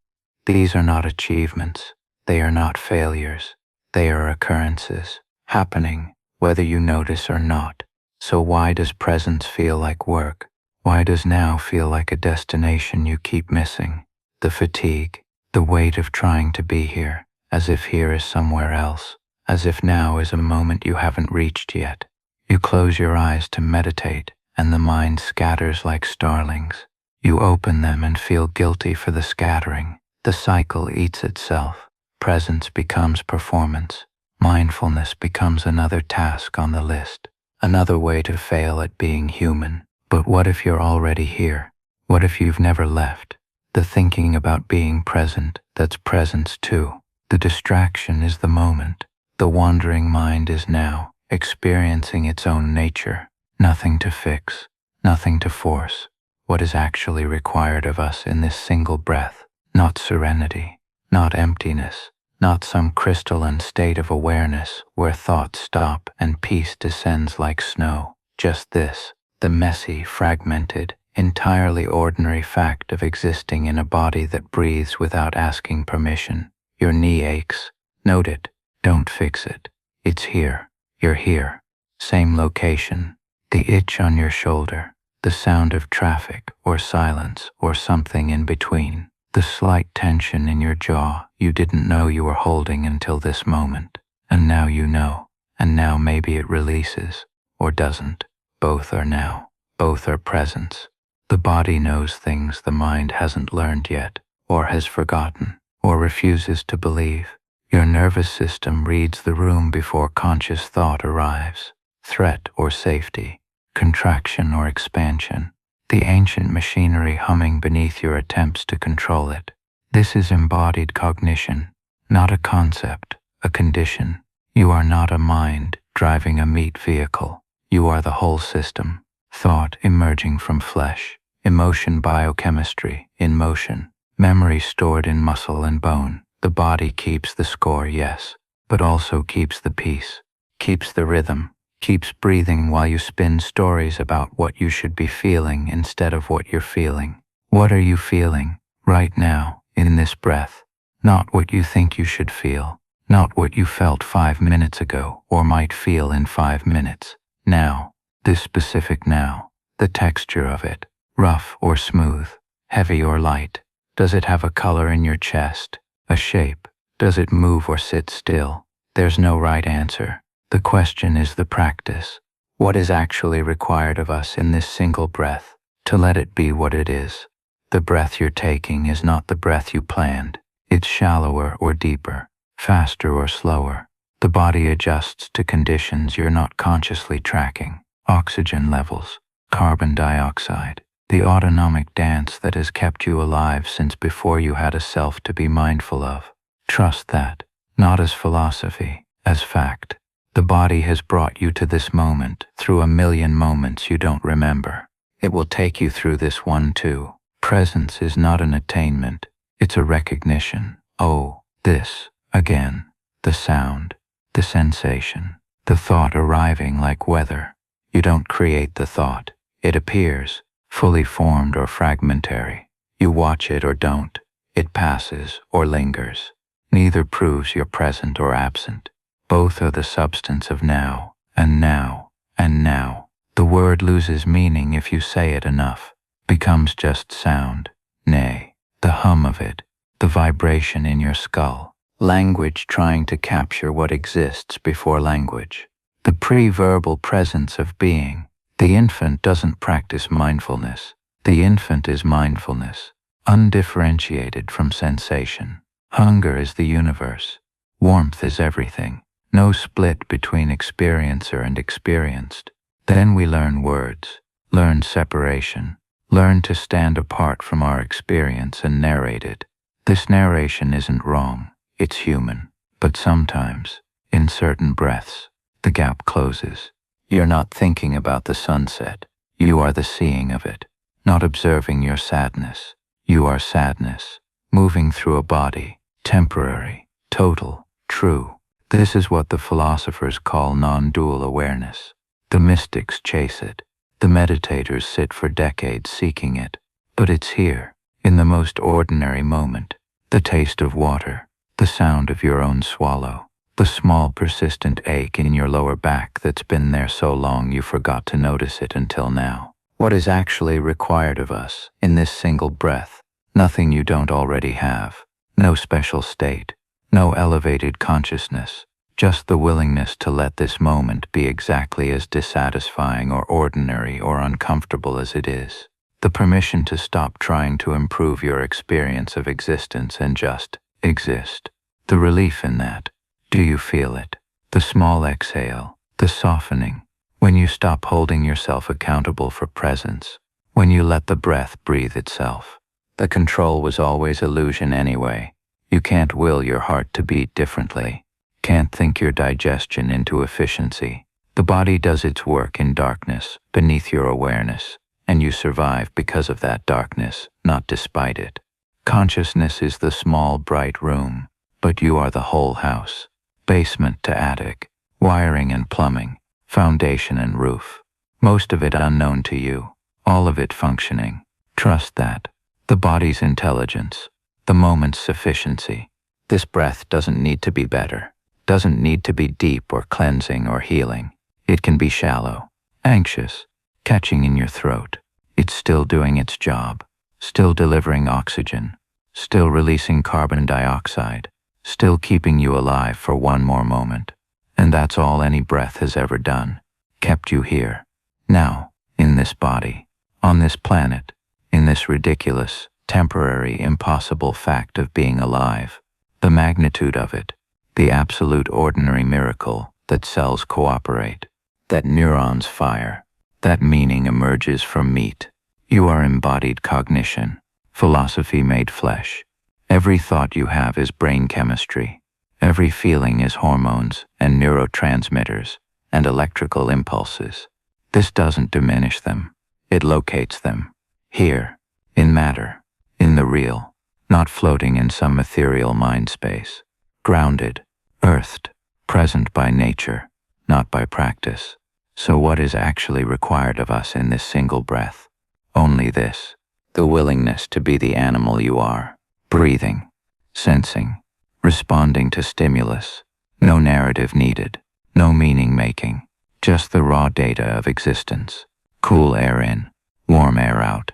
These are not achievements. They are not failures. They are occurrences, happening, whether you notice or not. So why does presence feel like work? Why does now feel like a destination you keep missing? The fatigue, the weight of trying to be here, as if here is somewhere else, as if now is a moment you haven't reached yet. You close your eyes to meditate, and the mind scatters like starlings. You open them and feel guilty for the scattering. The cycle eats itself. Presence becomes performance. Mindfulness becomes another task on the list, another way to fail at being human. But what if you're already here? What if you've never left? The thinking about being present, that's presence too. The distraction is the moment. The wandering mind is now, experiencing its own nature. Nothing to fix, nothing to force. What is actually required of us in this single breath? Not serenity, not emptiness, not some crystalline state of awareness where thoughts stop and peace descends like snow. Just this, the messy, fragmented, entirely ordinary fact of existing in a body that breathes without asking permission. Your knee aches. Note it. Don't fix it. It's here. You're here. Same location. The itch on your shoulder. The sound of traffic or silence or something in between. The slight tension in your jaw you didn't know you were holding until this moment. And now you know. And now maybe it releases. Or doesn't. Both are now. Both are presence. The body knows things the mind hasn't learned yet, or has forgotten, or refuses to believe. Your nervous system reads the room before conscious thought arrives. Threat or safety, contraction or expansion, the ancient machinery humming beneath your attempts to control it. This is embodied cognition, not a concept, a condition. You are not a mind driving a meat vehicle. You are the whole system. Thought emerging from flesh, emotion biochemistry in motion, memory stored in muscle and bone. The body keeps the score, yes, but also keeps the peace, keeps the rhythm, keeps breathing while you spin stories about what you should be feeling instead of what you're feeling. What are you feeling right now, in this breath? Not what you think you should feel, not what you felt 5 minutes ago or might feel in 5 minutes. Now. This specific now, the texture of it, rough or smooth, heavy or light. Does it have a color in your chest, a shape? Does it move or sit still? There's no right answer. The question is the practice. What is actually required of us in this single breath, to let it be what it is? The breath you're taking is not the breath you planned. It's shallower or deeper, faster or slower. The body adjusts to conditions you're not consciously tracking. Oxygen levels, carbon dioxide, the autonomic dance that has kept you alive since before you had a self to be mindful of. Trust that, not as philosophy, as fact. The body has brought you to this moment through a million moments you don't remember. It will take you through this one too. Presence is not an attainment, it's a recognition. Oh, this, again, the sound, the sensation, the thought arriving like weather. You don't create the thought. It appears, fully formed or fragmentary. You watch it or don't. It passes or lingers. Neither proves you're present or absent. Both are the substance of now, and now, and now. The word loses meaning if you say it enough, becomes just sound, nay, the hum of it, the vibration in your skull. Language trying to capture what exists before language. The pre-verbal presence of being. The infant doesn't practice mindfulness. The infant is mindfulness, undifferentiated from sensation. Hunger is the universe. Warmth is everything. No split between experiencer and experienced. Then we learn words, learn separation, learn to stand apart from our experience and narrate it. This narration isn't wrong, it's human. But sometimes, in certain breaths, the gap closes. You're not thinking about the sunset. You are the seeing of it. Not observing your sadness. You are sadness. Moving through a body. Temporary. Total. True. This is what the philosophers call non-dual awareness. The mystics chase it. The meditators sit for decades seeking it. But it's here, in the most ordinary moment. The taste of water. The sound of your own swallow. The small persistent ache in your lower back that's been there so long you forgot to notice it until now. What is actually required of us in this single breath? Nothing you don't already have. No special state. No elevated consciousness. Just the willingness to let this moment be exactly as dissatisfying or ordinary or uncomfortable as it is. The permission to stop trying to improve your experience of existence and just exist. The relief in that. Do you feel it? The small exhale, the softening, when you stop holding yourself accountable for presence, when you let the breath breathe itself. The control was always illusion anyway. You can't will your heart to beat differently, can't think your digestion into efficiency. The body does its work in darkness, beneath your awareness, and you survive because of that darkness, not despite it. Consciousness is the small, bright room, but you are the whole house. Basement to attic, wiring and plumbing, foundation and roof. Most of it unknown to you, all of it functioning. Trust that. The body's intelligence, the moment's sufficiency. This breath doesn't need to be better, doesn't need to be deep or cleansing or healing. It can be shallow, anxious, catching in your throat. It's still doing its job, still delivering oxygen, still releasing carbon dioxide, still keeping you alive for one more moment. And that's all any breath has ever done, kept you here, now, in this body, on this planet, in this ridiculous, temporary, impossible fact of being alive. The magnitude of it, the absolute ordinary miracle that cells cooperate, that neurons fire, that meaning emerges from meat. You are embodied cognition, philosophy made flesh. Every thought you have is brain chemistry. Every feeling is hormones and neurotransmitters and electrical impulses. This doesn't diminish them. It locates them. Here, in matter, in the real, not floating in some ethereal mind space. Grounded, earthed, present by nature, not by practice. So what is actually required of us in this single breath? Only this, the willingness to be the animal you are. Breathing, sensing, responding to stimulus. No narrative needed, no meaning making, just the raw data of existence. Cool air in, warm air out.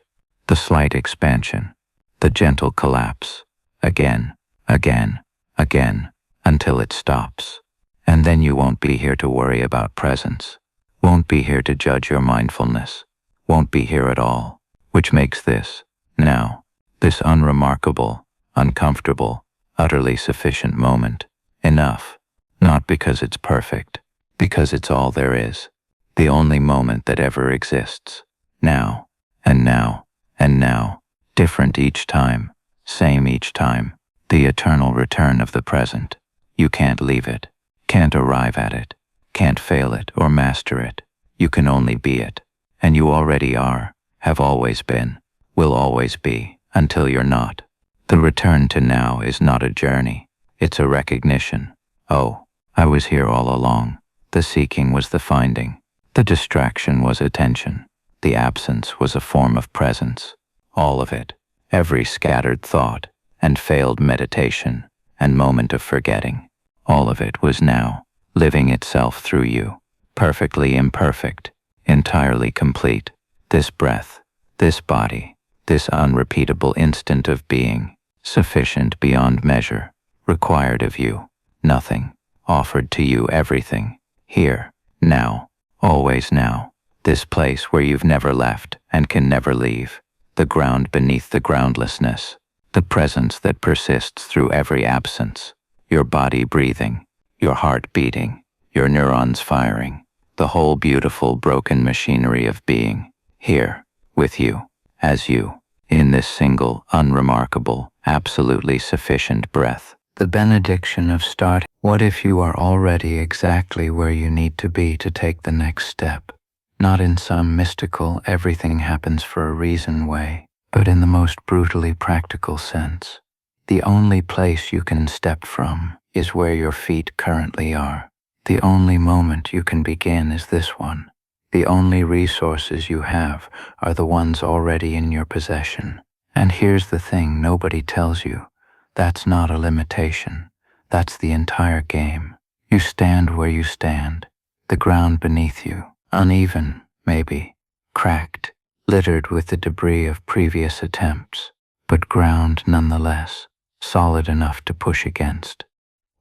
The slight expansion, the gentle collapse. Again, again, again, until it stops. And then you won't be here to worry about presence. Won't be here to judge your mindfulness. Won't be here at all. Which makes this, now, this unremarkable, uncomfortable, utterly sufficient moment, enough. Not because it's perfect, because it's all there is. The only moment that ever exists. Now, and now, and now. Different each time, same each time. The eternal return of the present. You can't leave it, can't arrive at it, can't fail it or master it. You can only be it. And you already are, have always been, will always be, until you're not. The return to now is not a journey. It's a recognition. Oh, I was here all along. The seeking was the finding. The distraction was attention. The absence was a form of presence. All of it, every scattered thought, and failed meditation, and moment of forgetting. All of it was now, living itself through you. Perfectly imperfect, entirely complete. This breath, this body, this unrepeatable instant of being, sufficient beyond measure, required of you, nothing, offered to you everything, here, now, always now, this place where you've never left and can never leave, the ground beneath the groundlessness, the presence that persists through every absence, your body breathing, your heart beating, your neurons firing, the whole beautiful broken machinery of being, here, with you, as you, in this single, unremarkable, absolutely sufficient breath. The benediction of start. What if you are already exactly where you need to be to take the next step? Not in some mystical, everything happens for a reason way, but in the most brutally practical sense. The only place you can step from is where your feet currently are. The only moment you can begin is this one. The only resources you have are the ones already in your possession. And here's the thing nobody tells you. That's not a limitation. That's the entire game. You stand where you stand, the ground beneath you, uneven, maybe, cracked, littered with the debris of previous attempts, but ground nonetheless, solid enough to push against.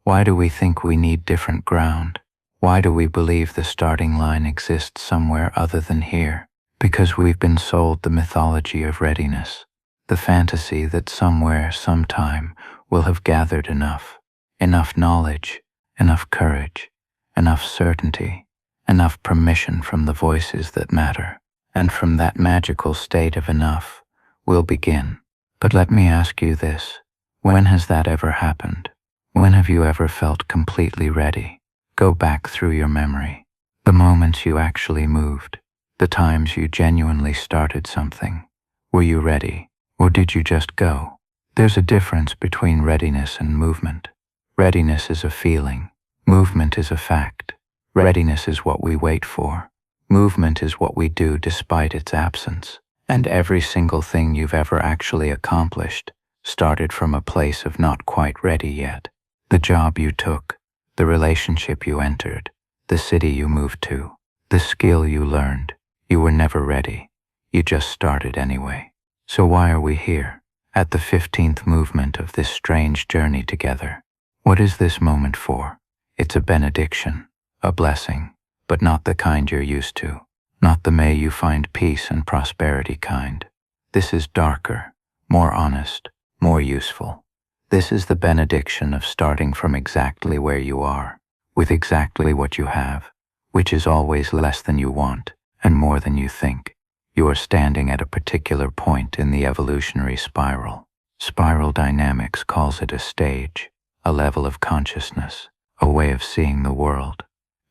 Why do we think we need different ground? Why do we believe the starting line exists somewhere other than here? Because we've been sold the mythology of readiness, the fantasy that somewhere, sometime, we'll have gathered enough knowledge, enough courage, enough certainty, enough permission from the voices that matter. And from that magical state of enough, we'll begin. But let me ask you this, when has that ever happened? When have you ever felt completely ready? Go back through your memory. The moments you actually moved, the times you genuinely started something. Were you ready, or did you just go? There's a difference between readiness and movement. Readiness is a feeling. Movement is a fact. Readiness is what we wait for. Movement is what we do despite its absence. And every single thing you've ever actually accomplished started from a place of not quite ready yet. The job you took, the relationship you entered, the city you moved to, the skill you learned. You were never ready. You just started anyway. So why are we here, at the 15th movement of this strange journey together? What is this moment for? It's a benediction, a blessing, but not the kind you're used to, not the may you find peace and prosperity kind. This is darker, more honest, more useful. This is the benediction of starting from exactly where you are, with exactly what you have, which is always less than you want and more than you think. You are standing at a particular point in the evolutionary spiral. Spiral dynamics calls it a stage, a level of consciousness, a way of seeing the world.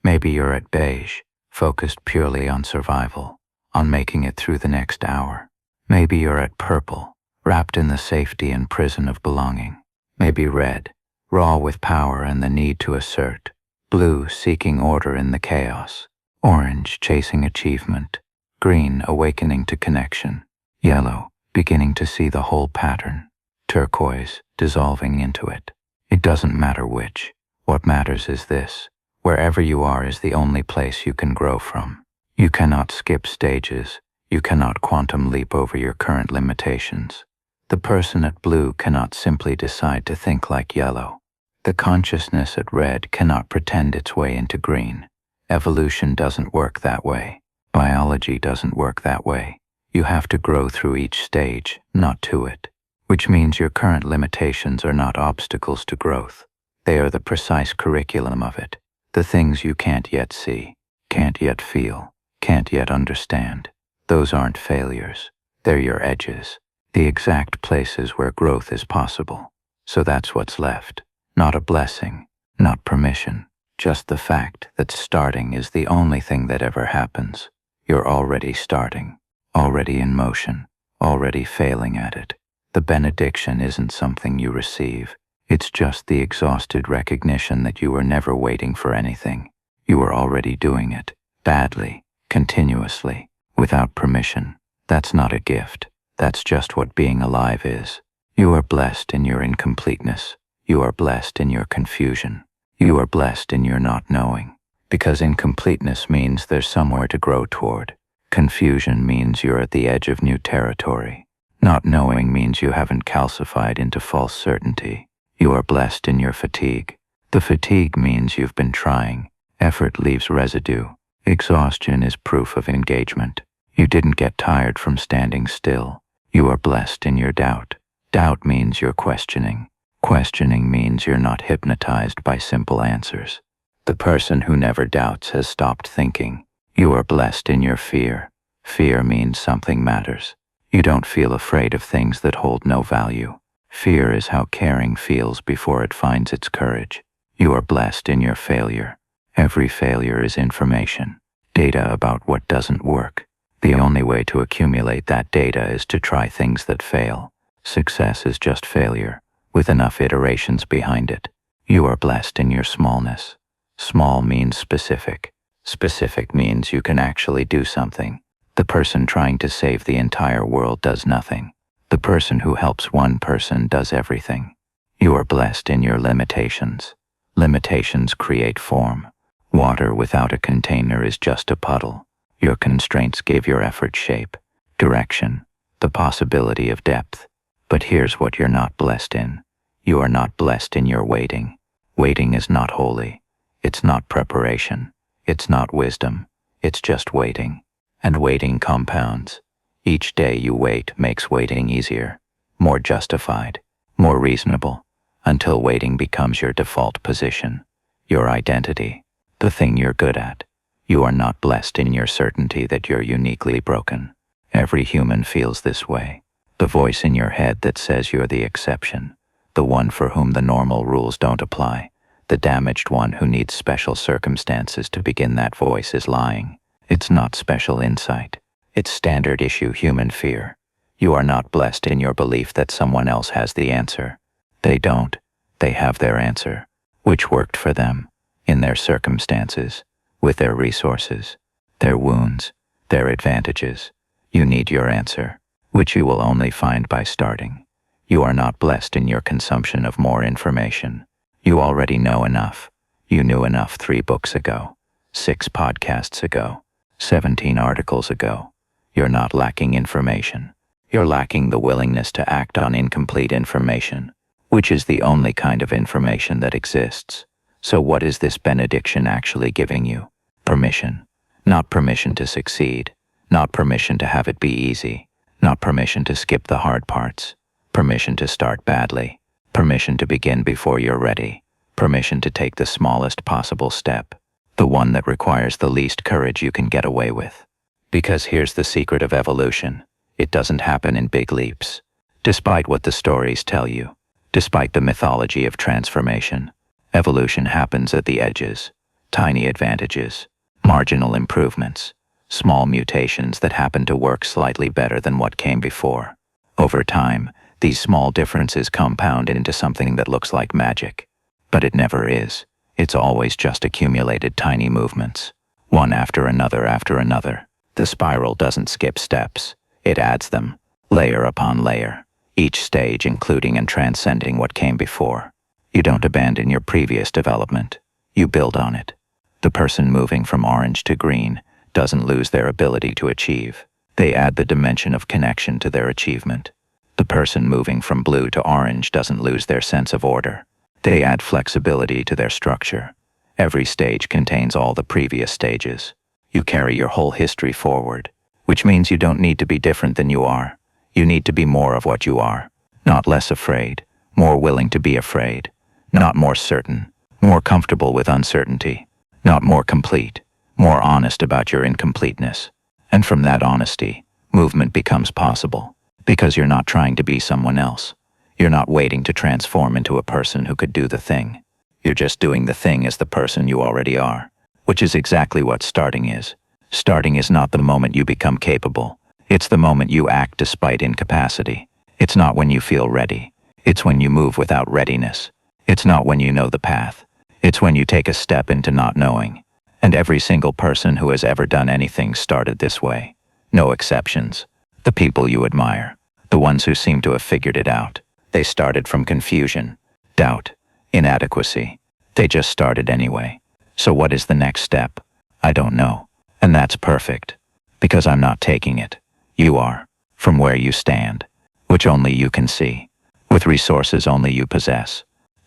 Maybe you're at beige, focused purely on survival, on making it through the next hour. Maybe you're at purple, wrapped in the safety and prison of belonging. Maybe red, raw with power and the need to assert. Blue, seeking order in the chaos. Orange, chasing achievement. Green, awakening to connection. Yellow, beginning to see the whole pattern. Turquoise, dissolving into it. It doesn't matter which. What matters is this. Wherever you are is the only place you can grow from. You cannot skip stages. You cannot quantum leap over your current limitations. The person at blue cannot simply decide to think like yellow. The consciousness at red cannot pretend its way into green. Evolution doesn't work that way. Biology doesn't work that way. You have to grow through each stage, not to it. Which means your current limitations are not obstacles to growth. They are the precise curriculum of it. The things you can't yet see, can't yet feel, can't yet understand. Those aren't failures. They're your edges. The exact places where growth is possible. So that's what's left. Not a blessing, not permission, just the fact that starting is the only thing that ever happens. You're already starting, already in motion, already failing at it. The benediction isn't something you receive. It's just the exhausted recognition that you were never waiting for anything. You were already doing it, badly, continuously, without permission. That's not a gift. That's just what being alive is. You are blessed in your incompleteness. You are blessed in your confusion. You are blessed in your not knowing. Because incompleteness means there's somewhere to grow toward. Confusion means you're at the edge of new territory. Not knowing means you haven't calcified into false certainty. You are blessed in your fatigue. The fatigue means you've been trying. Effort leaves residue. Exhaustion is proof of engagement. You didn't get tired from standing still. You are blessed in your doubt. Doubt means you're questioning. Questioning means you're not hypnotized by simple answers. The person who never doubts has stopped thinking. You are blessed in your fear. Fear means something matters. You don't feel afraid of things that hold no value. Fear is how caring feels before it finds its courage. You are blessed in your failure. Every failure is information, data about what doesn't work. The only way to accumulate that data is to try things that fail. Success is just failure, with enough iterations behind it. You are blessed in your smallness. Small means specific. Specific means you can actually do something. The person trying to save the entire world does nothing. The person who helps one person does everything. You are blessed in your limitations. Limitations create form. Water without a container is just a puddle. Your constraints give your effort shape, direction, the possibility of depth. But here's what you're not blessed in. You are not blessed in your waiting. Waiting is not holy. It's not preparation. It's not wisdom. It's just waiting. And waiting compounds. Each day you wait makes waiting easier, more justified, more reasonable, until waiting becomes your default position, your identity, the thing you're good at. You are not blessed in your certainty that you're uniquely broken. Every human feels this way. The voice in your head that says you're the exception, the one for whom the normal rules don't apply, the damaged one who needs special circumstances to begin that voice is lying. It's not special insight. It's standard issue human fear. You are not blessed in your belief that someone else has the answer. They don't. They have their answer, which worked for them, in their circumstances, with their resources, their wounds, their advantages. You need your answer, which you will only find by starting. You are not blessed in your consumption of more information. You already know enough. You knew enough 3 books ago, 6 podcasts ago, 17 articles ago. You're not lacking information. You're lacking the willingness to act on incomplete information, which is the only kind of information that exists. So what is this benediction actually giving you? Permission. Not permission to succeed. Not permission to have it be easy. Not permission to skip the hard parts. Permission to start badly. Permission to begin before you're ready. Permission to take the smallest possible step. The one that requires the least courage you can get away with. Because here's the secret of evolution. It doesn't happen in big leaps. Despite what the stories tell you, despite the mythology of transformation, evolution happens at the edges. Tiny advantages, marginal improvements, small mutations that happen to work slightly better than what came before. Over time, these small differences compound into something that looks like magic. But it never is. It's always just accumulated tiny movements, one after another. The spiral doesn't skip steps. It adds them, layer upon layer, each stage including and transcending what came before. You don't abandon your previous development. You build on it. The person moving from orange to green doesn't lose their ability to achieve. They add the dimension of connection to their achievement. The person moving from blue to orange doesn't lose their sense of order. They add flexibility to their structure. Every stage contains all the previous stages. You carry your whole history forward, which means you don't need to be different than you are. You need to be more of what you are, not less afraid, more willing to be afraid, not more certain, more comfortable with uncertainty, not more complete, more honest about your incompleteness. And from that honesty, movement becomes possible, because you're not trying to be someone else. You're not waiting to transform into a person who could do the thing. You're just doing the thing as the person you already are, which is exactly what starting is. Starting is not the moment you become capable. It's the moment you act despite incapacity. It's not when you feel ready. It's when you move without readiness. It's not when you know the path. It's when you take a step into not knowing. And every single person who has ever done anything started this way. No exceptions. The people you admire, the ones who seem to have figured it out, they started from confusion, doubt, inadequacy. They just started anyway. So what is the next step? I don't know. And that's perfect. Because I'm not taking it. You are. From where you stand. Which only you can see. With resources only you possess.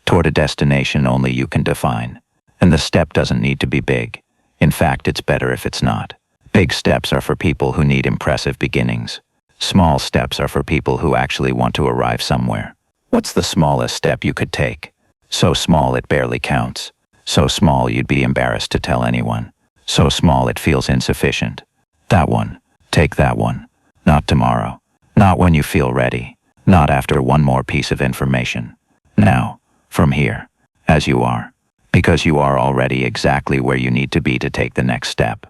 Toward a destination only you can define. And the step doesn't need to be big. In fact, it's better if it's not. Big steps are for people who need impressive beginnings. Small steps are for people who actually want to arrive somewhere. What's the smallest step you could take? So small it barely counts. So small you'd be embarrassed to tell anyone. So small it feels insufficient. That one. Take that one. Not tomorrow. Not when you feel ready. Not after one more piece of information. Now. From here. As you are. Because you are already exactly where you need to be to take the next step.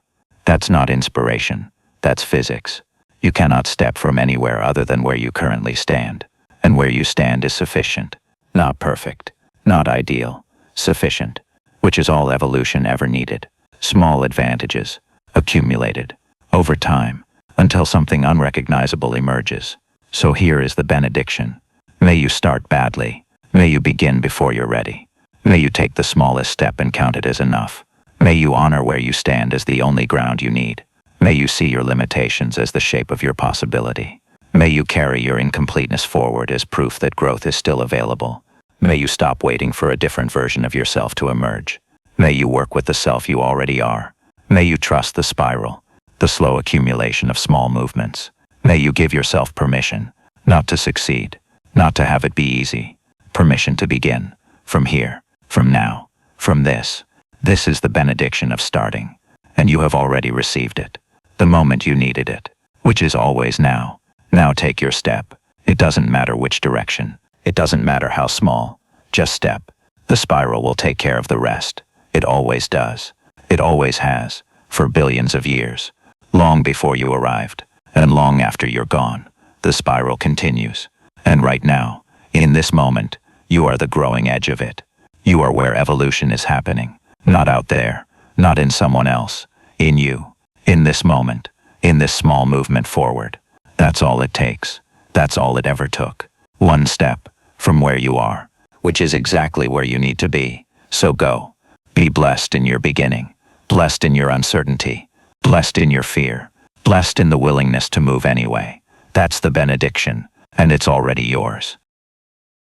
That's not inspiration. That's physics. You cannot step from anywhere other than where you currently stand. And where you stand is sufficient. Not perfect. Not ideal. Sufficient. Which is all evolution ever needed. Small advantages. Accumulated. Over time. Until something unrecognizable emerges. So here is the benediction. May you start badly. May you begin before you're ready. May you take the smallest step and count it as enough. May you honor where you stand as the only ground you need. May you see your limitations as the shape of your possibility. May you carry your incompleteness forward as proof that growth is still available. May you stop waiting for a different version of yourself to emerge. May you work with the self you already are. May you trust the spiral, the slow accumulation of small movements. May you give yourself permission, not to succeed, not to have it be easy. Permission to begin, from here, from now, from this. This is the benediction of starting, and you have already received it, the moment you needed it, which is always now. Now take your step. It doesn't matter which direction. It doesn't matter how small. Just step. The spiral will take care of the rest. It always does. It always has, for billions of years. Long before you arrived, and long after you're gone, the spiral continues. And right now, in this moment, you are the growing edge of it. You are where evolution is happening. Not out there, not in someone else, in you, in this moment, in this small movement forward. That's all it takes. That's all it ever took. One step from where you are, which is exactly where you need to be. So go. Be blessed in your beginning, blessed in your uncertainty, blessed in your fear, blessed in the willingness to move anyway. That's the benediction, and it's already yours.